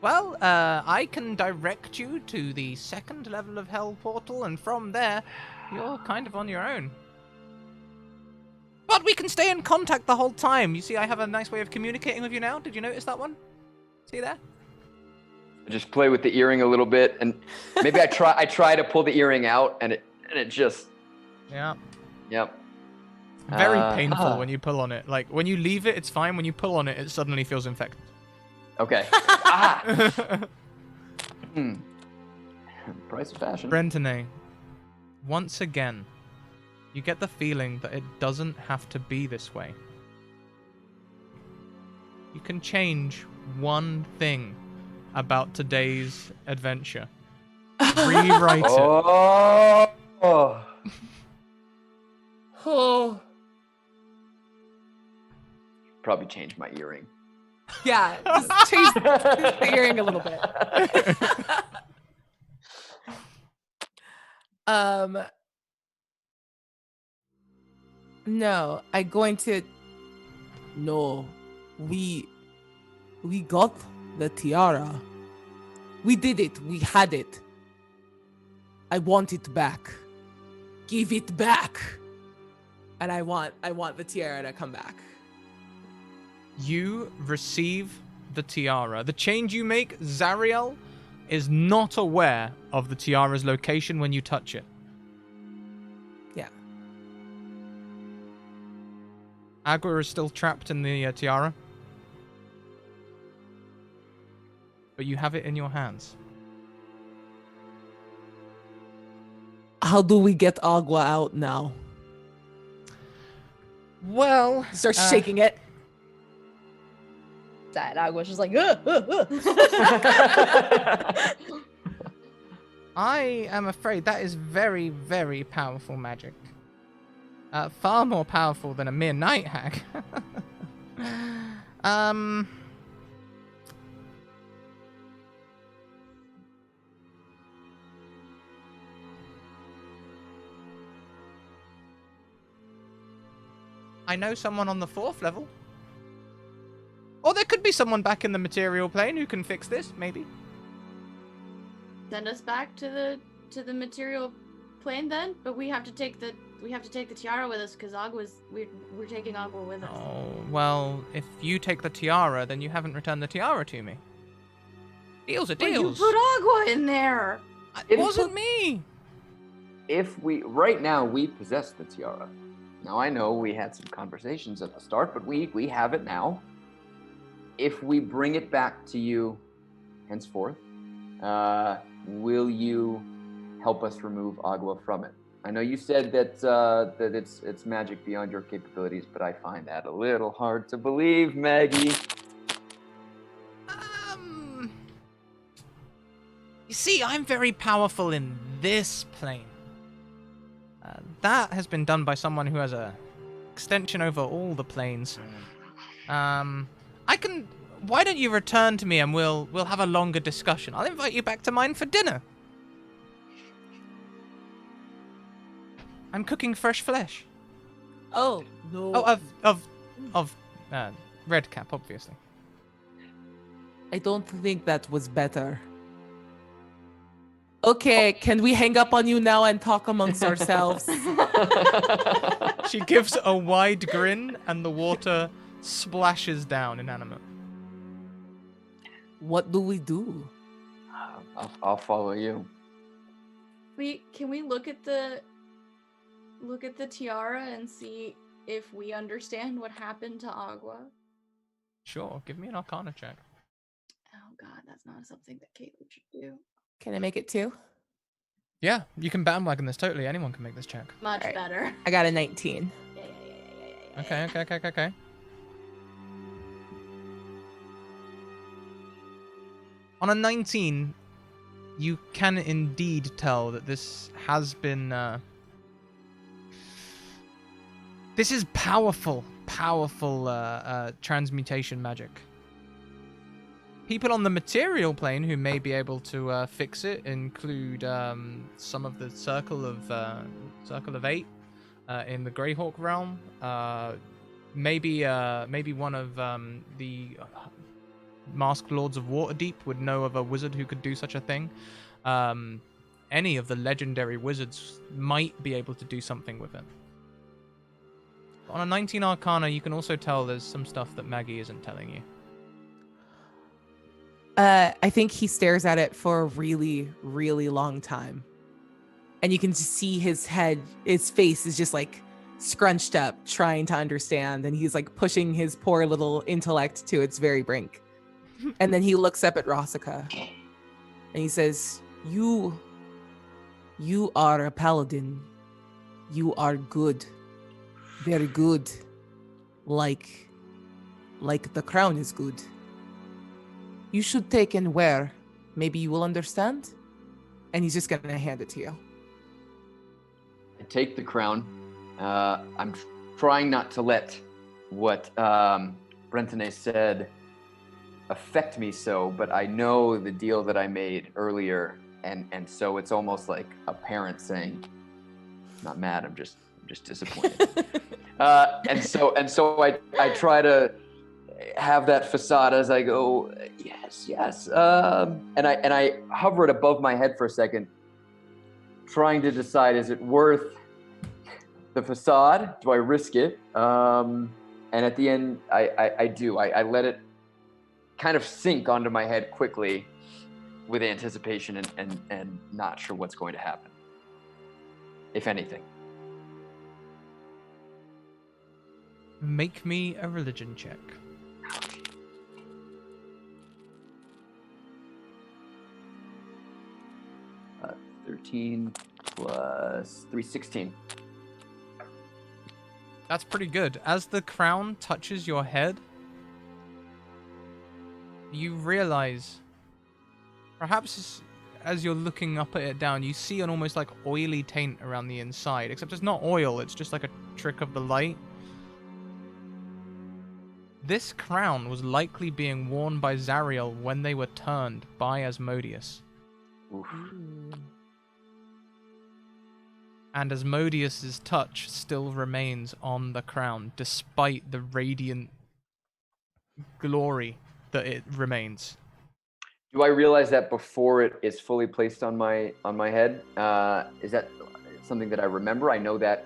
Well, I can direct you to the 2nd level of hell portal, and from there, you're kind of on your own. But we can stay in contact the whole time. You see, I have a nice way of communicating with you now. Did you notice that one? See there? Just play with the earring a little bit, and maybe I try to pull the earring out, and it just, Yeah. yep. Very painful when you pull on it. Like, when you leave it, it's fine. When you pull on it, it suddenly feels infected. Okay. Price of fashion. Brentone, once again, you get the feeling that it doesn't have to be this way. You can change one thing about today's adventure. Rewrite it. Oh. Oh. Probably change my earring. Yeah, just change the earring a little bit. No, I'm going to. No, we got the tiara. We did it. We had it. I want it back. Give it back. And I want the tiara to come back. You receive the tiara. The change you make, Zariel is not aware of the tiara's location when you touch it. Yeah. Agua is still trapped in the tiara. But you have it in your hands. How do we get Agua out now? Well, Start shaking it. Sad. I was just like, I am afraid that is very, very powerful magic. Far more powerful than a mere night hag. I know someone on the 4th level. Or there could be someone back in the material plane who can fix this, maybe. Send us back to the material plane then, but we have to take the tiara with us because we're taking Agua with us. Oh, well, if you take the tiara, then you haven't returned the tiara to me. Deals are But you deals. put Agua in there. It wasn't me. Right now we possess the tiara. Now I know we had some conversations at the start, but we have it now. If we bring it back to you henceforth, will you help us remove Agua from it? I know you said that that it's magic beyond your capabilities, but I find that a little hard to believe, Maggie. You see, I'm very powerful in this plane. That has been done by someone who has a extension over all the planes. I can. why don't you return to me and we'll have a longer discussion? I'll invite you back to mine for dinner. I'm cooking fresh flesh. Oh no. Oh, of Redcap, obviously. I don't think that was better. Okay, can we hang up on you now and talk amongst ourselves? She gives a wide grin, and the water splashes down inanimate. What do we do? I'll follow you. Can we look at the tiara and see if we understand what happened to Agua? Sure, give me an Arcana check. Oh god, that's not something that Caitlin should do. Can I make it 2? Yeah, you can bandwagon this totally. Anyone can make this check. Much Alright. better. I got a 19. Yeah. Okay. On a 19, you can indeed tell that this has been... This is powerful transmutation magic. People on the material plane who may be able to fix it include some of the Circle of Eight in the Greyhawk realm. Maybe one of the Masked Lords of Waterdeep would know of a wizard who could do such a thing. Any of the legendary wizards might be able to do something with it. On a 19 Arcana, you can also tell there's some stuff that Maggie isn't telling you. I think he stares at it for a really, really long time. And you can just see his face is just like scrunched up, trying to understand. And he's like pushing his poor little intellect to its very brink. And then he looks up at Rosika and he says, You are a paladin. You are good. Very good. Like the crown is good. You should take and wear. Maybe you will understand. And he's just gonna hand it to you. I take the crown. I'm trying not to let what Brentone said affect me so, but I know the deal that I made earlier, and so it's almost like a parent saying, "I'm not mad. I'm just disappointed." and so I try to have that facade as I go, yes, and I hover it above my head for a second, trying to decide, is it worth the facade? Do I risk it? And at the end, I do. I let it kind of sink onto my head quickly with anticipation and not sure what's going to happen, if anything. Make me a religion check. 13 plus 3, 16. That's pretty good. As the crown touches your head, you realize, perhaps as you're looking up at it down, you see an almost like oily taint around the inside, except it's not oil, it's just like a trick of the light. This crown was likely being worn by Zariel when they were turned by Asmodeus. Oof. And Asmodeus's touch still remains on the crown, despite the radiant glory that it remains. Do I realize that before it is fully placed on my head? Is that something that I remember? I know that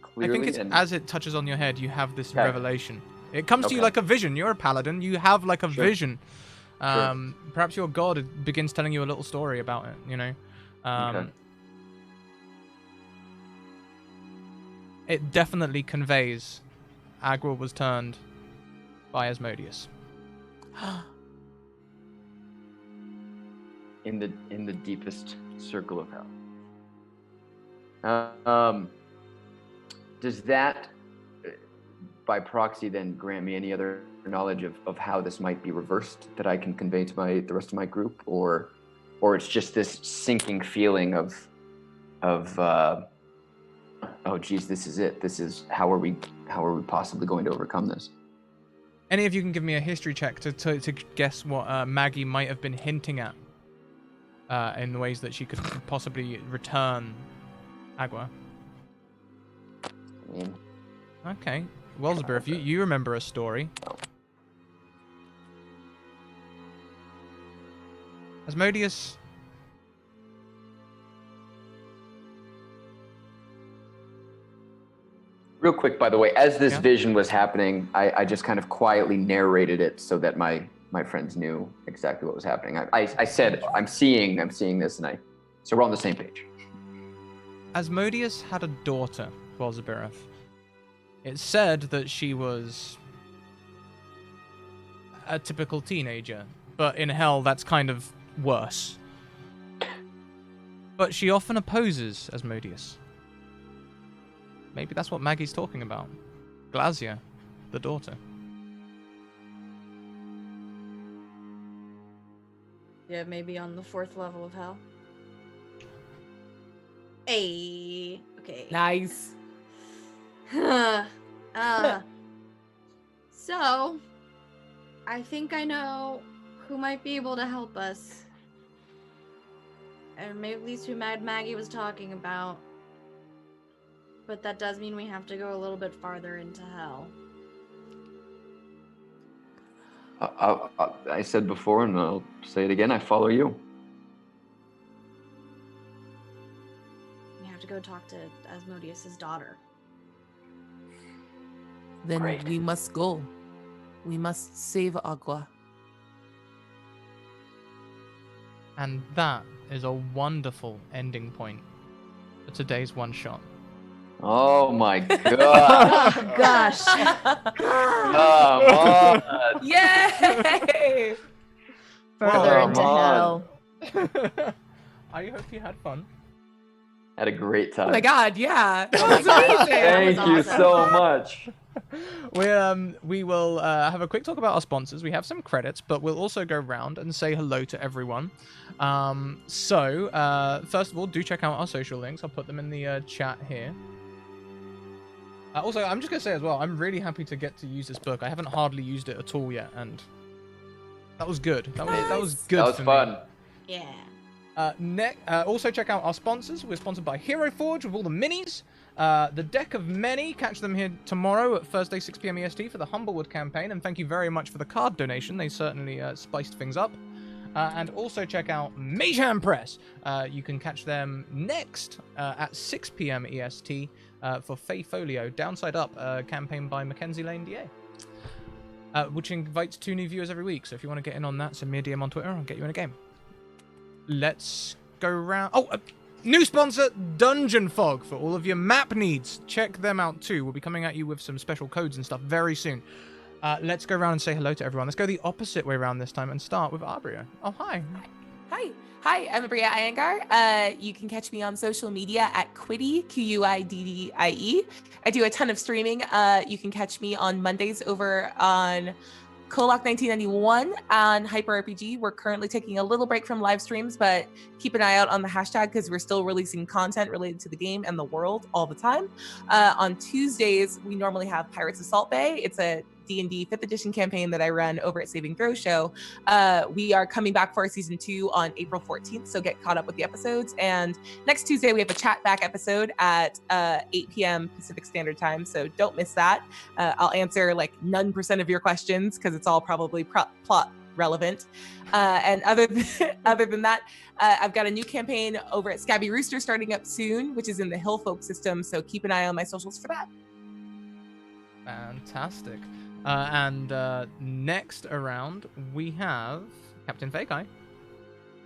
clearly. I think it's as it touches on your head, you have this Okay. revelation. It comes to you Okay. like a vision. You're a paladin. You have like a Sure. vision. Sure. Perhaps your god begins telling you a little story about it, you know? Okay. It definitely conveys Agua was turned by Asmodeus. In the deepest circle of hell. Does that, by proxy, then grant me any other knowledge of how this might be reversed that I can convey to the rest of my group, or it's just this sinking feeling of oh geez, this is it. This is how are we possibly going to overcome this? Any of you can give me a history check to guess what Maggie might have been hinting at in ways that she could possibly return Agua. I mean, Okay. Wellsborough, if you remember a story. Asmodeus. real quick, by the way, as this Yeah. vision was happening, I just kind of quietly narrated it so that my friends knew exactly what was happening. I said, I'm seeing this, so we're on the same page. Asmodeus had a daughter, Wellsborough. It's said that she was a typical teenager, but in hell, that's kind of worse. But she often opposes Asmodeus. Maybe that's what Maggie's talking about. Glasia, the daughter. Yeah, maybe on the 4th level of hell. Hey, okay. Nice. So, I think I know who might be able to help us. Or maybe at least who Maggie was talking about. But that does mean we have to go a little bit farther into hell. I said before, and I'll say it again, I follow you. We have to go talk to Asmodeus' daughter. Then Great. we must go. We must save Agua. And that is a wonderful ending point for today's one-shot. Oh my god. Oh gosh. Come on. Yay! Further Come into on. hell. I hope you had fun. Had a great time. Oh my god, yeah. That Oh my was God. amazing. Thank That you was awesome. so much. We will have a quick talk about our sponsors. We have some credits, but we'll also go round and say hello to everyone. First of all, do check out our social links. I'll put them in the chat here. Also, I'm just going to say as well, I'm really happy to get to use this book. I haven't hardly used it at all yet, and that was good. That was good. That was for fun. Me. Yeah. Also check out our sponsors. We're sponsored by Hero Forge with all the minis. The Deck of Many. Catch them here tomorrow at Thursday 6 p.m. EST for the Humblewood campaign. And thank you very much for the card donation. They certainly spiced things up. And also check out Mayhem Press. You can catch them next at 6 p.m. EST for Fae Folio Downside Up, campaign by Mackenzie Lane DA. Which invites 2 new viewers every week. So if you want to get in on that, send me a DM on Twitter. I'll get you in a game. Let's go round. Oh, new sponsor, Dungeon Fog, for all of your map needs. Check them out too. We'll be coming at you with some special codes and stuff very soon. Let's go around and say hello to everyone. Let's go the opposite way around this time and start with Arbria. Oh, hi. Hi, I'm Abria Iyengar. You can catch me on social media at Quiddy, Q-U-I-D-D-I-E. I do a ton of streaming. You can catch me on Mondays over on Kolak 1991 on Hyper RPG. We're currently taking a little break from live streams, but keep an eye out on the hashtag because we're still releasing content related to the game and the world all the time. On Tuesdays, we normally have Pirates of Salt Bay. It's a D&D 5th edition campaign that I run over at Saving Throw Show. We are coming back for our season 2 on April 14th, so get caught up with the episodes. And next Tuesday, we have a chat back episode at 8 p.m. Pacific Standard Time, so don't miss that. I'll answer like none % of your questions because it's all probably plot relevant. And other than that, I've got a new campaign over at Scabby Rooster starting up soon, which is in the Hillfolk system, so keep an eye on my socials for that. Fantastic. Next around, we have Captain Fake-Eye.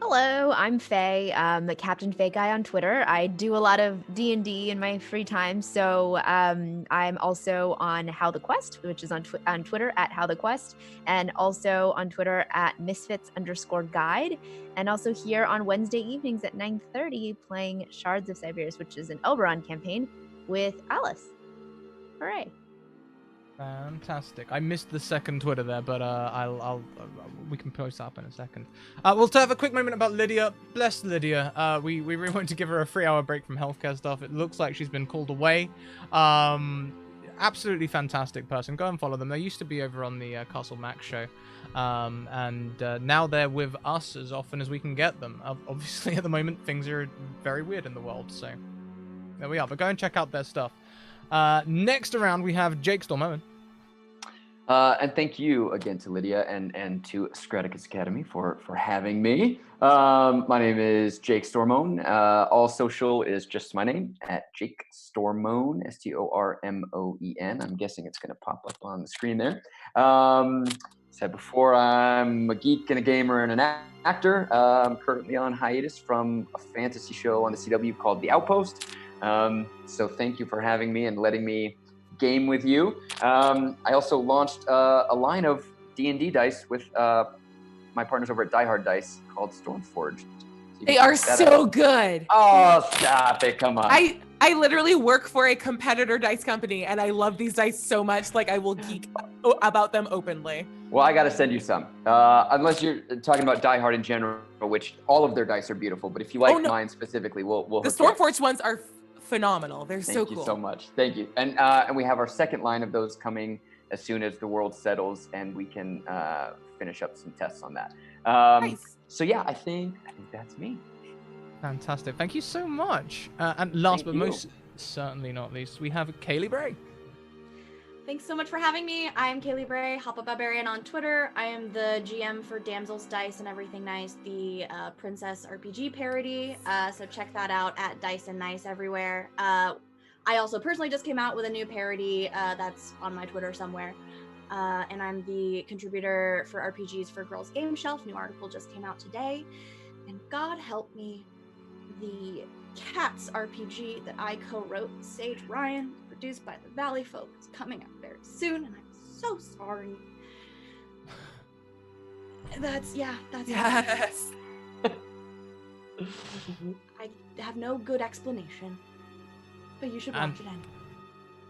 Hello, I'm Faye, the Captain Fake Guy on Twitter. I do a lot of D&D in my free time, so I'm also on How the Quest, which is on Twitter at How the Quest, and also on Twitter at Misfits_Guide, and also here on Wednesday evenings at 9:30 playing Shards of Siberius, which is an Elberon campaign with Alice. Hooray! Fantastic. I missed the second Twitter there, but we can post that up in a second. We'll have a quick moment about Lydia. Bless Lydia. We really want to give her a 3-hour break from healthcare stuff. It looks like she's been called away. absolutely fantastic person. Go and follow them. They used to be over on the Castle Max show, and now they're with us as often as we can get them. Obviously, at the moment, things are very weird in the world, so there we are. But go and check out their stuff. Next around, we have Jake Stormowen. And thank you again to Lydia and to Scratticus Academy for having me. My name is Jake Stormone. All social is just my name, at Jake Stormone, Stormoen. I'm guessing it's going to pop up on the screen there. Said before, I'm a geek and a gamer and an actor. I'm currently on hiatus from a fantasy show on the CW called The Outpost. So thank you for having me and letting me game with you. I also launched a line of D&D dice with my partners over at Die Hard Dice called Stormforged. So They are so good. Oh, stop it. Come on. I literally work for a competitor dice company, and I love these dice so much. Like, I will geek about them openly. Well, I got to send you some. Unless you're talking about Die Hard in general, which all of their dice are beautiful. But if you like mine specifically, we'll The hook you up. Stormforged ones are phenomenal. They're so cool. Thank you so much. Thank you. And we have our second line of those coming as soon as the world settles and we can finish up some tests on that. Nice. So yeah, I think that's me. Fantastic. Thank you so much. And last Thank but you. most certainly not least, we have Kaylee Bray. Thanks so much for having me. I'm Kaylee Bray, Hoppa Barbarian on Twitter. I am the GM for Damsel's Dice and Everything Nice, the Princess RPG parody. So check that out at Dice and Nice everywhere. I also personally just came out with a new parody that's on my Twitter somewhere. And I'm the contributor for RPGs for Girls Game Shelf. New article just came out today. And God help me, the Cats RPG that I co-wrote with Sage Ryan, produced by the Valley Folk, is coming out very soon, and I'm so sorry. That's Yes. I have no good explanation, but you should watch it anyway.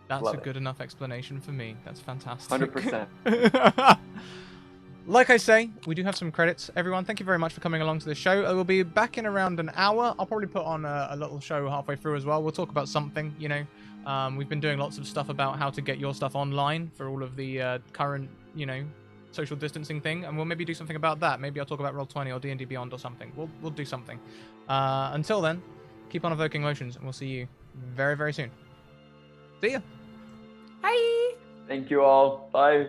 That's Love a it. good enough explanation for me. That's fantastic. 100%. Like I say, we do have some credits. Everyone, thank you very much for coming along to the show. I will be back in around an hour. I'll probably put on a little show halfway through as well. We'll talk about something, you know. We've been doing lots of stuff about how to get your stuff online for all of the current, you know, social distancing thing, and we'll maybe do something about that. Maybe I'll talk about Roll20 or D&D Beyond or something. We'll do something. Until then, keep on evoking emotions, and we'll see you very, very soon. See ya. Bye. Thank you all. Bye.